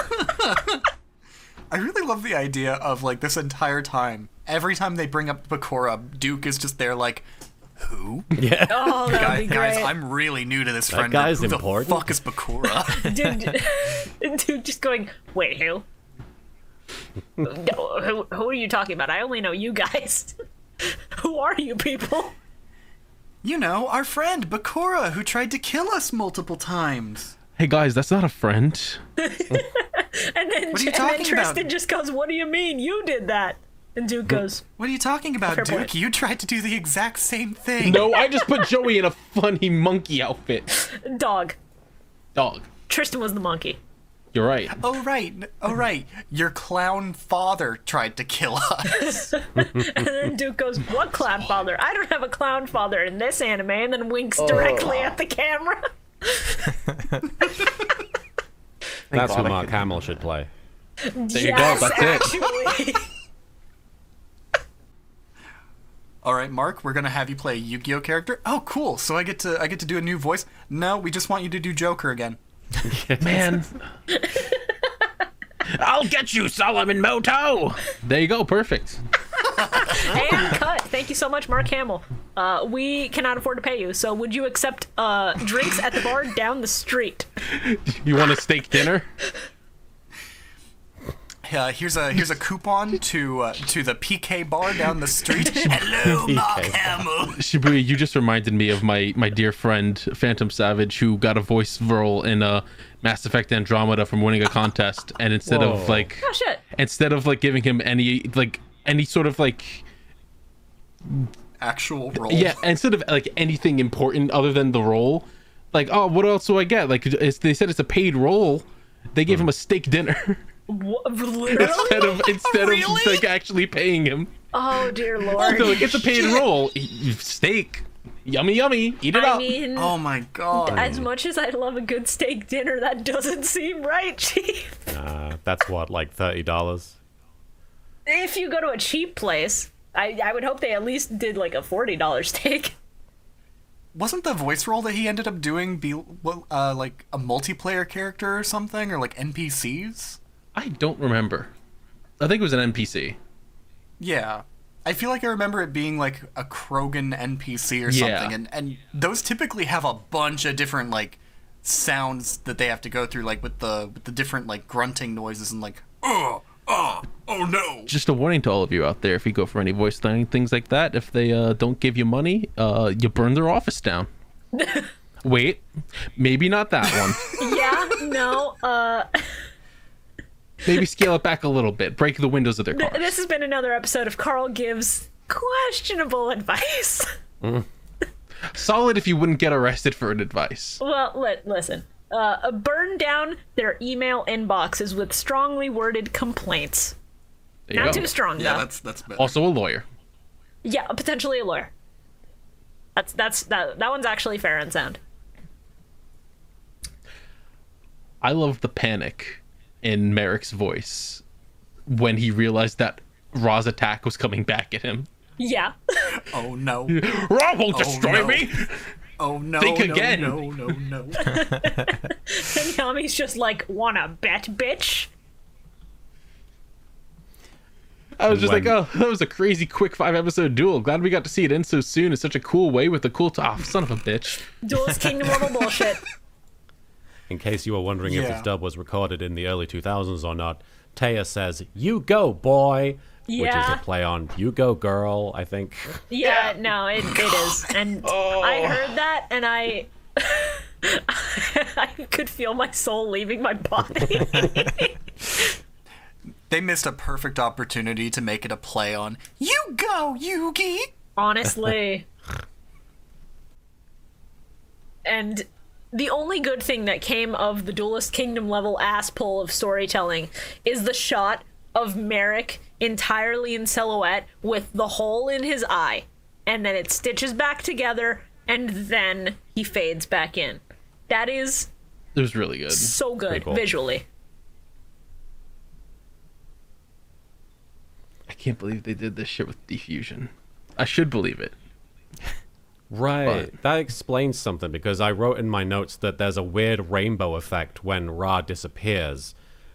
I really love the idea of, like, this entire time, every time they bring up Bakura, Duke is just there like, who? Yeah. Oh, that'd be great. Guys, I'm really new to this friend. Guy's Who important. the fuck is Bakura? Dude just going, wait, who? No, who are you talking about? I only know you guys. Who are you people? You know, our friend Bakura, who tried to kill us multiple times. Hey guys, that's not a friend. And then, What are you talking Tristan about? just goes, what do you mean? You did that. And Duke goes, What are you talking about, Fair Duke? point. You tried to do the exact same thing. No, I just put Joey in a funny monkey outfit. dog. Dog. Tristan was the monkey. You're right. Oh, right. Your clown father tried to kill us. And then Duke goes, what clown father? I don't have a clown father in this anime, and then winks directly at the camera. That's who Mark Hamill should play. There you go, that's it. Actually. All right, Mark, we're gonna have you play a Yu-Gi-Oh character. Oh, cool. So I get to do a new voice. No, we just want you to do Joker again. Man. I'll get you, Solomon Moto! There you go, perfect. And cut. Thank you so much, Mark Hamill. We cannot afford to pay you, so would you accept drinks at the bar down the street? You want a steak dinner? Here's a coupon to the PK bar down the street. Hello, Mark Hamill. Shibuya, you just reminded me of my dear friend Phantom Savage, who got a voice role in Mass Effect Andromeda from winning a contest, and instead of like, Oh shit. instead of like giving him any sort of like, Actual role. yeah, instead of like anything important other than the role, like, oh, what else do I get? Like, they said it's a paid role. They gave him a steak dinner. What, literally? instead of like actually paying him. Oh dear lord. So like, it's a paid role. Steak, yummy, eat it I up. mean, Oh my god. as much as I love a good steak dinner, that doesn't seem right, Chief. That's what, like $30? If you go to a cheap place, I would hope they at least did like a $40 steak. Wasn't the voice role that he ended up doing like a multiplayer character or something, or like NPCs? I don't remember. I think it was an NPC. Yeah. I feel like I remember it being like a Krogan NPC or Yeah. something, and those typically have a bunch of different like sounds that they have to go through, like with the different like grunting noises and like oh no. Just a warning to all of you out there: if you go for any voice things like that, if they don't give you money, you burn their office down. Wait, maybe not that one. Yeah, no, Maybe scale it back a little bit. Break the windows of their cars. this has been another episode of Carl Gives Questionable Advice. Solid if you wouldn't get arrested for an advice. Well, listen. Burn down their email inboxes with strongly worded complaints. There you Not go. too strong, Yeah, though. that's better. Also a lawyer. Yeah, potentially a lawyer. That one's actually fair and sound. I love the panic in Merrick's voice when he realized that Ra's attack was coming back at him. Yeah. Oh no. Ra won't destroy no. me! Oh no. Think no, again. No. And Yami's just like, wanna bet, bitch? I was just like, oh, that was a crazy quick 5-episode duel. Glad we got to see it end so soon in such a cool way with a cool son of a bitch. Duelist Kingdom level bullshit. In case you were wondering if this dub was recorded in the early 2000s or not, Taya says, "You go, boy," which is a play on "You go, girl," I think. Yeah, no, it is. And I heard that, and I could feel my soul leaving my body. They missed a perfect opportunity to make it a play on "You go, Yugi." Honestly. And the only good thing that came of the Duelist Kingdom level ass pull of storytelling is the shot of Merrick entirely in silhouette with the hole in his eye. And then it stitches back together, and then he fades back in. That is... It was really good. So good, visually. I can't believe they did this shit with diffusion. I should believe it. Right. That explains something, because I wrote in my notes that there's a weird rainbow effect when Ra disappears,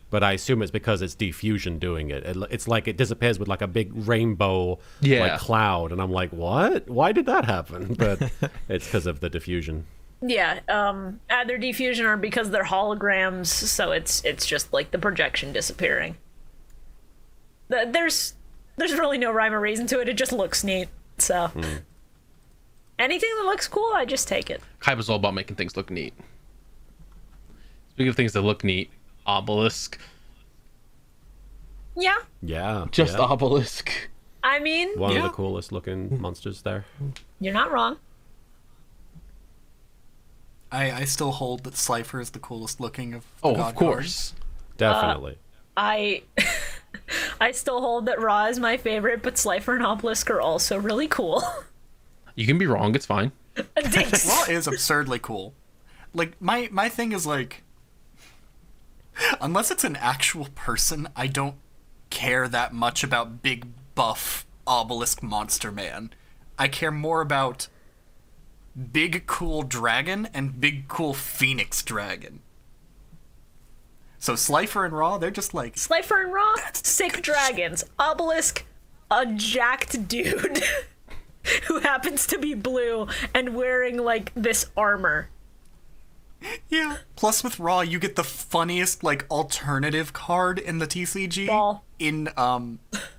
but I assume it's because it's diffusion doing it. It's like it disappears with like a big rainbow like cloud, and I'm like, what? Why did that happen? But it's because of the diffusion. Yeah, either diffusion or because they're holograms, so it's just like the projection disappearing. There's really no rhyme or reason to it. It just looks neat. So anything that looks cool, I just take it. Kaiba's all about making things look neat. Speaking of things that look neat, Obelisk. Yeah. Yeah. Just Obelisk. I mean, one of the coolest looking monsters there. You're not wrong. I still hold that Slifer is the coolest looking of the God of course. Cards. Definitely. I still hold that Ra is my favorite, but Slifer and Obelisk are also really cool. You can be wrong, it's fine. Ra is absurdly cool. Like, my thing is, like, unless it's an actual person, I don't care that much about big buff obelisk monster man. I care more about big cool dragon and big cool phoenix dragon. So Slifer and Ra, they're just like... Slifer and Ra, sick dragons. Obelisk, a jacked dude who happens to be blue and wearing, like, this armor. Yeah. Plus with Ra, you get the funniest, like, alternative card in the TCG. Ball. In,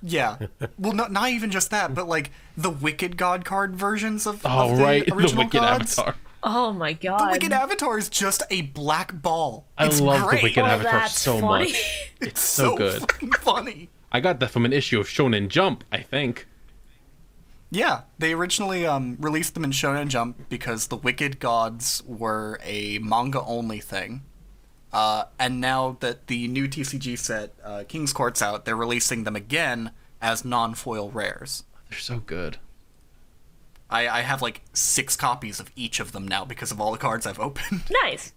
yeah. Well, not even just that, but, like, the Wicked God card versions of the original the Wicked gods. Avatar. Oh my god. The Wicked Avatar is just a black ball. I love great. the Wicked Avatar that's so funny. much. It's so good. Fucking funny. I got that from an issue of Shonen Jump, I think. Yeah, they originally released them in Shonen Jump because the Wicked Gods were a manga-only thing. And now that the new TCG set, King's Court's out, they're releasing them again as non-foil rares. They're so good. I have like 6 copies of each of them now because of all the cards I've opened. Nice.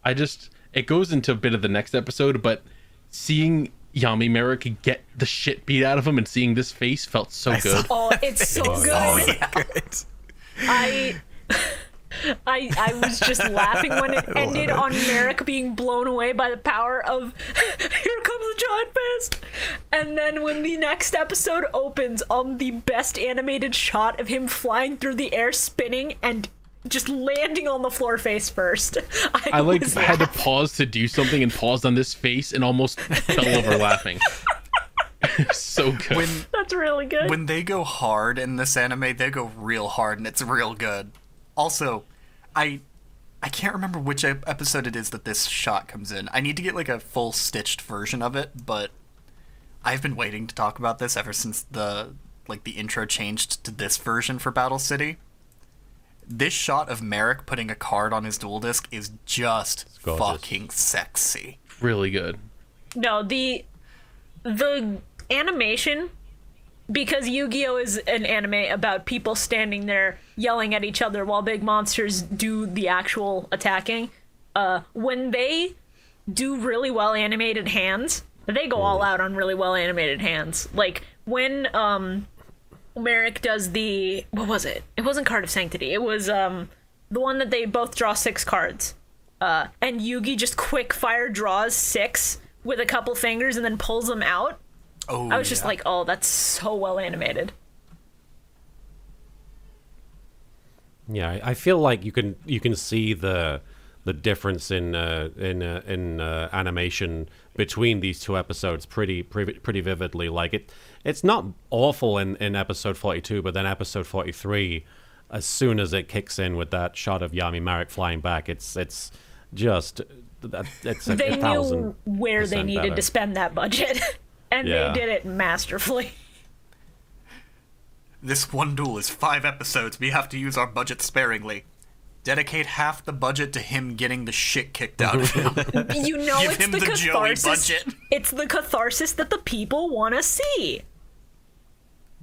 It goes into a bit of the next episode, but seeing Yami Merrick get the shit beat out of him and seeing this face felt so good. Oh, it's so good. Oh, yeah. I was just laughing when it ended on Merrick being blown away by the power of "Here comes a giant fist," and then when the next episode opens on the best animated shot of him flying through the air, spinning and just landing on the floor face first. I had to pause to do something and paused on this face and almost fell over laughing. So good. That's really good. When they go hard in this anime, they go real hard, and it's real good. Also, I can't remember which episode it is that this shot comes in. I need to get like a full stitched version of it, but I've been waiting to talk about this ever since the intro changed to this version for Battle City. This shot of Merrick putting a card on his duel disk is just fucking sexy. Really good. No, the animation, because Yu-Gi-Oh! Is an anime about people standing there yelling at each other while big monsters do the actual attacking, when they do really well animated hands, they go all out on really well animated hands. Like, when Merrick does the... What was it? It wasn't Card of Sanctity. It was the one that they both draw 6 cards. And Yugi just quick fire draws 6 with a couple fingers and then pulls them out. Oh, I was just like, oh, that's so well animated. Yeah, I feel like you can see the difference in animation between these two episodes pretty vividly. Like it's not awful in episode 42, but then episode 43, as soon as it kicks in with that shot of Yami Marek flying back, it's just it's a They knew 1,000% where they needed better. to spend that budget, and Yeah. they did it masterfully. This one duel is 5 episodes. We have to use our budget sparingly. Dedicate half the budget to him getting the shit kicked out of him. You know, Give it's him the the Joey catharsis. budget. It's the catharsis that the people want to see.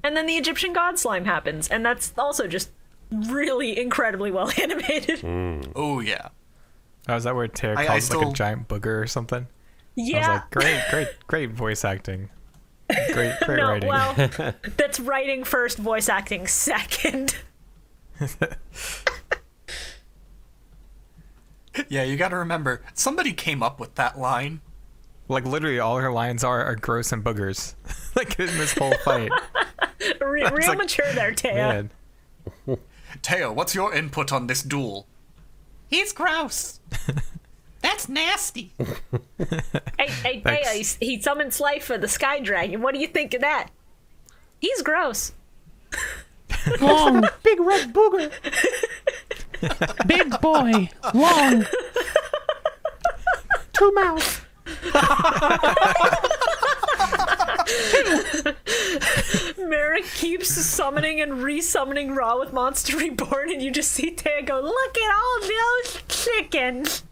And then the Egyptian god slime happens, and that's also just really incredibly well animated. Oh, yeah. Oh, is that where Tara I calls like still- a giant booger or something? I was Yeah. like, great voice acting. Great No, writing. well, that's writing first, voice acting second. Yeah, you gotta remember, somebody came up with that line. Like literally all her lines are gross and boogers. Like in this whole fight. Real like, mature there, Taya. Man. Teo, what's your input on this duel? He's gross. That's nasty. Hey, Thanks. Taya, he summoned Slife for the Sky Dragon. What do you think of that? He's gross. Long, big red booger. Big boy, long. 2 mouths. Merrick keeps summoning and resummoning Raw with Monster Reborn, and you just see Taya go, look at all those chickens.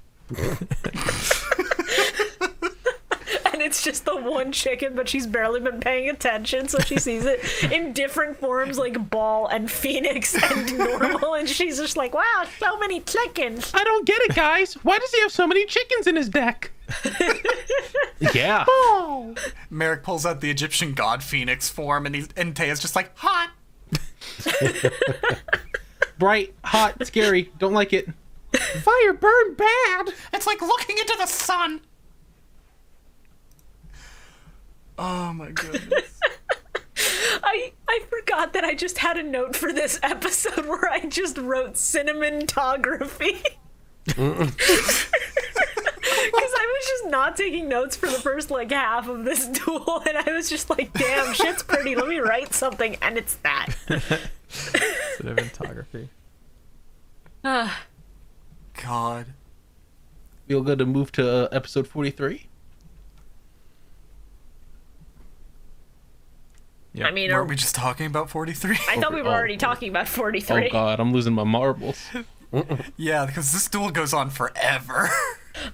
And it's just the one chicken, but she's barely been paying attention, so she sees it in different forms like Ball and Phoenix and Normal, and she's just like, wow, so many chickens. I don't get it, guys. Why does he have so many chickens in his deck? Yeah. Merrick pulls out the Egyptian god Phoenix form, and Tea's just like, hot! Bright, hot, scary. Don't like it. Fire burn bad. It's like looking into the sun! Oh my goodness. I forgot that I just had a note for this episode where I just wrote cinematography. Because I was just not taking notes for the first like half of this duel, and I was just like, damn, shit's pretty, let me write something, and it's that. Cinematography. God. Feel good to move to episode 43? I mean, Weren't we just talking about 43? I thought we were already talking about 43. Oh god, I'm losing my marbles. Yeah, because this duel goes on forever.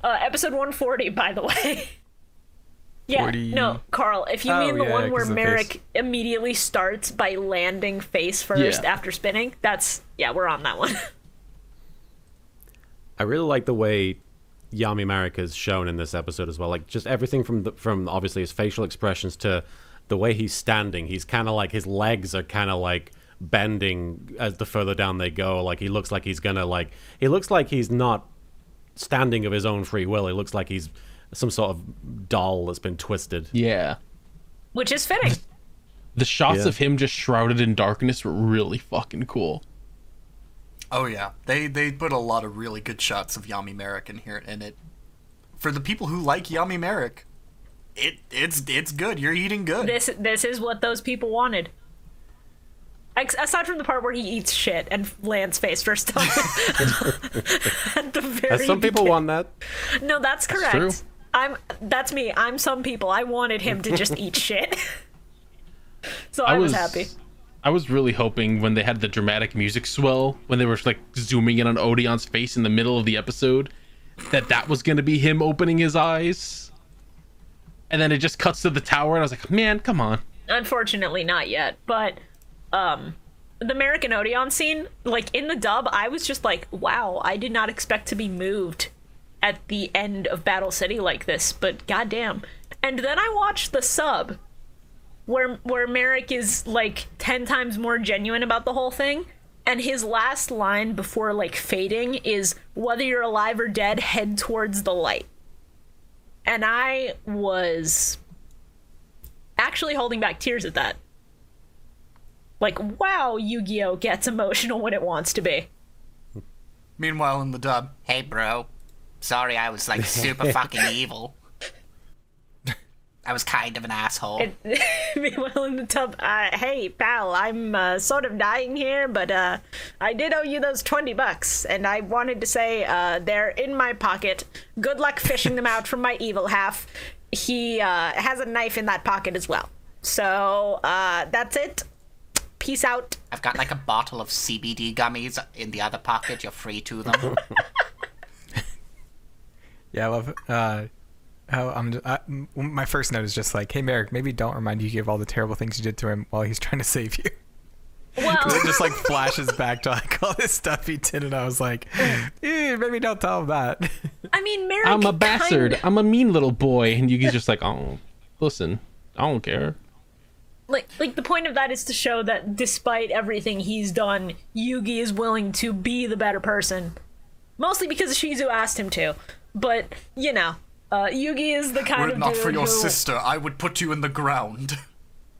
Episode 140, by the way. Yeah, 40. no, Carl, if you Oh, mean the yeah, one where 'cause of the Merrick face. immediately starts by landing face first Yeah. after spinning, yeah, we're on that one. I really like the way Yami Marek is shown in this episode as well. Like just everything from obviously his facial expressions to the way he's standing. He's kind of like his legs are kind of like bending as the further down they go. Like he looks like he's gonna like he looks like he's not standing of his own free will. He looks like he's some sort of doll that's been twisted. Yeah. Which is fitting. The shots Yeah. of him just shrouded in darkness were really fucking cool. Oh yeah, they put a lot of really good shots of Yami Marek in here, and it for the people who like Yami Marek, it's good. You're eating good. This is what those people wanted. Aside from the part where he eats shit and lands face first time. At the very Some people want that. No, that's correct. true. That's me. I'm some people. I wanted him to just eat shit. So I was happy. I was really hoping when they had the dramatic music swell, when they were like zooming in on Odeon's face in the middle of the episode, that was going to be him opening his eyes. And then it just cuts to the tower, and I was like, man, come on. Unfortunately, not yet. But the Merrick and Odeon scene, like in the dub, I was just like, wow, I did not expect to be moved at the end of Battle City like this, but goddamn. And then I watched the sub, where Merrick is like 10 times more genuine about the whole thing, and his last line before like fading is, whether you're alive or dead, head towards the light. And I was actually holding back tears at that. Like, wow, Yu-Gi-Oh! Gets emotional when it wants to be. Meanwhile, in the dub, Hey, bro. Sorry I was, like, super fucking evil. I was kind of an asshole. Meanwhile, in the tub, hey, pal, I'm sort of dying here, but I did owe you those $20, and I wanted to say they're in my pocket. Good luck fishing them out from my evil half. He has a knife in that pocket as well. So, that's it. Peace out. I've got, like, a bottle of CBD gummies in the other pocket. You're free to them. Yeah, I love it. My first note is just like, hey, Merrick, maybe don't remind Yugi of all the terrible things you did to him while he's trying to save you. Well, it just like flashes back to like all this stuff he did, and I was like, maybe don't tell him that. I mean, Merrick, I'm a bastard. I'm a mean little boy. And Yugi's just like, oh, listen, I don't care. Like the point of that is to show that despite everything he's done, Yugi is willing to be the better person. Mostly because Shizu asked him to. But, you know, Yugi is the kind were of it not dude for your who... sister, I would put you in the ground.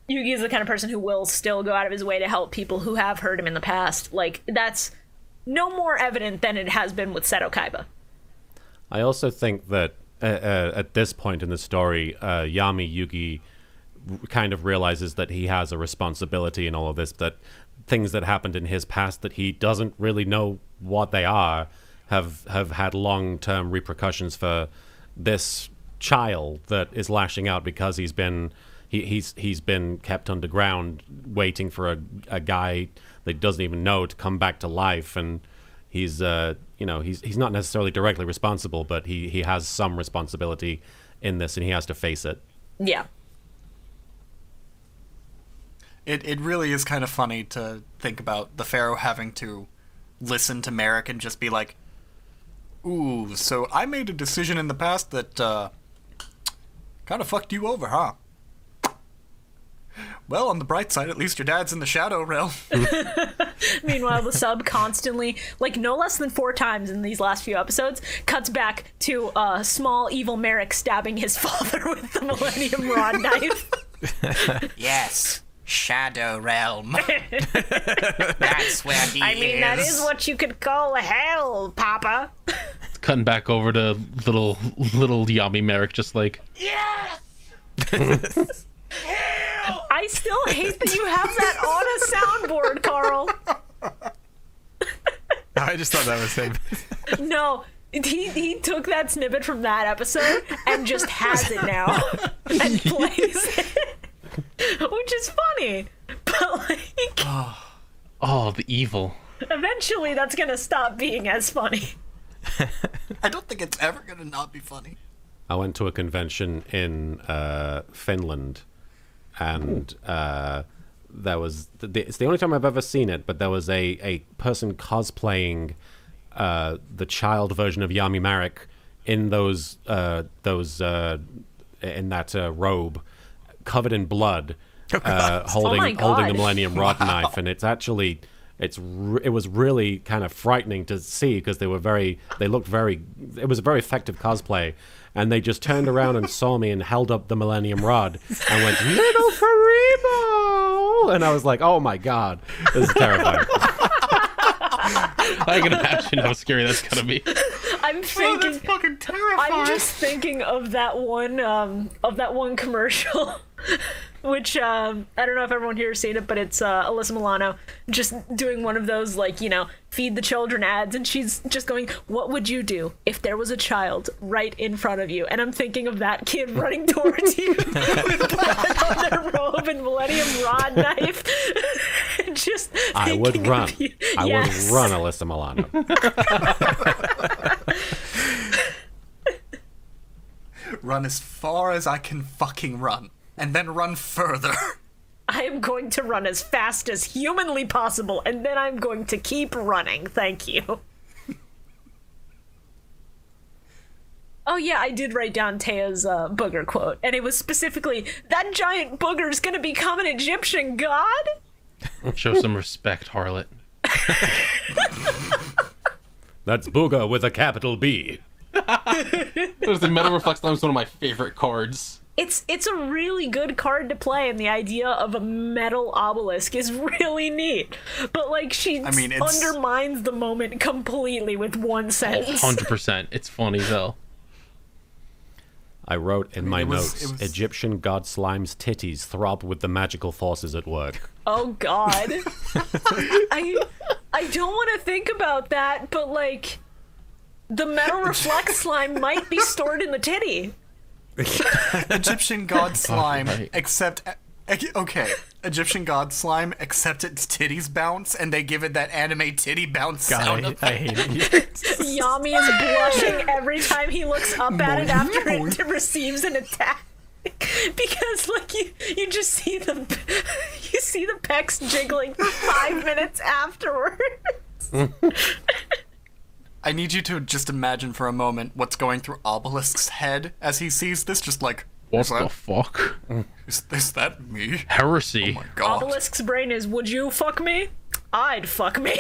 Yugi is the kind of person who will still go out of his way to help people who have hurt him in the past. Like, that's no more evident than it has been with Seto Kaiba. I also think that at this point in the story, Yami Yugi kind of realizes that he has a responsibility in all of this, that things that happened in his past that he doesn't really know what they are have had long-term repercussions for this child that is lashing out because he's been kept underground waiting for a guy that doesn't even know to come back to life, and he's not necessarily directly responsible, but he has some responsibility in this, and he has to face it. Yeah. It really is kind of funny to think about the Pharaoh having to listen to Merrick and just be like, ooh, so I made a decision in the past that kind of fucked you over, huh? Well, on the bright side, at least your dad's in the Shadow Realm. Meanwhile, the sub constantly, like no less than 4 times in these last few episodes, cuts back to small evil Merrick stabbing his father with the Millennium Rod knife. Yes. Shadow Realm. That's where he is. I mean, that is what you could call hell, Papa. Cutting back over to little Yami Merrick, just like, Yes! I still hate that you have that on a soundboard, Carl. I just thought that was him. No, he took that snippet from that episode and just has it now and plays it. Which is funny, but like... oh, the evil. Eventually that's gonna stop being as funny. I don't think it's ever gonna not be funny. I went to a convention in Finland, and there was... it's the only time I've ever seen it, but there was a person cosplaying the child version of Yami Marek in those in that robe, covered in blood, holding the Millennium Rod knife, and it's actually it was really kind of frightening to see because it was a very effective cosplay, and they just turned around and saw me and held up the Millennium Rod and went, "Little Kuriboh!" And I was like, "Oh my god, this is terrifying." I can imagine how scary that's gonna be. I'm thinking, that's fucking terrifying. I'm just thinking of that one commercial, which I don't know if everyone here has seen it, but it's Alyssa Milano just doing one of those, like, you know, feed the children ads, and she's just going, "What would you do if there was a child right in front of you?" And I'm thinking of that kid running towards you with blood on their robe and Millennium Rod knife. Just I would run. I Yes. would run, Alyssa Milano. Run as far as I can fucking run, and then run further. I am going to run as fast as humanly possible, and then I'm going to keep running. Thank you. Oh yeah, I did write down Taya's booger quote, and it was specifically, "That giant booger's gonna become an Egyptian god?" Show some respect, harlot. That's Booga with a capital B. There's the Metal Reflex Line was one of my favorite cards. it's a really good card to play, and the idea of a metal obelisk is really neat. But like undermines the moment completely with one sentence. 100%. It's funny as hell. I wrote in my notes, Egyptian god slime's titties throb with the magical forces at work. Oh God. I don't want to think about that, but like the metal reflect slime might be stored in the titty. Egyptian god slime, except Egyptian god slime, except its titties bounce, and they give it that anime titty bounce sound effect. I hate it. Yami is blushing every time he looks up at it after it receives an attack. Because like you just see the pecs jiggling for 5 minutes afterwards. I need you to just imagine for a moment what's going through Obelisk's head as he sees this, just like, what the fuck? Is that me? Heresy. Oh my God. Obelisk's brain is, would you fuck me? I'd fuck me.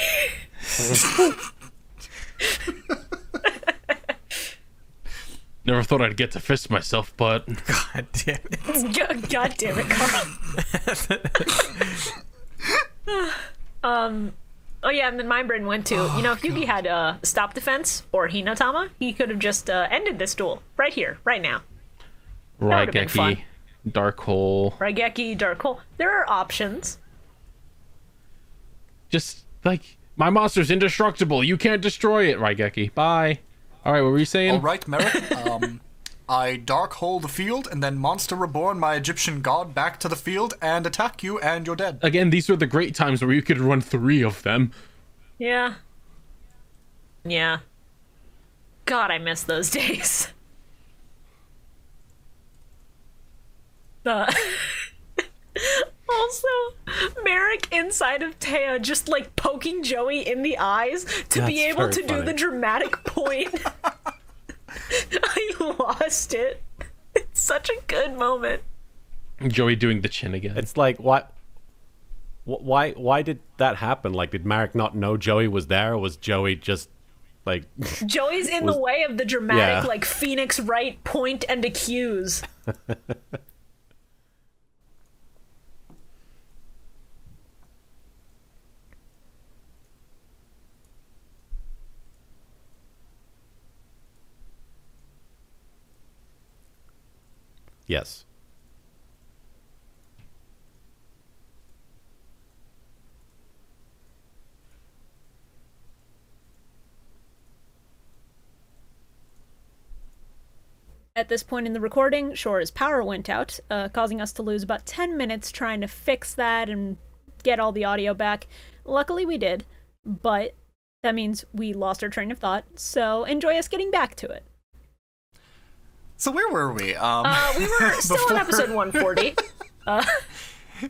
Never thought I'd get to fist myself, but... God damn it. God damn it, Carl. Oh yeah, and then my brain went to, if Yugi had stop defense or Hinatama, he could have just ended this duel right here, right now. Raigeki, Dark Hole. Raigeki, Dark Hole. There are options. Just, like, my monster's indestructible. You can't destroy it, Raigeki. Bye. Alright, what were you saying? Alright, Merrick. I dark hole the field, and then Monster Reborn my Egyptian god back to the field and attack you, and you're dead. Again, these were the great times where you could run 3 of them. Yeah. Yeah. God, I miss those days. Also, Merrick inside of Taya just like poking Joey in the eyes to be able to do the dramatic point. I lost it. It's such a good moment. Joey doing the chin again. It's like, what? Why did that happen? Like, did Marek not know Joey was there, or was Joey just like... Joey's in the way of the dramatic, like, Phoenix Wright point and accuse. Yes. At this point in the recording, Shora's power went out, causing us to lose about 10 minutes trying to fix that and get all the audio back. Luckily we did, but that means we lost our train of thought, so enjoy us getting back to it. So where were we? We were still on episode 140.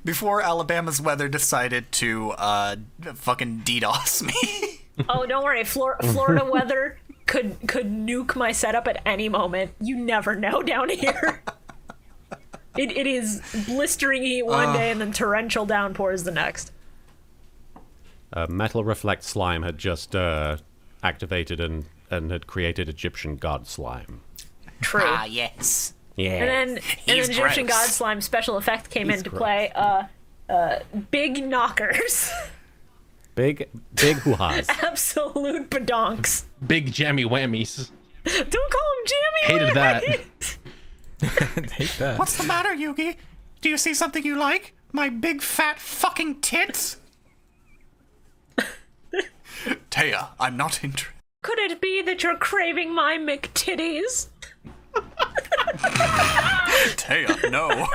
Before Alabama's weather decided to fucking DDoS me. Oh, don't worry. Florida weather could nuke my setup at any moment. You never know down here. It is blistering heat one day and then torrential downpours the next. Metal Reflect Slime had just activated and had created Egyptian God Slime. True. Ah, yes. Yeah. And then Egyptian God Slime special effect came into play. Big knockers. Big hoo-has. Absolute badonks. Big jammy whammies. Don't call him jammy. Hated that. Hate that. What's the matter, Yugi? Do you see something you like? My big fat fucking tits? Taya, I'm not interested. Could it be that you're craving my McTitties? Taya, no.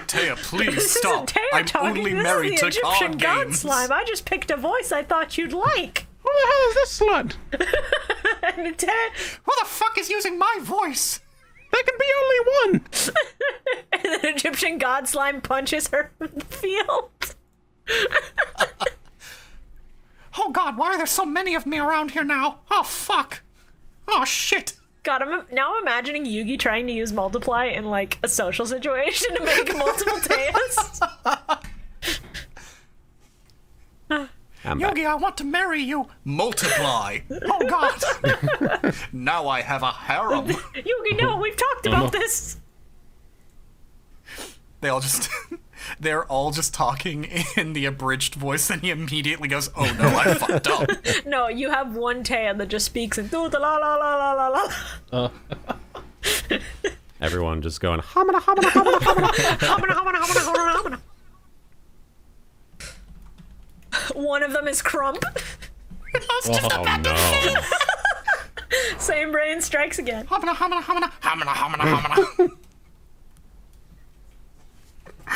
Taya, please This stop. isn't Taya I'm talking. only This married is the to Egyptian card God games. Slime. I just picked a voice I thought you'd like. Who the hell is this slut? And Who the fuck is using my voice? There can be only one. and then Egyptian God Slime punches her in the field. Oh god, why are there so many of me around here now? Oh fuck. Oh shit. God, now I'm imagining Yugi trying to use multiply in like a social situation to make multiple Tayas. Yugi, I want to marry you. Multiply. Oh god. Now I have a harem. Yugi, no, we've talked about this. They all just they're all just talking in the abridged voice, and he immediately goes, "Oh no, I fucked up." No, you have one Taya that just speaks in la la la la la la. Everyone just going hamana hamana hamana hamana Hamana, hamana, hamana, hamana, hamana. One of them is Crump. Oh no. Same brain strikes again. Hamana, hamana, hamana, hamana, hamana, hamana.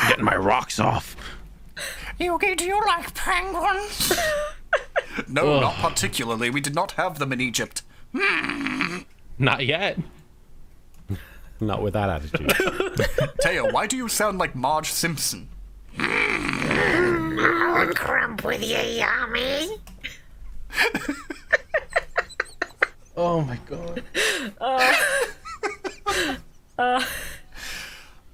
Getting my rocks off. Yugi, do you like penguins? No, not particularly. We did not have them in Egypt. Not yet. Not with that attitude. Taya, why do you sound like Marge Simpson? Crump with you, yummy. Oh my god.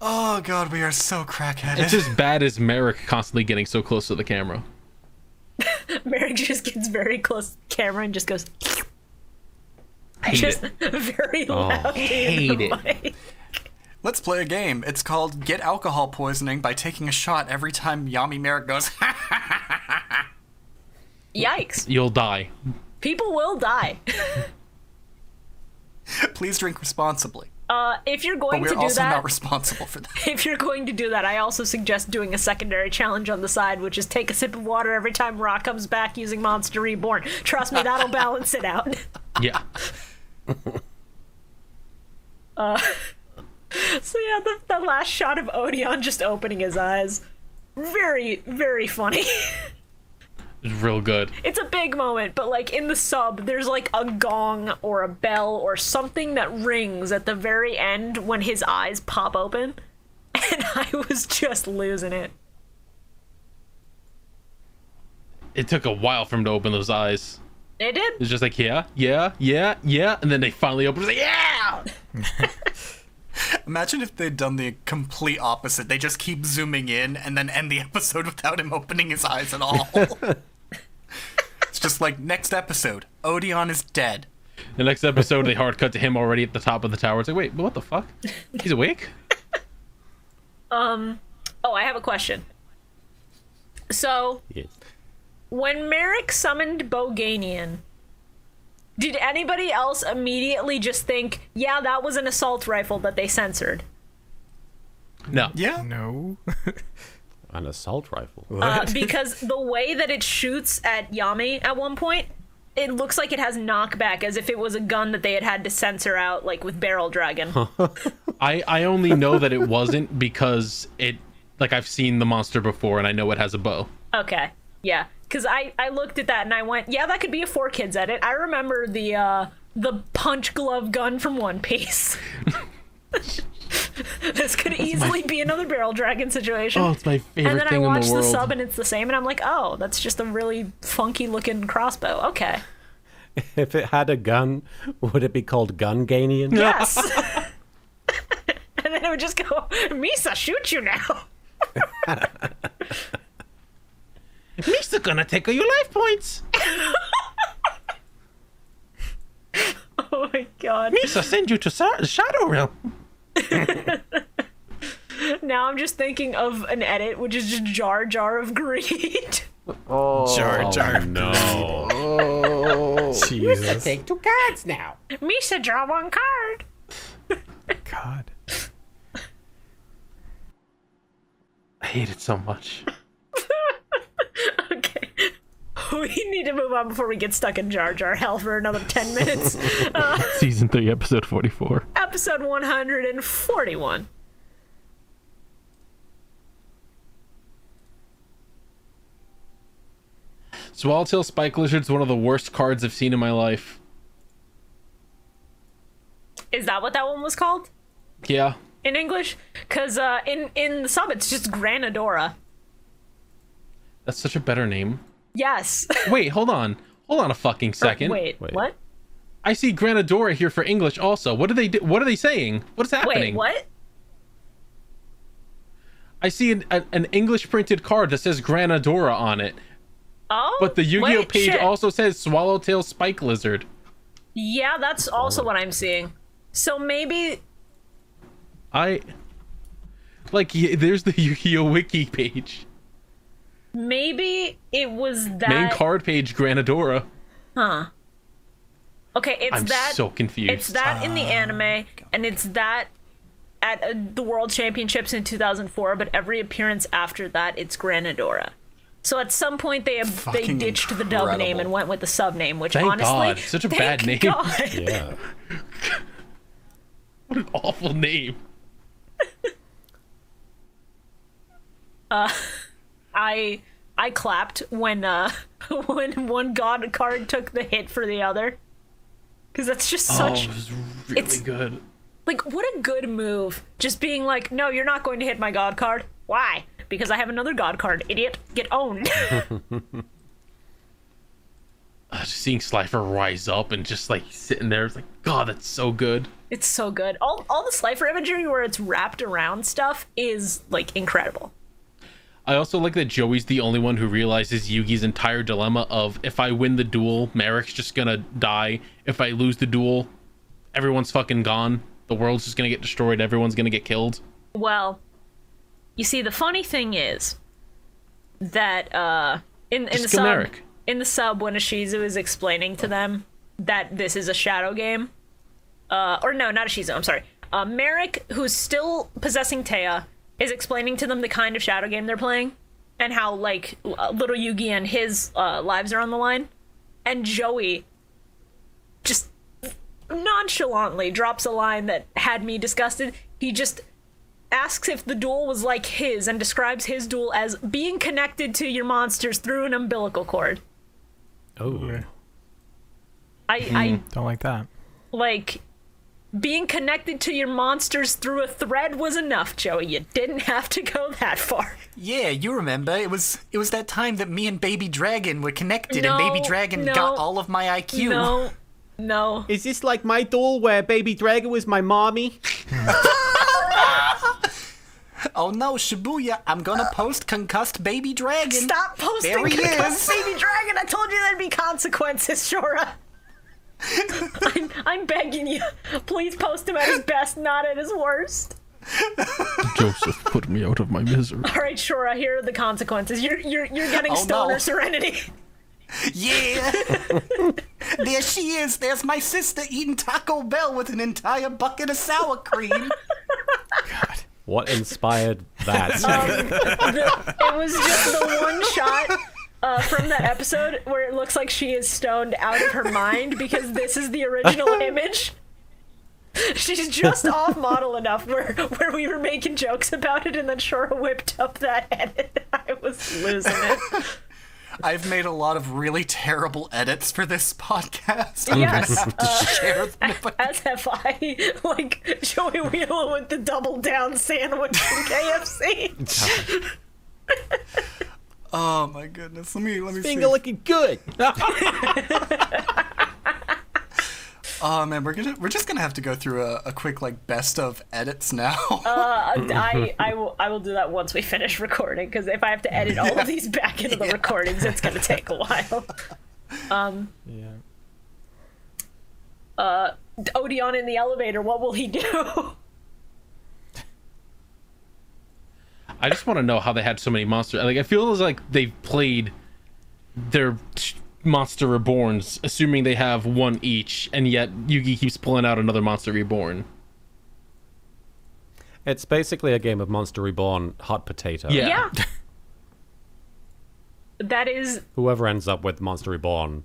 Oh god, we are so crackheaded. It's as bad as Merrick constantly getting so close to the camera. Merrick just gets very close to the camera and just goes. Hate Just it. very loudly hate in the it. mic. Let's play a game. It's called Get Alcohol Poisoning by taking a shot every time Yami Merrick goes, Yikes. You'll die. People will die. please drink responsibly. If you're But going we're to do also that, not responsible for that. if you're going to do that, I also suggest doing a secondary challenge on the side, which is take a sip of water every time Ra comes back using Monster Reborn. Trust me, that'll balance it out. Yeah. So yeah, the last shot of Odeon just opening his eyes. Very, very funny. It's real good. It's a big moment, but like in the sub, there's like a gong or a bell or something that rings at the very end when his eyes pop open. And I was just losing it. It took a while for him to open those eyes. It did. It's just like, yeah, and then they finally open. It's like, yeah! Imagine if they'd done the complete opposite. They just keep zooming in and then end the episode without him opening his eyes at all. It's just like, next episode, Odeon is dead. The next episode, they hard cut to him already at the top of the tower. It's like, wait, but what the fuck? He's awake? Oh, I have a question. So, Yes. when Merrick summoned Boganian, did anybody else immediately just think, yeah, that was an assault rifle that they censored? No. Yeah? No. An assault rifle. Because the way that it shoots at Yami at one point, it looks like it has knockback, as if it was a gun that they had to censor out, like with Barrel Dragon. I only know that it wasn't because it, like, I've seen the monster before and I know it has a bow. Okay, yeah. Because I looked at that and I went, yeah, that could be a 4Kids edit. I remember the punch glove gun from One Piece. This could easily be another Barrel Dragon situation. Oh, it's my favorite and then thing I in watched the the world. sub and it's the same, and I'm like, oh, that's just a really funky looking crossbow. Okay. If it had a gun, would it be called Gunganian? Yes. And then it would just go, Misa, shoot you now. Misa gonna take all your life points. Oh my god. Misa send you to Shadow Realm. Now I'm just thinking of an edit, which is just Jar Jar of Greed. Jar Jar. No. Jesus. Take 2 cards now. Misa, draw 1 card. God. I hate it so much. Okay. We need to move on before we get stuck in Jar Jar hell for another 10 minutes. Season 3, episode 44. Episode 141. Swallowtail Spike Lizard's one of the worst cards I've seen in my life. Is that what that one was called? Yeah. In English? Because in the sub, it's just Granadora. That's such a better name. Yes. Wait, hold on. Hold on a fucking second. Wait, what? I see Granadora here for English also. What do they do? What are they saying? What's happening? Wait, what? I see an English printed card that says Granadora on it. Oh, But the Yu-Gi-Oh wait, page shit. also says Swallowtail Spike Lizard. Yeah, that's also what I'm seeing. So maybe... Like, there's the Yu-Gi-Oh! Wiki page. Maybe it was that... Main card page, Granadora. Huh. Okay, it's I'm that... so confused. It's that in the anime, and it's that at the World Championships in 2004, but every appearance after that, it's Granadora. So at some point, they ditched the dub name and went with the sub name, which Thank honestly... God. Such a bad name. God. Yeah. What an awful name. I clapped when when one god card took the hit for the other, because that's just such. Oh, it was really good. Like, what a good move! Just being like, no, you're not going to hit my god card. Why? Because I have another god card. Idiot, get owned. Just seeing Slifer rise up and just like sitting there, it's like, God, that's so good. It's so good. All the Slifer imagery where it's wrapped around stuff is like incredible. I also like that Joey's the only one who realizes Yugi's entire dilemma of, if I win the duel, Merrick's just gonna die. If I lose the duel, everyone's fucking gone. The world's just gonna get destroyed. Everyone's gonna get killed. Well, you see, the funny thing is that in the sub when Ashizu is explaining to them that this is a shadow game, or no, not Ashizu, I'm sorry. Merrick, who's still possessing Taya, is explaining to them the kind of shadow game they're playing and how, like, little Yugi and his lives are on the line. And Joey just nonchalantly drops a line that had me disgusted. He just asks if the duel was like his and describes his duel as being connected to your monsters through an umbilical cord. Oh. I don't like that. Like, being connected to your monsters through a thread was enough, Joey. You didn't have to go that far. Yeah, you remember. It was that time that me and Baby Dragon were connected, and Baby Dragon got all of my IQ. No. Is this like my duel where Baby Dragon was my mommy? Oh no, Shibuya, I'm gonna post concussed Baby Dragon. Stop posting concussed Baby Dragon. I told you there'd be consequences, Shora. I'm begging you. Please post him at his best, not at his worst. Joseph put me out of my misery. All right, Shora, here are the consequences. You're getting stoner serenity. Yeah. There she is. There's my sister eating Taco Bell with an entire bucket of sour cream. God. What inspired that? It was just the one shot from that episode where it looks like she is stoned out of her mind, because this is the original image. She's just off model enough where we were making jokes about it, and then Shora whipped up that edit. I was losing it. I've made a lot of really terrible edits for this podcast. Yes, share them as have I. Like Joey Wheeler with the double down sandwich from KFC. Oh my goodness! Let me see. Finger looking good. Oh man, we're just gonna have to go through a quick like best of edits now. I will do that once we finish recording, because if I have to edit all of these back into the recordings, it's gonna take a while. Odeon in the elevator, what will he do? I just want to know how they had so many monsters. Like, I feel like they've played their Monster Reborns, assuming they have one each, and yet Yugi keeps pulling out another Monster Reborn. It's basically a game of Monster Reborn hot potato. Yeah. That is... Whoever ends up with Monster Reborn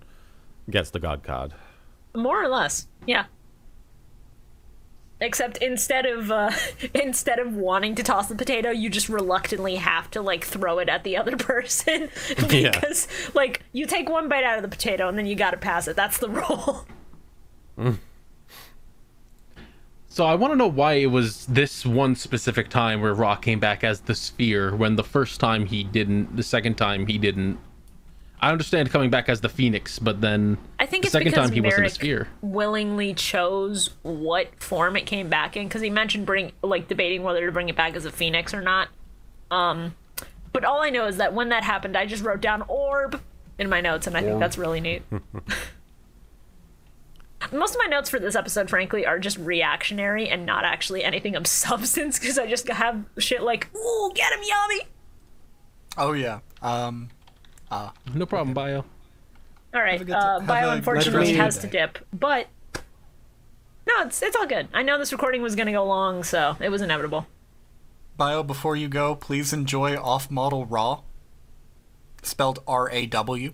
gets the God card. More or less, yeah. Except instead of wanting to toss the potato, you just reluctantly have to like throw it at the other person, because like you take one bite out of the potato and then you gotta pass it. That's the rule. So I want to know why it was this one specific time where Rock came back as the Sphere, when the first time he didn't, the second time he didn't. I understand coming back as the Phoenix, but then I think the it's second because time he wasn't a Merrick Sphere. willingly chose what form it came back in, because he mentioned debating whether to bring it back as a Phoenix or not. But all I know is that when that happened, I just wrote down orb in my notes, and I think that's really neat. Most of my notes for this episode, frankly, are just reactionary and not actually anything of substance, because I just have shit like, ooh, get him, Yami! Oh, yeah. No problem, Bio. Alright, Bio unfortunately has to dip, but... No, it's all good. I know this recording was gonna go long, so it was inevitable. Bio, before you go, please enjoy off-model Raw. Spelled R-A-W.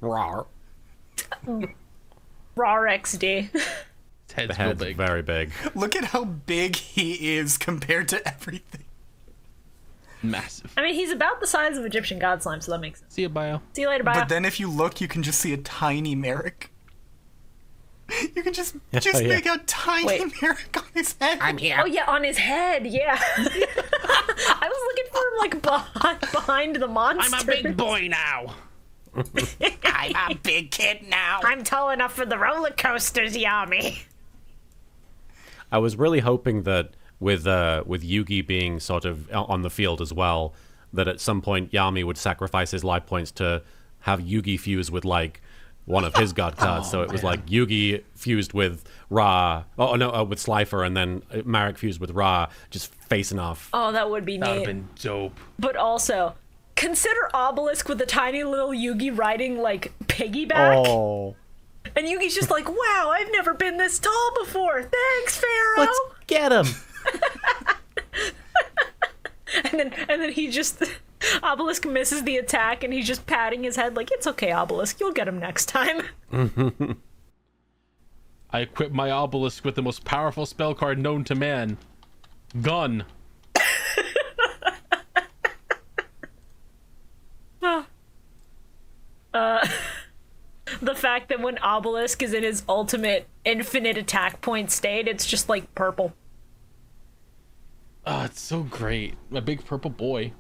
Rawr. Raw XD. His head's real big. Very big. Look at how big he is compared to everything. Massive. I mean, he's about the size of Egyptian god slime, so that makes sense. See you, Bio. See you later, Bio. But then if you look, you can just see a tiny Merrick. You can just make a tiny Merrick on his head. I'm here. Oh, yeah, on his head, yeah. I was looking for him, like, behind the monster. I'm a big boy now. I'm a big kid now. I'm tall enough for the roller coasters, Yami. I was really hoping that with Yugi being sort of on the field as well, that at some point Yami would sacrifice his life points to have Yugi fuse with, like, one of his god cards. So it was like Yugi fused with Ra. Oh, no, with Slifer, and then Marek fused with Ra, just facing off. Oh, that would be neat. That would have been dope. But also, consider Obelisk with a tiny little Yugi riding, like, piggyback. Oh. And Yugi's just like, wow, I've never been this tall before. Thanks, Pharaoh. Let's get him. And then he just... Obelisk misses the attack, and he's just patting his head like, it's okay, Obelisk, you'll get him next time. I equip my Obelisk with the most powerful spell card known to man. Gun. The fact that when Obelisk is in his ultimate infinite attack point state, it's just like purple. Oh, it's so great. My big purple boy.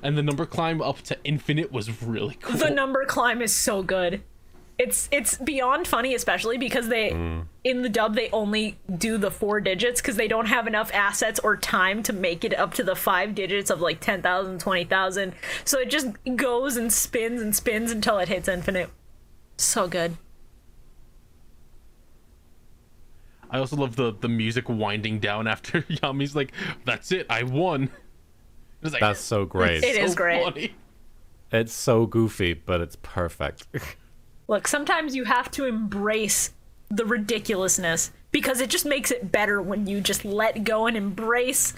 And the number climb up to infinite was really cool. The number climb is so good. It's beyond funny, especially because they in the dub they only do the 4 digits because they don't have enough assets or time to make it up to the 5 digits of like 10,000, 20,000. So it just goes and spins until it hits infinite. So good. I also love the music winding down after Yami's like, that's it, I won. Like, that's so great. It is great. Funny. It's so goofy, but it's perfect. Look, sometimes you have to embrace the ridiculousness because it just makes it better when you just let go and embrace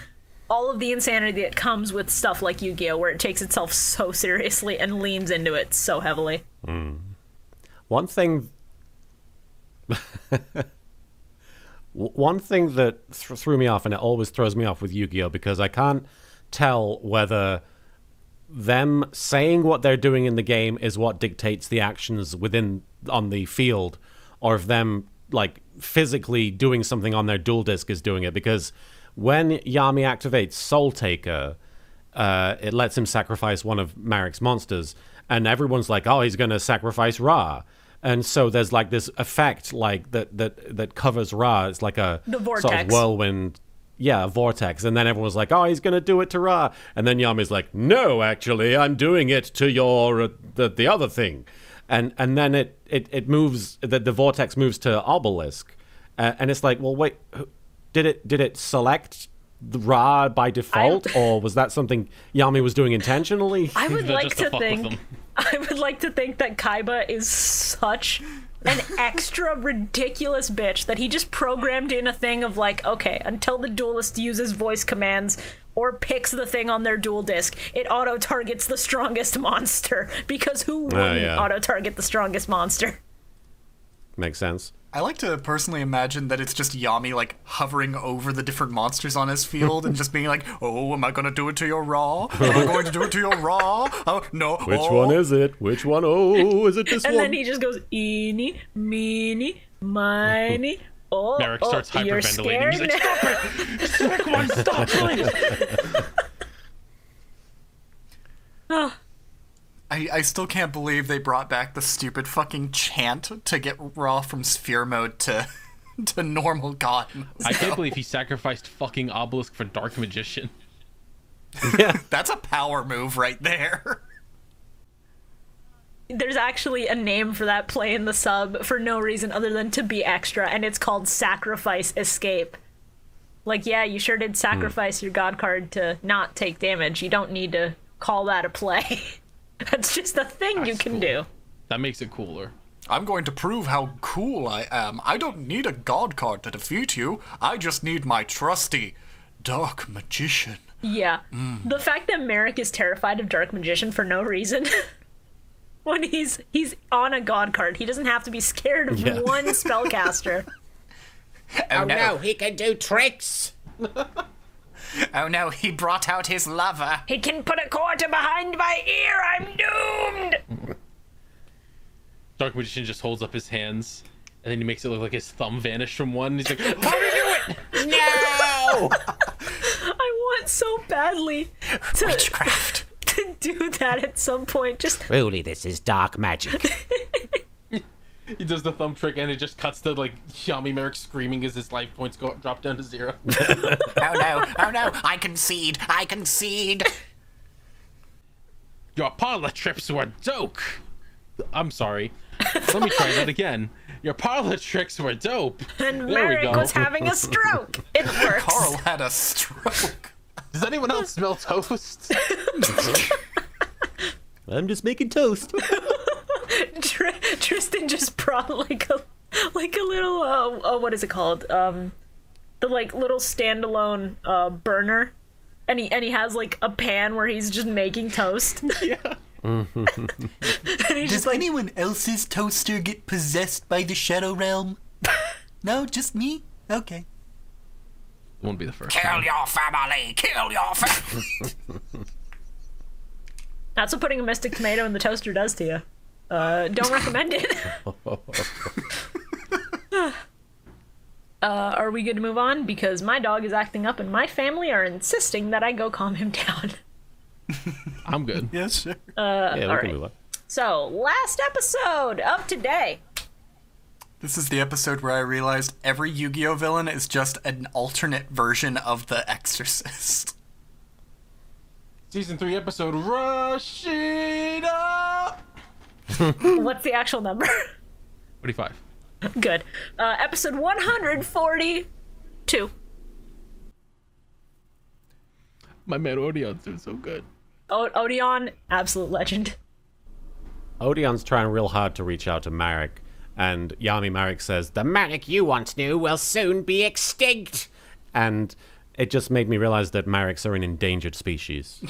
all of the insanity that comes with stuff like Yu-Gi-Oh! Where it takes itself so seriously and leans into it so heavily. One thing that threw me off, and it always throws me off with Yu-Gi-Oh! Because I can't tell whether them saying what they're doing in the game is what dictates the actions on the field, or if them like physically doing something on their dual disc is doing it. Because when Yami activates Soul Taker, it lets him sacrifice one of Marek's monsters, and everyone's like, oh, he's gonna sacrifice Ra. And so there's like this effect like that covers Ra. It's like a sort of whirlwind. Yeah, a vortex. And then everyone's like, oh, he's going to do it to Ra. And then Yami's like, no, actually, I'm doing it to your, the other thing. And then it moves, the vortex moves to Obelisk. And it's like, well, wait, did it select Ra by default? Or was that something Yami was doing intentionally? I would like to think that Kaiba is such an extra ridiculous bitch that he just programmed in a thing of like, okay, until the duelist uses voice commands or picks the thing on their dual disc, it auto-targets the strongest monster, because who wouldn't auto-target the strongest monster? Makes sense. I like to personally imagine that it's just Yami, like, hovering over the different monsters on his field and just being like, oh, am I going to do it to your Raw? Am I going to do it to your Raw? Oh, no. Which one is it? Which one? Oh, is it this and one? And then he just goes, eeny, meeny, miny. Oh, Merrick starts hyperventilating. He's like, stop it! Sick one, stop, please! I still can't believe they brought back the stupid fucking chant to get Raw from Sphere Mode to normal God. I can't believe he sacrificed fucking Obelisk for Dark Magician. Yeah. That's a power move right there. there's actually a name for that play in the sub for no reason other than to be extra, and it's called Sacrifice Escape. Like, yeah, you sure did sacrifice your god card to not take damage. You don't need to call that a play. That's just a thing you can do. That makes it cooler. I'm going to prove how cool I am. I don't need a god card to defeat you. I just need my trusty Dark Magician. Yeah. The fact that Merrick is terrified of Dark Magician for no reason. When he's on a god card, he doesn't have to be scared of one spellcaster. Oh no, he can do tricks! Oh no, he brought out his lover. He can put a quarter behind my ear. I'm doomed. Dark Magician just holds up his hands, and then he makes it look like his thumb vanished from one. And he's like, "How do you do it?" No! I want so badly to Witchcraft. to do that at some point. Just Truly, this is dark magic. He does the thumb trick, and it just cuts to like Yami Merrick screaming as his life points drop down to 0. Oh no, I concede. Your parlor trips were dope. I'm sorry. Let me try that again. Your parlor tricks were dope. And There we Merrick go. was having a stroke. It works. Carl had a stroke. Does anyone else smell toast? I'm just making toast. Tristan just brought like a little what is it called? The like little standalone burner, and he has like a pan where he's just making toast. Yeah. And he's just like, anyone else's toaster get possessed by the Shadow Realm? No, just me? Okay. Won't be the first Kill time. your family. that's what putting a mystic tomato in the toaster does to you. Don't recommend it. Are we good to move on? Because my dog is acting up and my family are insisting that I go calm him down. I'm good. Yes, sure. Yeah, we all can right. move on. So, last episode of today. This is the episode where I realized every Yu-Gi-Oh villain is just an alternate version of The Exorcist. Season 3 episode Rashida. What's the actual number? 45. Good. Episode 142. My man Odeon's doing so good. Odeon, absolute legend. Odeon's trying real hard to reach out to Marek, and Yami Marek says, "The Marek you once knew will soon be extinct." And it just made me realize that Mareks are an endangered species.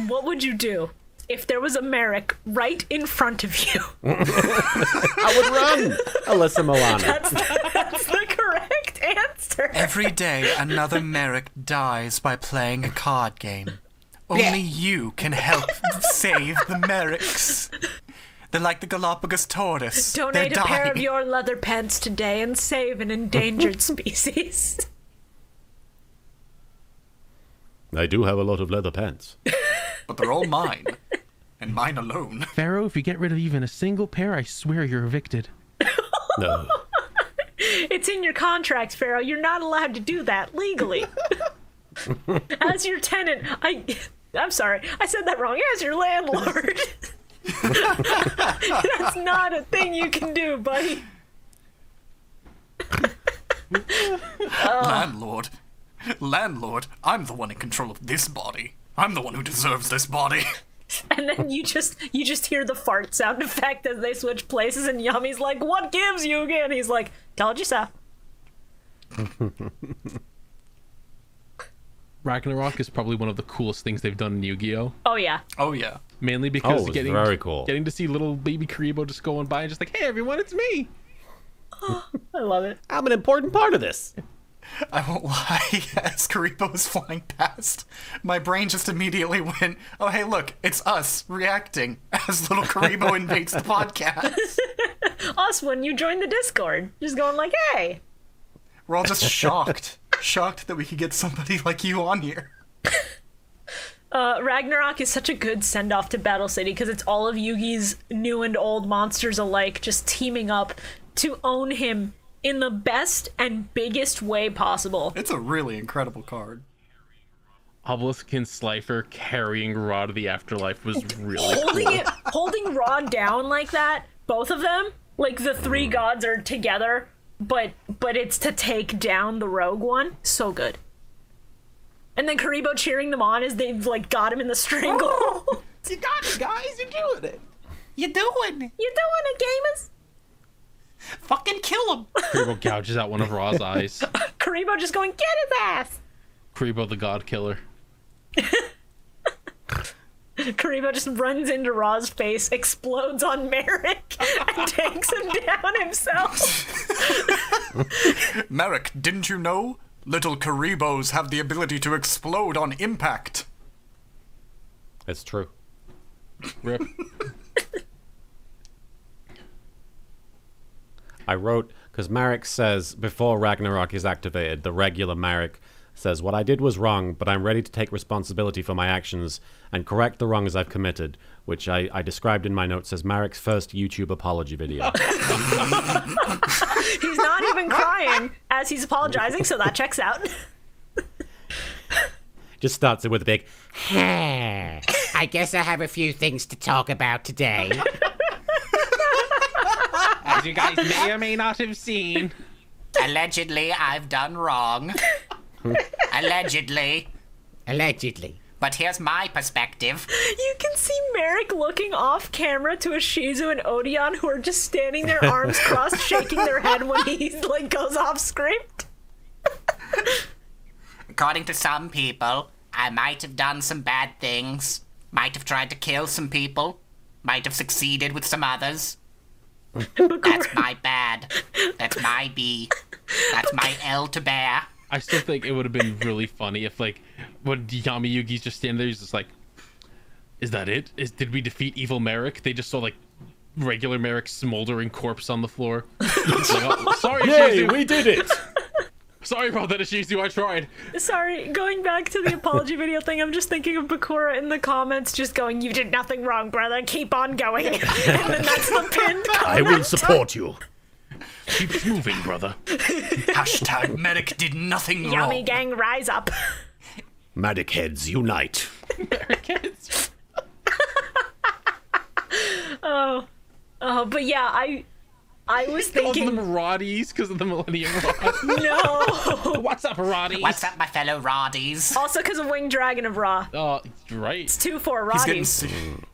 What would you do if there was a Merrick right in front of you? I would run! Alyssa Milano. That's the correct answer. Every day, another Merrick dies by playing a card game. Only you can help save the Merricks. They're like the Galapagos tortoise. Donate They're a pair of dying. your leather pants today and save an endangered species. I do have a lot of leather pants. But they're all mine. And mine alone. Pharaoh, if you get rid of even a single pair, I swear you're evicted. No. It's in your contract, Pharaoh. You're not allowed to do that legally. As your tenant, I'm sorry, I said that wrong. As your landlord. That's not a thing you can do, buddy. Landlord, I'm the one in control of this body. I'm the one who deserves this body. And then you just hear the fart sound effect as they switch places, and Yami's like, "What gives you again?" He's like, "Told you so." Ragnarok is probably one of the coolest things they've done in Yu-Gi-Oh! Oh yeah. Oh, yeah. Mainly because it's very cool. Getting to see little baby Kuriboh just going by and just like, "Hey everyone, it's me." I love it. I'm an important part of this. I won't lie, as Kuriboh was flying past, my brain just immediately went, oh, hey, look, it's us reacting as little Kuriboh invades the podcast. Us when you join the Discord. Just going like, hey. We're all just shocked. Shocked that we could get somebody like you on here. Ragnarok is such a good send-off to Battle City because it's all of Yugi's new and old monsters alike just teaming up to own him in the best and biggest way possible. It's a really incredible card. Publican Slifer carrying Raw to the afterlife was really cool. Holding Raw down like that, both of them, like the three gods are together, but it's to take down the rogue one. So good. And then Kuriboh cheering them on as they've like got him in the strangle. Oh, you got it, guys. You're doing it. You're doing it, gamers. Fucking kill him. Kuriboh gouges out one of Raw's eyes. Kuriboh just going, get his ass. Kuriboh the God Killer. Kuriboh just runs into Raw's face, explodes on Merrick, and takes him down himself. Merrick, didn't you know? Little Kuribohs have the ability to explode on impact. It's true. Rip. I wrote, because Marek says, before Ragnarok is activated, the regular Marek says, what I did was wrong, but I'm ready to take responsibility for my actions and correct the wrongs I've committed, which I described in my notes as Marek's first YouTube apology video. He's not even crying as he's apologizing, so that checks out. Just starts it with a big, I guess I have a few things to talk about today. As you guys may or may not have seen. Allegedly, I've done wrong. Allegedly. But here's my perspective. You can see Merrick looking off camera to Ishizu and Odeon, who are just standing there, arms crossed, shaking their head when he like goes off script. According to some people, I might have done some bad things. Might have tried to kill some people. Might have succeeded with some others. That's my bad. That's my B. That's my L to bear. I still think it would have been really funny if, like, when Yami Yugi's just standing there, he's just like, is that it? Did we defeat evil Merrick? They just saw, like, regular Merrick's smoldering corpse on the floor. Like, oh, sorry, yay, Ishizu. we did it! Sorry about that, Ishizu, I tried. Sorry, going back to the apology video thing, I'm just thinking of Bakura in the comments just going, you did nothing wrong, brother, keep on going. And then that's the pinned comment. I will support you. Keep moving, brother. Hashtag Medic did nothing wrong. Yummy gang, rise up. Medic heads, unite. Merrick heads. But yeah, I was thinking... Called them Roddies because of the Millennium Rod. No! What's up, Roddies? What's up, my fellow Roddies? Also because of Winged Dragon of Ra. Oh, right. It's 2-4 Roddies.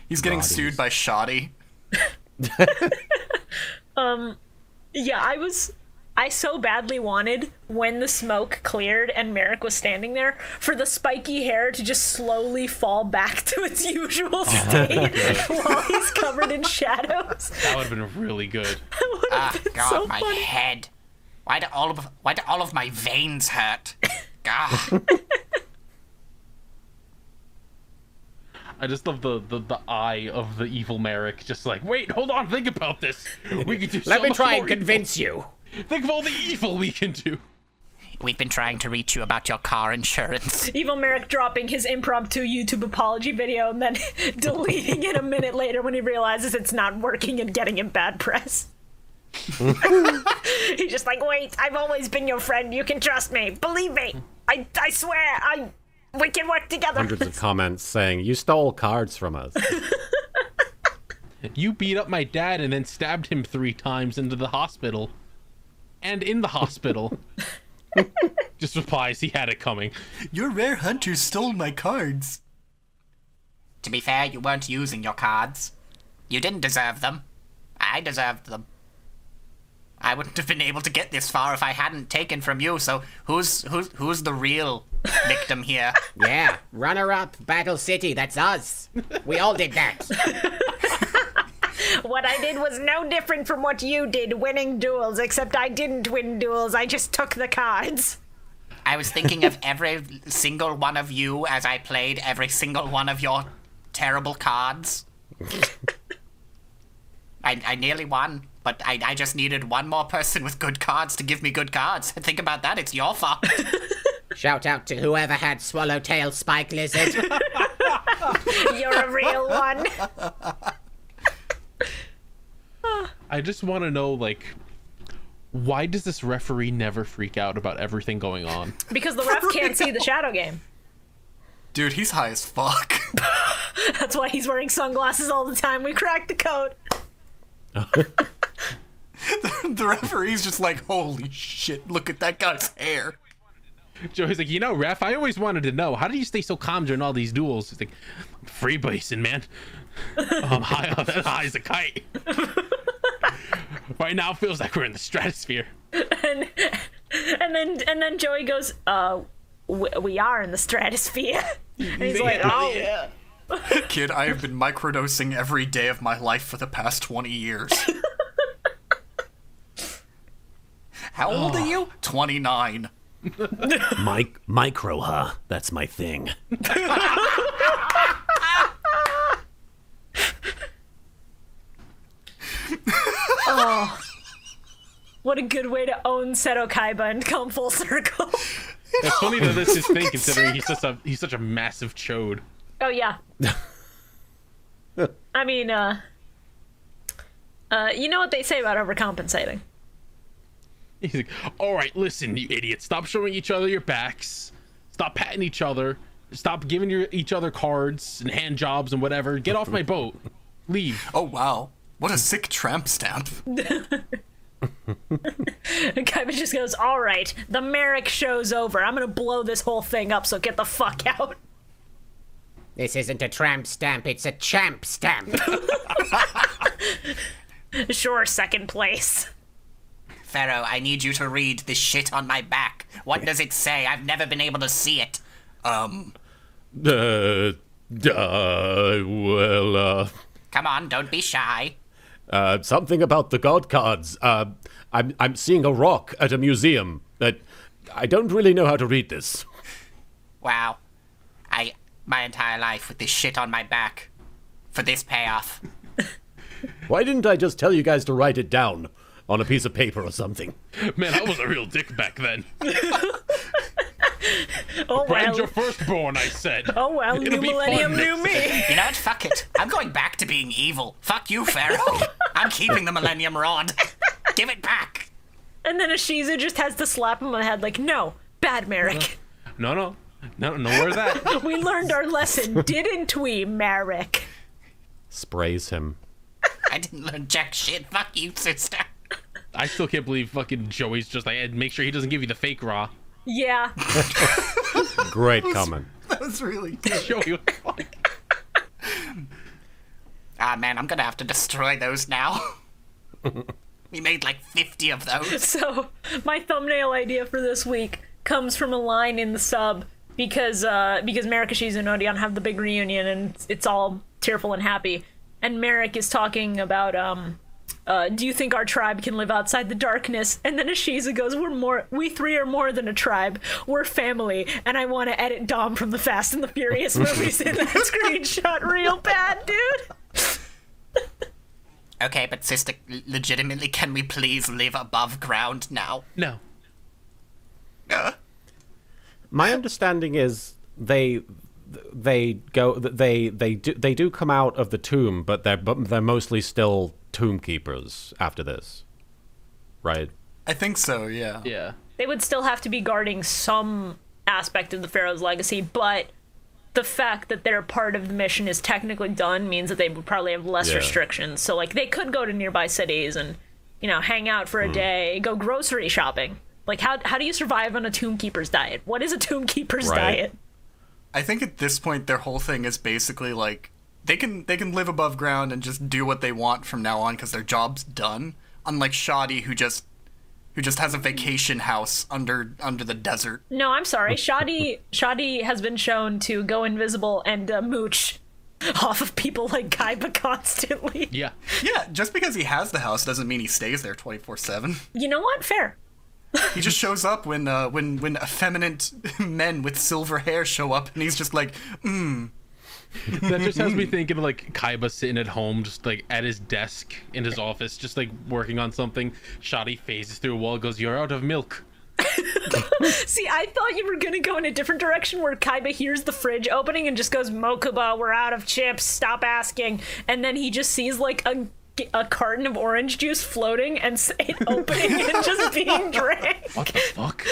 He's getting sued by Shoddy. Yeah, I so badly wanted, when the smoke cleared and Merrick was standing there, for the spiky hair to just slowly fall back to its usual state while he's covered in shadows. That would have been really good. Ah, God, so my funny. head. Why do all of my veins hurt? God. I just love the eye of the evil Merrick, just like, wait, hold on, think about this. We can do Let me try and more convince you. evil. Think of all the evil we can do. We've been trying to reach you about your car insurance. Evil Merrick dropping his impromptu YouTube apology video and then deleting it a minute later when he realizes it's not working and getting him bad press. He's just like, wait, I've always been your friend. You can trust me. Believe me. I swear. We can work together. Hundreds of comments saying, you stole cards from us. You beat up my dad and then stabbed him 3 times into the hospital. And in the hospital. Just replies he had it coming. Your rare hunter stole my cards. To be fair, you weren't using your cards. You didn't deserve them. I deserved them. I wouldn't have been able to get this far if I hadn't taken from you, so who's the real victim here? Yeah, runner-up, Battle City, that's us. We all did that. What I did was no different from what you did, winning duels, except I didn't win duels, I just took the cards. I was thinking of every single one of you as I played every single one of your terrible cards. I nearly won, but I just needed one more person with good cards to give me good cards. Think about that, it's your fault. Shout out to whoever had Swallowtail Spike Lizard. You're a real one. I just want to know, like, why does this referee never freak out about everything going on? Because the ref can't see the shadow game. Dude, he's high as fuck. That's why he's wearing sunglasses all the time. We cracked the code. The referee's just like, holy shit, look at that guy's hair. Joey's like, ref, I always wanted to know, how do you stay so calm during all these duels? He's like, I'm freebasing, man. I'm high as a kite. Right now it feels like we're in the stratosphere. And then Joey goes, we are in the stratosphere. And he's like, oh yeah. Kid, I have been microdosing every day of my life for the past 20 years. How old are you? 29. Micro, huh? That's my thing. Oh, what a good way to own ShibuyaKaiba and come full circle. It's funny that this is his thing, considering he's such a massive chode. Oh yeah. I mean, you know what they say about overcompensating. He's like, all right, listen, you idiots, stop showing each other your backs, stop patting each other, stop giving each other cards and hand jobs and whatever. Get off my boat. Leave. Oh wow, what a sick tramp stamp. Kaiba just goes, all right, the Merrick show's over. I'm gonna blow this whole thing up, so get the fuck out. This isn't a tramp stamp, it's a champ stamp. Sure, second place. Pharaoh, I need you to read this shit on my back. What does it say? I've never been able to see it. Well, Come on, don't be shy. something about the god cards. I'm seeing a rock at a museum. I don't really know how to read this. Wow. My entire life with this shit on my back. For this payoff. Why didn't I just tell you guys to write it down on a piece of paper or something? Man, I was a real dick back then. Oh, Brand well. your firstborn, I said. Oh, well, It'll new be millennium, fun. new me. You know what? Fuck it. I'm going back to being evil. Fuck you, Pharaoh. I'm keeping the Millennium Rod. Give it back. And then Ashizu just has to slap him on the head like, no, bad Merrick. No, nowhere that. We learned our lesson, didn't we, Merrick? Sprays him. I didn't learn jack shit. Fuck you, sister. I still can't believe fucking Joey's just like, make sure he doesn't give you the fake raw. Yeah. Great comment. That was really good. Joey, what the fuck? Ah, man, I'm gonna have to destroy those now. We made like 50 of those. So, my thumbnail idea for this week comes from a line in the sub because Merrick, Ashizu, and Odion have the big reunion and it's all tearful and happy. And Merrick is talking about, do you think our tribe can live outside the darkness? And then Ashizu goes, we three are more than a tribe. We're family. And I want to edit Dom from the Fast and the Furious movies in that screenshot real bad, dude. Okay, but sister, legitimately, can we please live above ground now? No. My understanding is they do come out of the tomb, but they're mostly still tomb keepers after this, right? I think so, yeah. Yeah. They would still have to be guarding some aspect of the Pharaoh's legacy, but the fact that they're part of the mission is technically done means that they would probably have less restrictions. So, like, they could go to nearby cities and, hang out for a day, go grocery shopping. Like, how do you survive on a tomb keeper's diet? What is a tomb keeper's diet? I think at this point their whole thing is basically like they can live above ground and just do what they want from now on because their job's done. Unlike Shoddy, who just has a vacation house under the desert. No, I'm sorry. Shoddy has been shown to go invisible and mooch off of people like Kaiba constantly. Yeah. Yeah, just because he has the house doesn't mean he stays there 24/7. You know what? Fair. He just shows up when effeminate men with silver hair show up, and he's just like, That just has me thinking of, like, Kaiba sitting at home, just, like, at his desk in his office, just, like, working on something. Shoddy phases through a wall, goes, "You're out of milk." See, I thought you were gonna go in a different direction where Kaiba hears the fridge opening and just goes, "Mokuba, we're out of chips, stop asking." And then he just sees, like, a carton of orange juice floating and it opening and just being drank. What the fuck?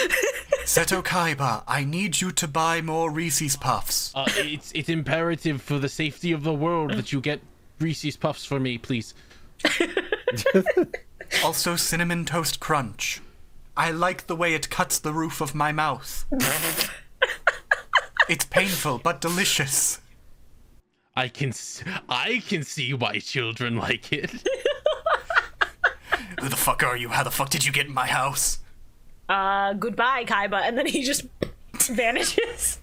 ShibuyaKaiba, I need you to buy more Reese's Puffs. It's imperative for the safety of the world that you get Reese's Puffs for me, please. Also, Cinnamon Toast Crunch. I like the way it cuts the roof of my mouth. It's painful, but delicious. I can see why children like it. Who the fuck are you? How the fuck did you get in my house? Goodbye, Kaiba. And then he just vanishes.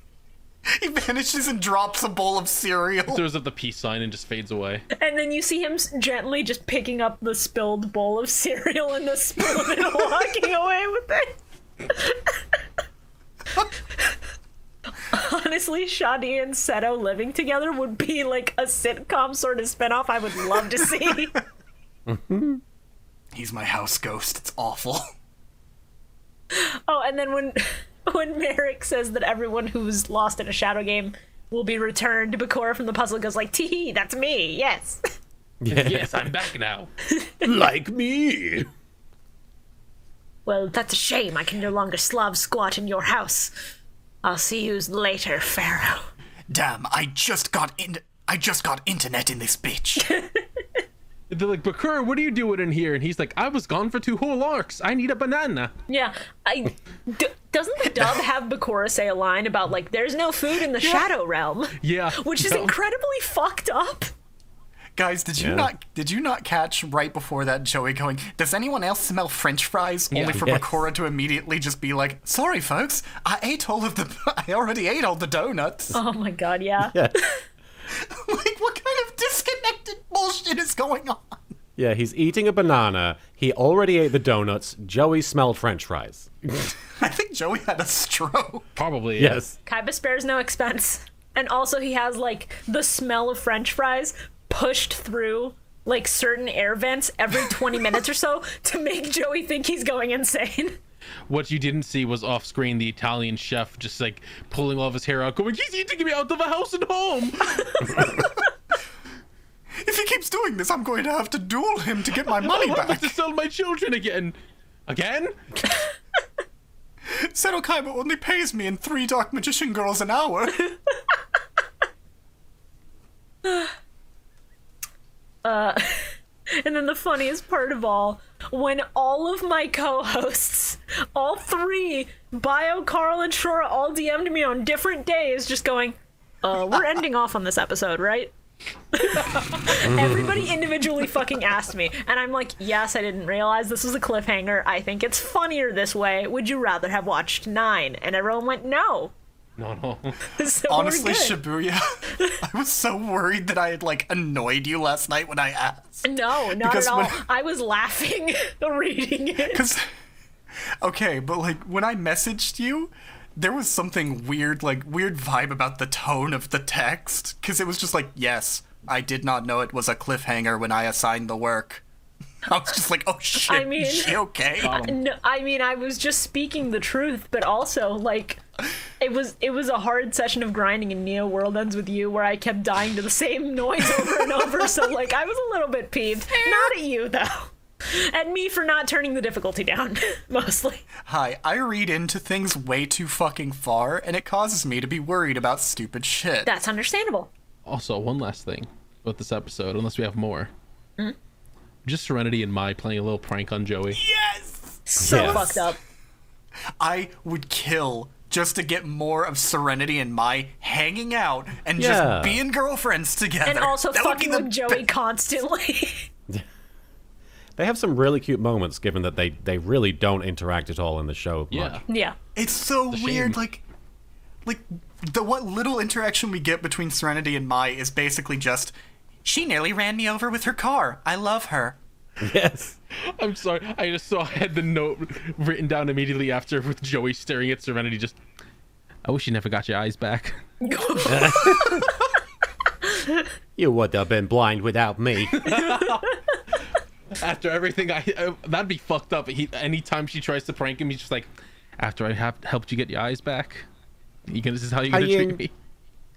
He vanishes and drops a bowl of cereal. Throws up the peace sign and just fades away. And then you see him gently just picking up the spilled bowl of cereal and the spoon and walking away with it. Honestly, Shadi and Seto living together would be like a sitcom sort of spinoff I would love to see. He's my house ghost. It's awful. Oh, and then when Merrick says that everyone who's lost in a shadow game will be returned, Bakura from the puzzle goes like, "Tee, that's me, yes." Yes, I'm back now. Like me. Well, that's a shame. I can no longer Slav squat in your house. I'll see you later, Pharaoh. Damn, I just got internet in this bitch. They're like, Bakura, what are you doing in here? And he's like, I was gone for 2 whole arcs. I need a banana. Yeah, doesn't the dub have Bakura say a line about like, there's no food in the Shadow Realm? Yeah. Which is incredibly fucked up. Guys, did you not catch right before that Joey going, does anyone else smell French fries? Only for Bakura to immediately just be like, sorry folks, I already ate all the donuts. Oh my god, yeah. Like, what kind of disconnected bullshit is going on? Yeah, he's eating a banana. He already ate the donuts. Joey smelled French fries. I think Joey had a stroke. Probably. Yes. Kaiba spares no expense. And also he has like the smell of French fries pushed through like certain air vents every 20 minutes or so to make Joey think he's going insane. What you didn't see was off screen the Italian chef just like pulling all of his hair out, going, he's eating me out of a house and home. If he keeps doing this, I'm going to have to duel him to get my money back. I have to sell my children again. Again? ShibuyaKaiba only pays me in 3 Dark Magician Girls an hour. And then the funniest part of all, when all of my co-hosts, all 3, Bio, Carl, and Shora, all DM'd me on different days just going, we're ending off on this episode, right? Everybody individually fucking asked me, and I'm like, yes, I didn't realize this was a cliffhanger. I think it's funnier this way. Would you rather have watched 9? And everyone went, no. No. So honestly, Shibuya, I was so worried that I had like annoyed you last night when I asked. No, not at all. I was laughing reading it. Okay, but like when I messaged you, there was something weird vibe about the tone of the text, because it was just like, yes, I did not know it was a cliffhanger when I assigned the work. I was just like, oh shit, I mean, is she okay? No, I mean, I was just speaking the truth, but also, like, it was a hard session of grinding in Neo World Ends With You where I kept dying to the same noise over and over, so, like, I was a little bit peeved. Not at you, though. At me for not turning the difficulty down, mostly. Hi, I read into things way too fucking far, and it causes me to be worried about stupid shit. That's understandable. Also, one last thing about this episode, unless we have more. Mm? Just Serenity and Mai playing a little prank on Joey. Yes! So fucked up. I would kill just to get more of Serenity and Mai hanging out and just being girlfriends together. And also that fucking with Joey constantly. They have some really cute moments, given that they really don't interact at all in the show much. Yeah. It's so weird, like what little interaction we get between Serenity and Mai is basically just, she nearly ran me over with her car. I love her. Yes. I'm sorry. I had the note written down immediately after with Joey staring at Serenity just, I wish you never got your eyes back. You would have been blind without me. After everything, that'd be fucked up. Anytime she tries to prank him, he's just like, after I have helped you get your eyes back, this is how you're gonna treat me.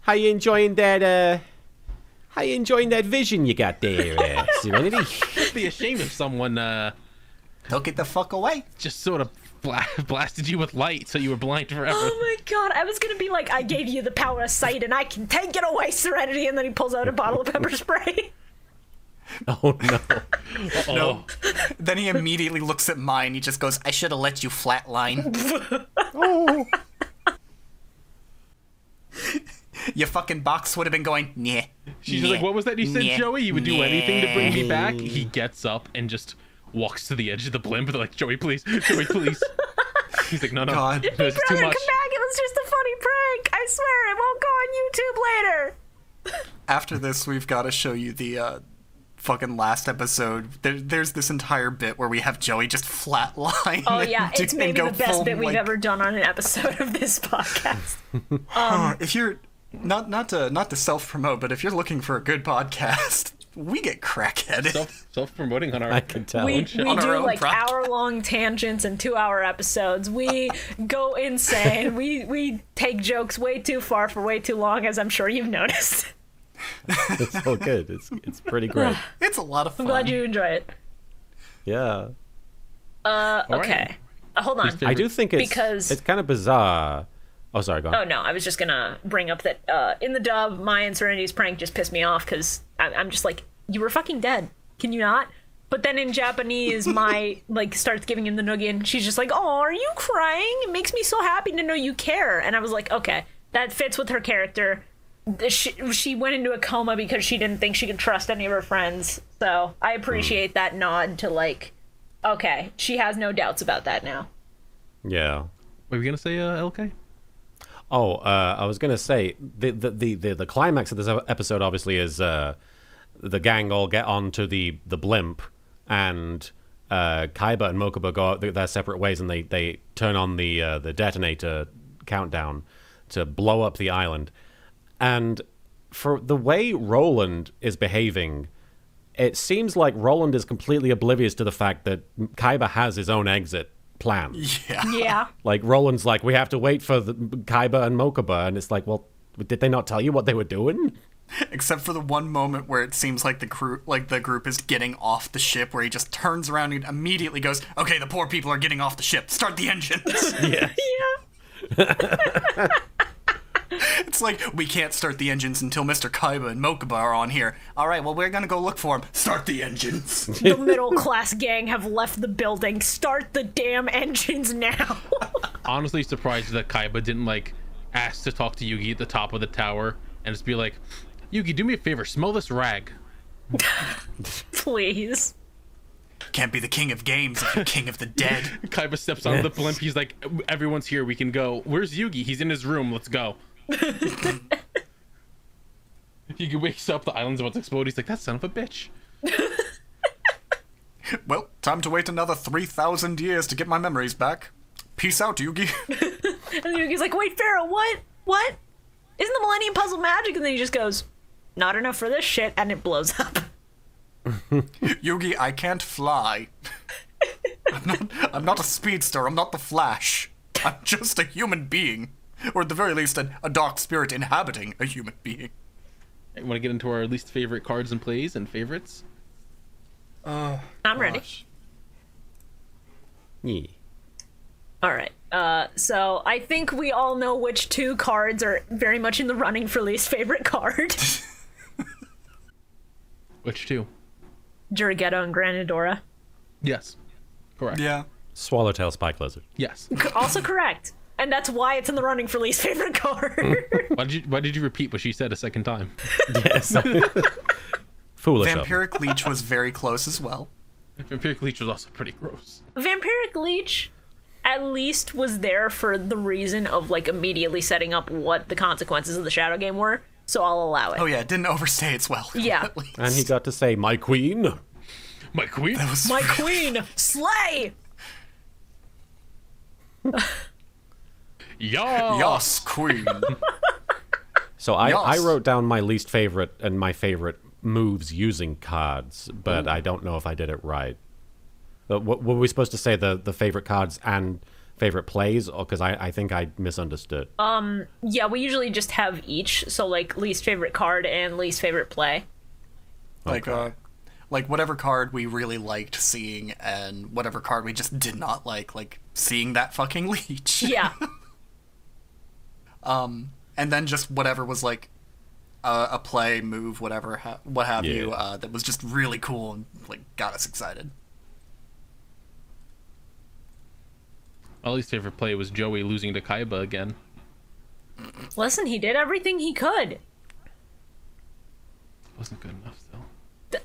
How you enjoying that, How you enjoying that vision you got there, Serenity? Be ashamed if someone Don't get the fuck away. just sort of blasted you with light so you were blind forever. Oh my god, I was gonna be like, I gave you the power of sight and I can take it away, Serenity, and then he pulls out a bottle of pepper spray. Oh, no. No. Then he immediately looks at mine. He just goes, I should have let you flatline. Oh. Your fucking box would have been going, yeah. She's like, what was that you said, Joey? You would do anything to bring me back? He gets up and just walks to the edge of the blimp. They're like, Joey, please. Joey, please. He's like, no. God. This is too Brother, much. come back, it was just a funny prank. I swear, it won't go on YouTube later. After this, we've got to show you the fucking last episode. There's this entire bit where we have Joey just flatline. Oh yeah, it's maybe the best full, bit we've like, ever done on an episode of this podcast. If you're not to self-promote, but if you're looking for a good podcast, we get crackheaded. Self-promoting on our I can tell. We on our do own like podcast. hour-long tangents and 2-hour episodes. We go insane. We take jokes way too far for way too long, as I'm sure you've noticed. It's so good. It's pretty great. It's a lot of fun. I'm glad you enjoy it. Yeah. Okay. Hold on. I do think Because- it's kind of bizarre. Oh, sorry, go on. Oh no, I was just gonna bring up that in the dub, my and Serenity's prank just pissed me off because I'm just like, you were fucking dead. Can you not? But then in Japanese, my like starts giving him the noogie, and she's just like, "Oh, are you crying? It makes me so happy to know you care." And I was like, okay, that fits with her character. She went into a coma because she didn't think she could trust any of her friends. So I appreciate that nod to like, okay, she has no doubts about that now. Yeah. What were you gonna say, LK? Oh, I was gonna say the climax of this episode obviously is the gang all get onto the blimp, and Kaiba and Mokuba go their separate ways, and they turn on the detonator countdown to blow up the island. And for the way Roland is behaving, it seems like Roland is completely oblivious to the fact that Kaiba has his own exit plan. Yeah. Like, Roland's like, we have to wait for the Kaiba and Mokuba, and it's like, well, did they not tell you what they were doing? Except for the one moment where it seems like the group is getting off the ship, where he just turns around and immediately goes, okay, the poor people are getting off the ship. Start the engines. Yeah. It's like, we can't start the engines until Mr. Kaiba and Mokuba are on here. All right, well, we're going to go look for them. Start the engines. The middle class gang have left the building. Start the damn engines now. Honestly surprised that Kaiba didn't like ask to talk to Yugi at the top of the tower and just be like, Yugi, do me a favor, smell this rag. Please. Can't be the king of games if you're king of the dead. Kaiba steps on the blimp. He's like, everyone's here. We can go. Where's Yugi? He's in his room. Let's go. Yugi wakes up. The island's about to explode. He's like, that son of a bitch. Well, time to wait another 3,000 years to get my memories back. Peace out, Yugi. And Yugi's like, wait, Pharaoh, what? What? Isn't the Millennium Puzzle magic? And then he just goes, not enough for this shit, and it blows up. Yugi, I can't fly. I'm not a speedster. I'm not the Flash. I'm just a human being. Or at the very least, a dark spirit inhabiting a human being. Want to get into our least favorite cards and plays and favorites? I'm ready. Yeah. All right. So I think we all know which two cards are very much in the running for least favorite card. Which two? Jurighetto and Granadora. Yes. Correct. Yeah. Swallowtail Spike Lizard. Yes. Also correct. And that's why it's in the running for least favorite card. Why did you repeat what she said a second time? Yes. Foolish of them. Vampiric Leech was very close as well. Vampiric Leech was also pretty gross. Vampiric Leech at least was there for the reason of like immediately setting up what the consequences of the Shadow game were. So I'll allow it. Oh yeah, it didn't overstay its welcome. Yeah. At least. And he got to say, my queen. My queen? That was My queen, slay! Yas, queen. So I Yes. wrote down my least favorite and my favorite moves using cards, but I don't know if I did it right. What were we supposed to say? The favorite cards and favorite plays, or because I think I misunderstood. Yeah, we usually just have each, so like least favorite card and least favorite play. Like whatever card we really liked seeing, and whatever card we just did not like seeing that fucking leech. Yeah. And then just whatever was like a play, move, whatever, what have you, that was just really cool and like got us excited. My least favorite play was Joey losing to Kaiba again. Listen, he did everything he could. It wasn't good enough, though.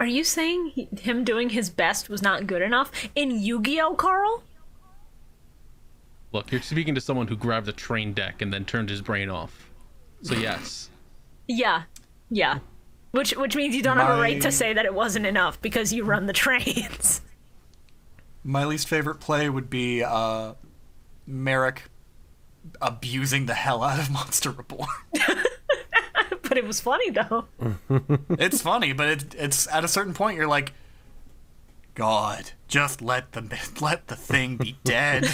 Are you saying him doing his best was not good enough in Yu-Gi-Oh, Carl? Look, you're speaking to someone who grabbed a train deck and then turned his brain off. So yes. Yeah. Which means you don't have a right to say that it wasn't enough because you run the trains. My least favorite play would be Merrick abusing the hell out of Monster Reborn. But it was funny, though. It's funny, but it's at a certain point you're like, God, just let the thing be dead.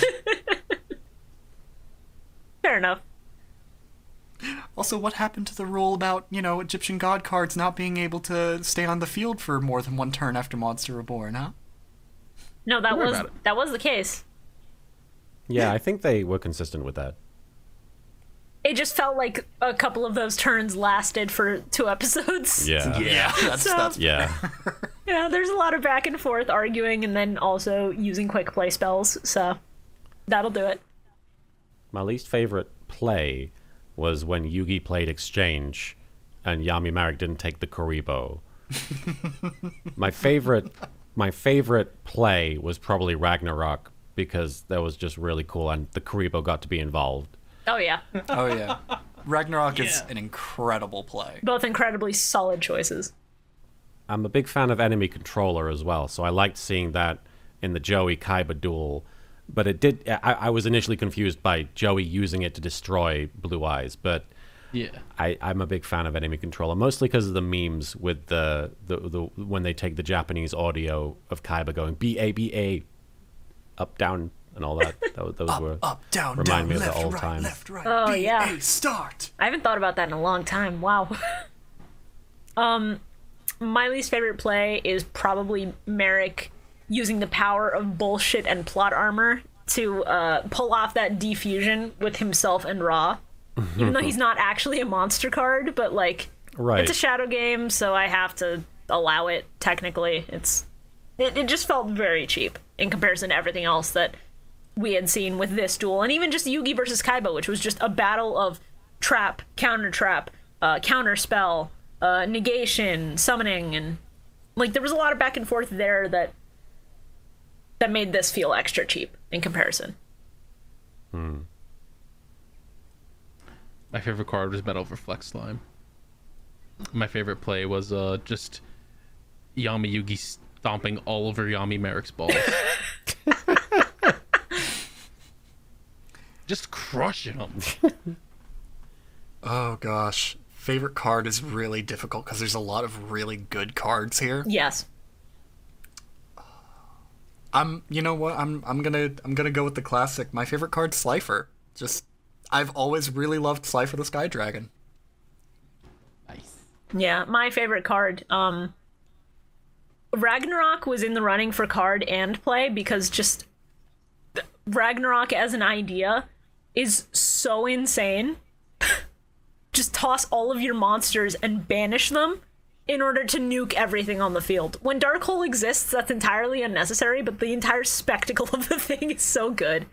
Fair enough. Also, what happened to the rule about, Egyptian god cards not being able to stay on the field for more than one turn after Monster Reborn, huh? No, that was the case. Yeah, I think they were consistent with that. It just felt like a couple of those turns lasted for 2 episodes. Yeah. That's Yeah. Yeah, there's a lot of back and forth arguing and then also using quick play spells, so that'll do it. My least favorite play was when Yugi played Exchange and Yami Marek didn't take the Kuriboh. My favorite play was probably Ragnarok because that was just really cool and the Kuriboh got to be involved. Oh, yeah. Oh, yeah. Ragnarok is an incredible play. Both incredibly solid choices. I'm a big fan of enemy controller as well, so I liked seeing that in the Joey Kaiba duel. But I was initially confused by Joey using it to destroy Blue Eyes, but yeah, I'm a big fan of enemy controller, mostly because of the memes with the when they take the Japanese audio of Kaiba going B-A-B-A, up, down, and all that. Those were up, down, remind down, me of left, the old right, times. left, right, Oh, B, yeah. A, start. I haven't thought about that in a long time. Wow. My least favorite play is probably Merrick using the power of bullshit and plot armor to pull off that defusion with himself and Ra. Even though he's not actually a monster card, but like, Right. it's a shadow game, so I have to allow it, technically. It just felt very cheap in comparison to everything else that we had seen with this duel, and even just Yugi versus Kaiba, which was just a battle of trap, counter spell, negation, summoning, and like there was a lot of back and forth there that made this feel extra cheap in comparison. My favorite card was Metal for Flex Slime. My favorite play was just Yami Yugi stomping all over Yami Marek's balls. Just crushing them. Oh, gosh. Favorite card is really difficult because there's a lot of really good cards here. Yes. You know what? I'm gonna go with the classic. My favorite card's Slifer. I've always really loved Slifer the Sky Dragon. Nice. Yeah, my favorite card. Ragnarok was in the running for card and play because just Ragnarok as an idea is so insane. Just toss all of your monsters and banish them in order to nuke everything on the field. When Dark Hole exists, that's entirely unnecessary, but the entire spectacle of the thing is so good.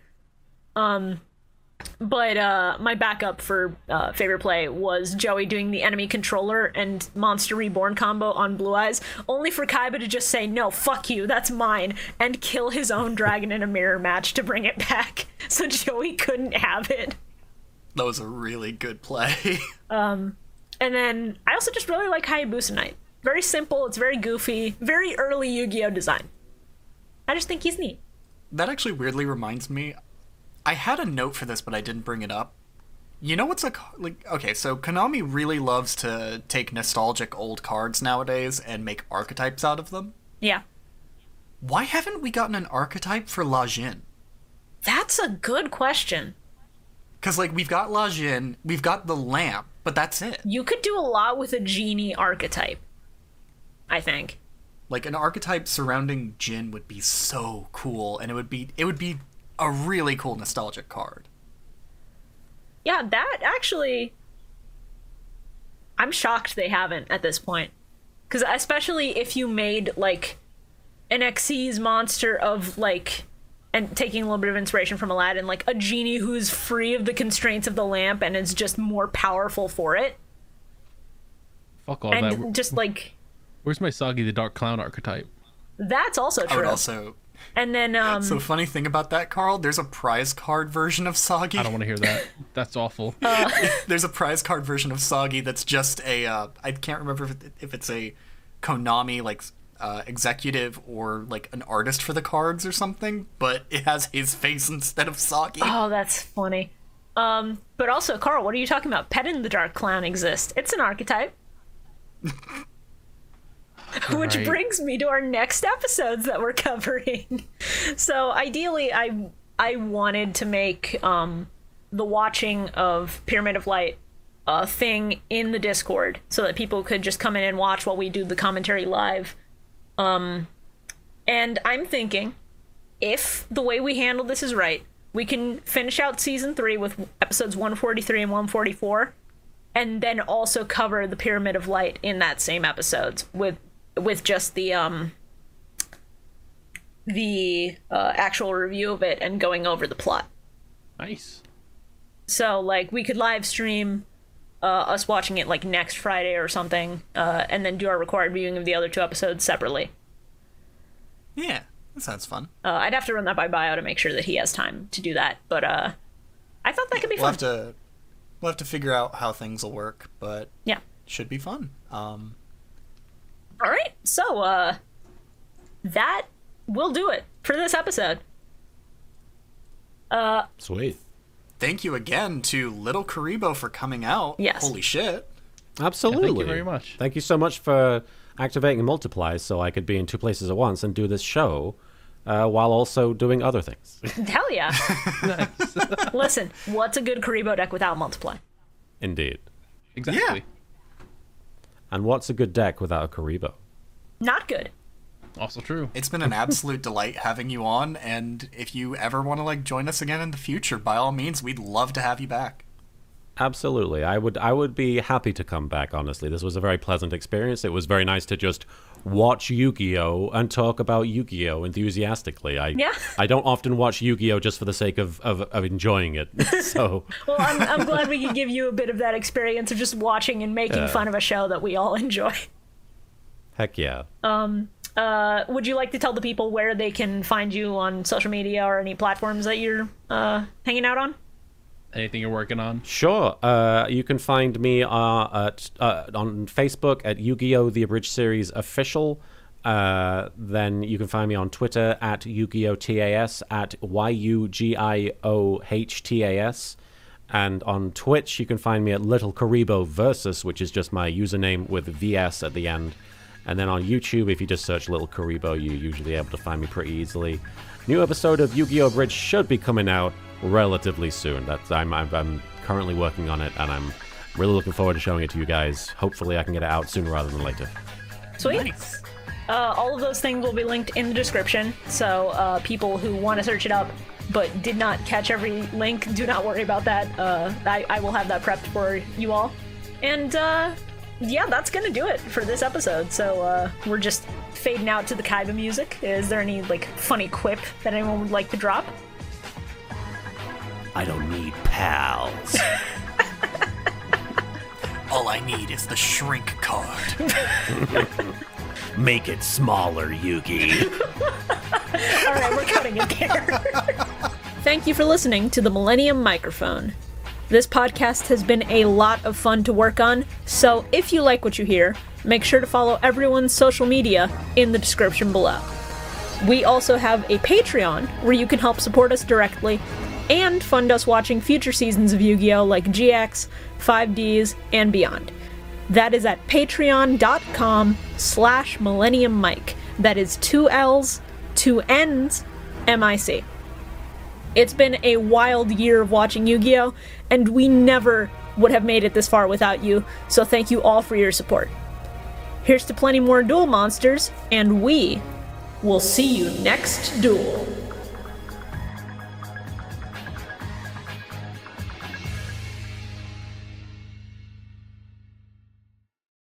But my backup for favorite play was Joey doing the enemy controller and Monster Reborn combo on Blue Eyes, only for Kaiba to just say, no, fuck you, that's mine, and kill his own dragon in a mirror match to bring it back, so Joey couldn't have it. That was a really good play. And then I also just really like Hayabusa Knight. Very simple, it's very goofy, very early Yu-Gi-Oh design. I just think he's neat. That actually weirdly reminds me, I had a note for this, but I didn't bring it up. You know what's okay, so Konami really loves to take nostalgic old cards nowadays and make archetypes out of them. Yeah. Why haven't we gotten an archetype for La Jin? That's a good question. Because, like, we've got La Jinn, we've got the lamp, but that's it. You could do a lot with a genie archetype, I think. Like, an archetype surrounding Jinn would be so cool, and it would be a really cool nostalgic card. Yeah, that actually... I'm shocked they haven't at this point. Because especially if you made, like, an Xyz monster of, like... And taking a little bit of inspiration from Aladdin, like a genie who's free of the constraints of the lamp and is just more powerful for it. Fuck all and that. Just like... Where's my Soggy the Dark Clown archetype? That's also true. I would also... And then, So funny thing about that, Carl, there's a prize card version of Soggy. I don't want to hear that. That's awful. There's a prize card version of Soggy that's just a, I can't remember if it's a Konami, like, executive or, like, an artist for the cards or something, but it has his face instead of Soggy. Oh, that's funny. But also, Carl, what are you talking about? Pet in the Dark Clown exists. It's an archetype. Which brings me to our next episodes that we're covering. So ideally, I wanted to make the watching of Pyramid of Light a thing in the Discord so that people could just come in and watch while we do the commentary live. And I'm thinking, if the way we handle this is right, we can finish out season 3 with episodes 143 and 144, and then also cover the Pyramid of Light in that same episodes with just the actual review of it and going over the plot. Nice. So, like, we could live stream us watching it, like, next Friday or something, and then do our required viewing of the other 2 episodes separately. Yeah, that sounds fun. I'd have to run that by Bio to make sure that he has time to do that, but I thought that could be fun. We'll have to figure out how things will work, but yeah, should be fun. All right, so that will do it for this episode. Sweet. Thank you again to Little Kuriboh for coming out. Yes. Holy shit. Absolutely. Yeah, thank you very much. Thank you so much for activating multiplies so I could be in 2 places at once and do this show while also doing other things. Hell yeah. Nice. Listen, what's a good Kuriboh deck without multiply? Indeed. Exactly. Yeah. And what's a good deck without a Kuriboh? Not good. Also true. It's been an absolute delight having you on, and if you ever want to, like, join us again in the future, by all means, we'd love to have you back. Absolutely. I would be happy to come back, honestly. This was a very pleasant experience. It was very nice to just watch Yu-Gi-Oh! And talk about Yu-Gi-Oh! Enthusiastically. I don't often watch Yu-Gi-Oh! Just for the sake of enjoying it. So Well, I'm glad we could give you a bit of that experience of just watching and making fun of a show that we all enjoy. Heck yeah. Would you like to tell the people where they can find you on social media or any platforms that you're hanging out on? Anything you're working on? Sure. You can find me on Facebook at Yu-Gi-Oh! The Abridged Series Official. Then you can find me on Twitter at Yu-Gi-Oh! TAS, at YUGIOHTAS. And on Twitch, you can find me at Little Kuriboh Versus, which is just my username with VS at the end. And then on YouTube, if you just search Little Kuriboh, you're usually able to find me pretty easily. New episode of Yu-Gi-Oh! Abridged should be coming out relatively soon. I'm currently working on it, and I'm really looking forward to showing it to you guys. Hopefully I can get it out sooner rather than later. Sweet. Nice. All of those things will be linked in the description, so people who want to search it up but did not catch every link, do not worry about that. I will have that prepped for you all. And yeah, that's gonna do it for this episode. So we're just fading out to the Kaiba music. Is there any, like, funny quip that anyone would like to drop? I don't need pals. All I need is the shrink card. Make it smaller, Yugi. All right, we're cutting it there. Thank you for listening to the Millennium Microphone. This podcast has been a lot of fun to work on, so if you like what you hear, make sure to follow everyone's social media in the description below. We also have a Patreon where you can help support us directly and fund us watching future seasons of Yu-Gi-Oh! Like GX, 5Ds, and beyond. That is at patreon.com/MillenniumMic. That is 2 L's, 2 N's, MIC. It's been a wild year of watching Yu-Gi-Oh! And we never would have made it this far without you, so thank you all for your support. Here's to plenty more duel monsters, and we will see you next duel.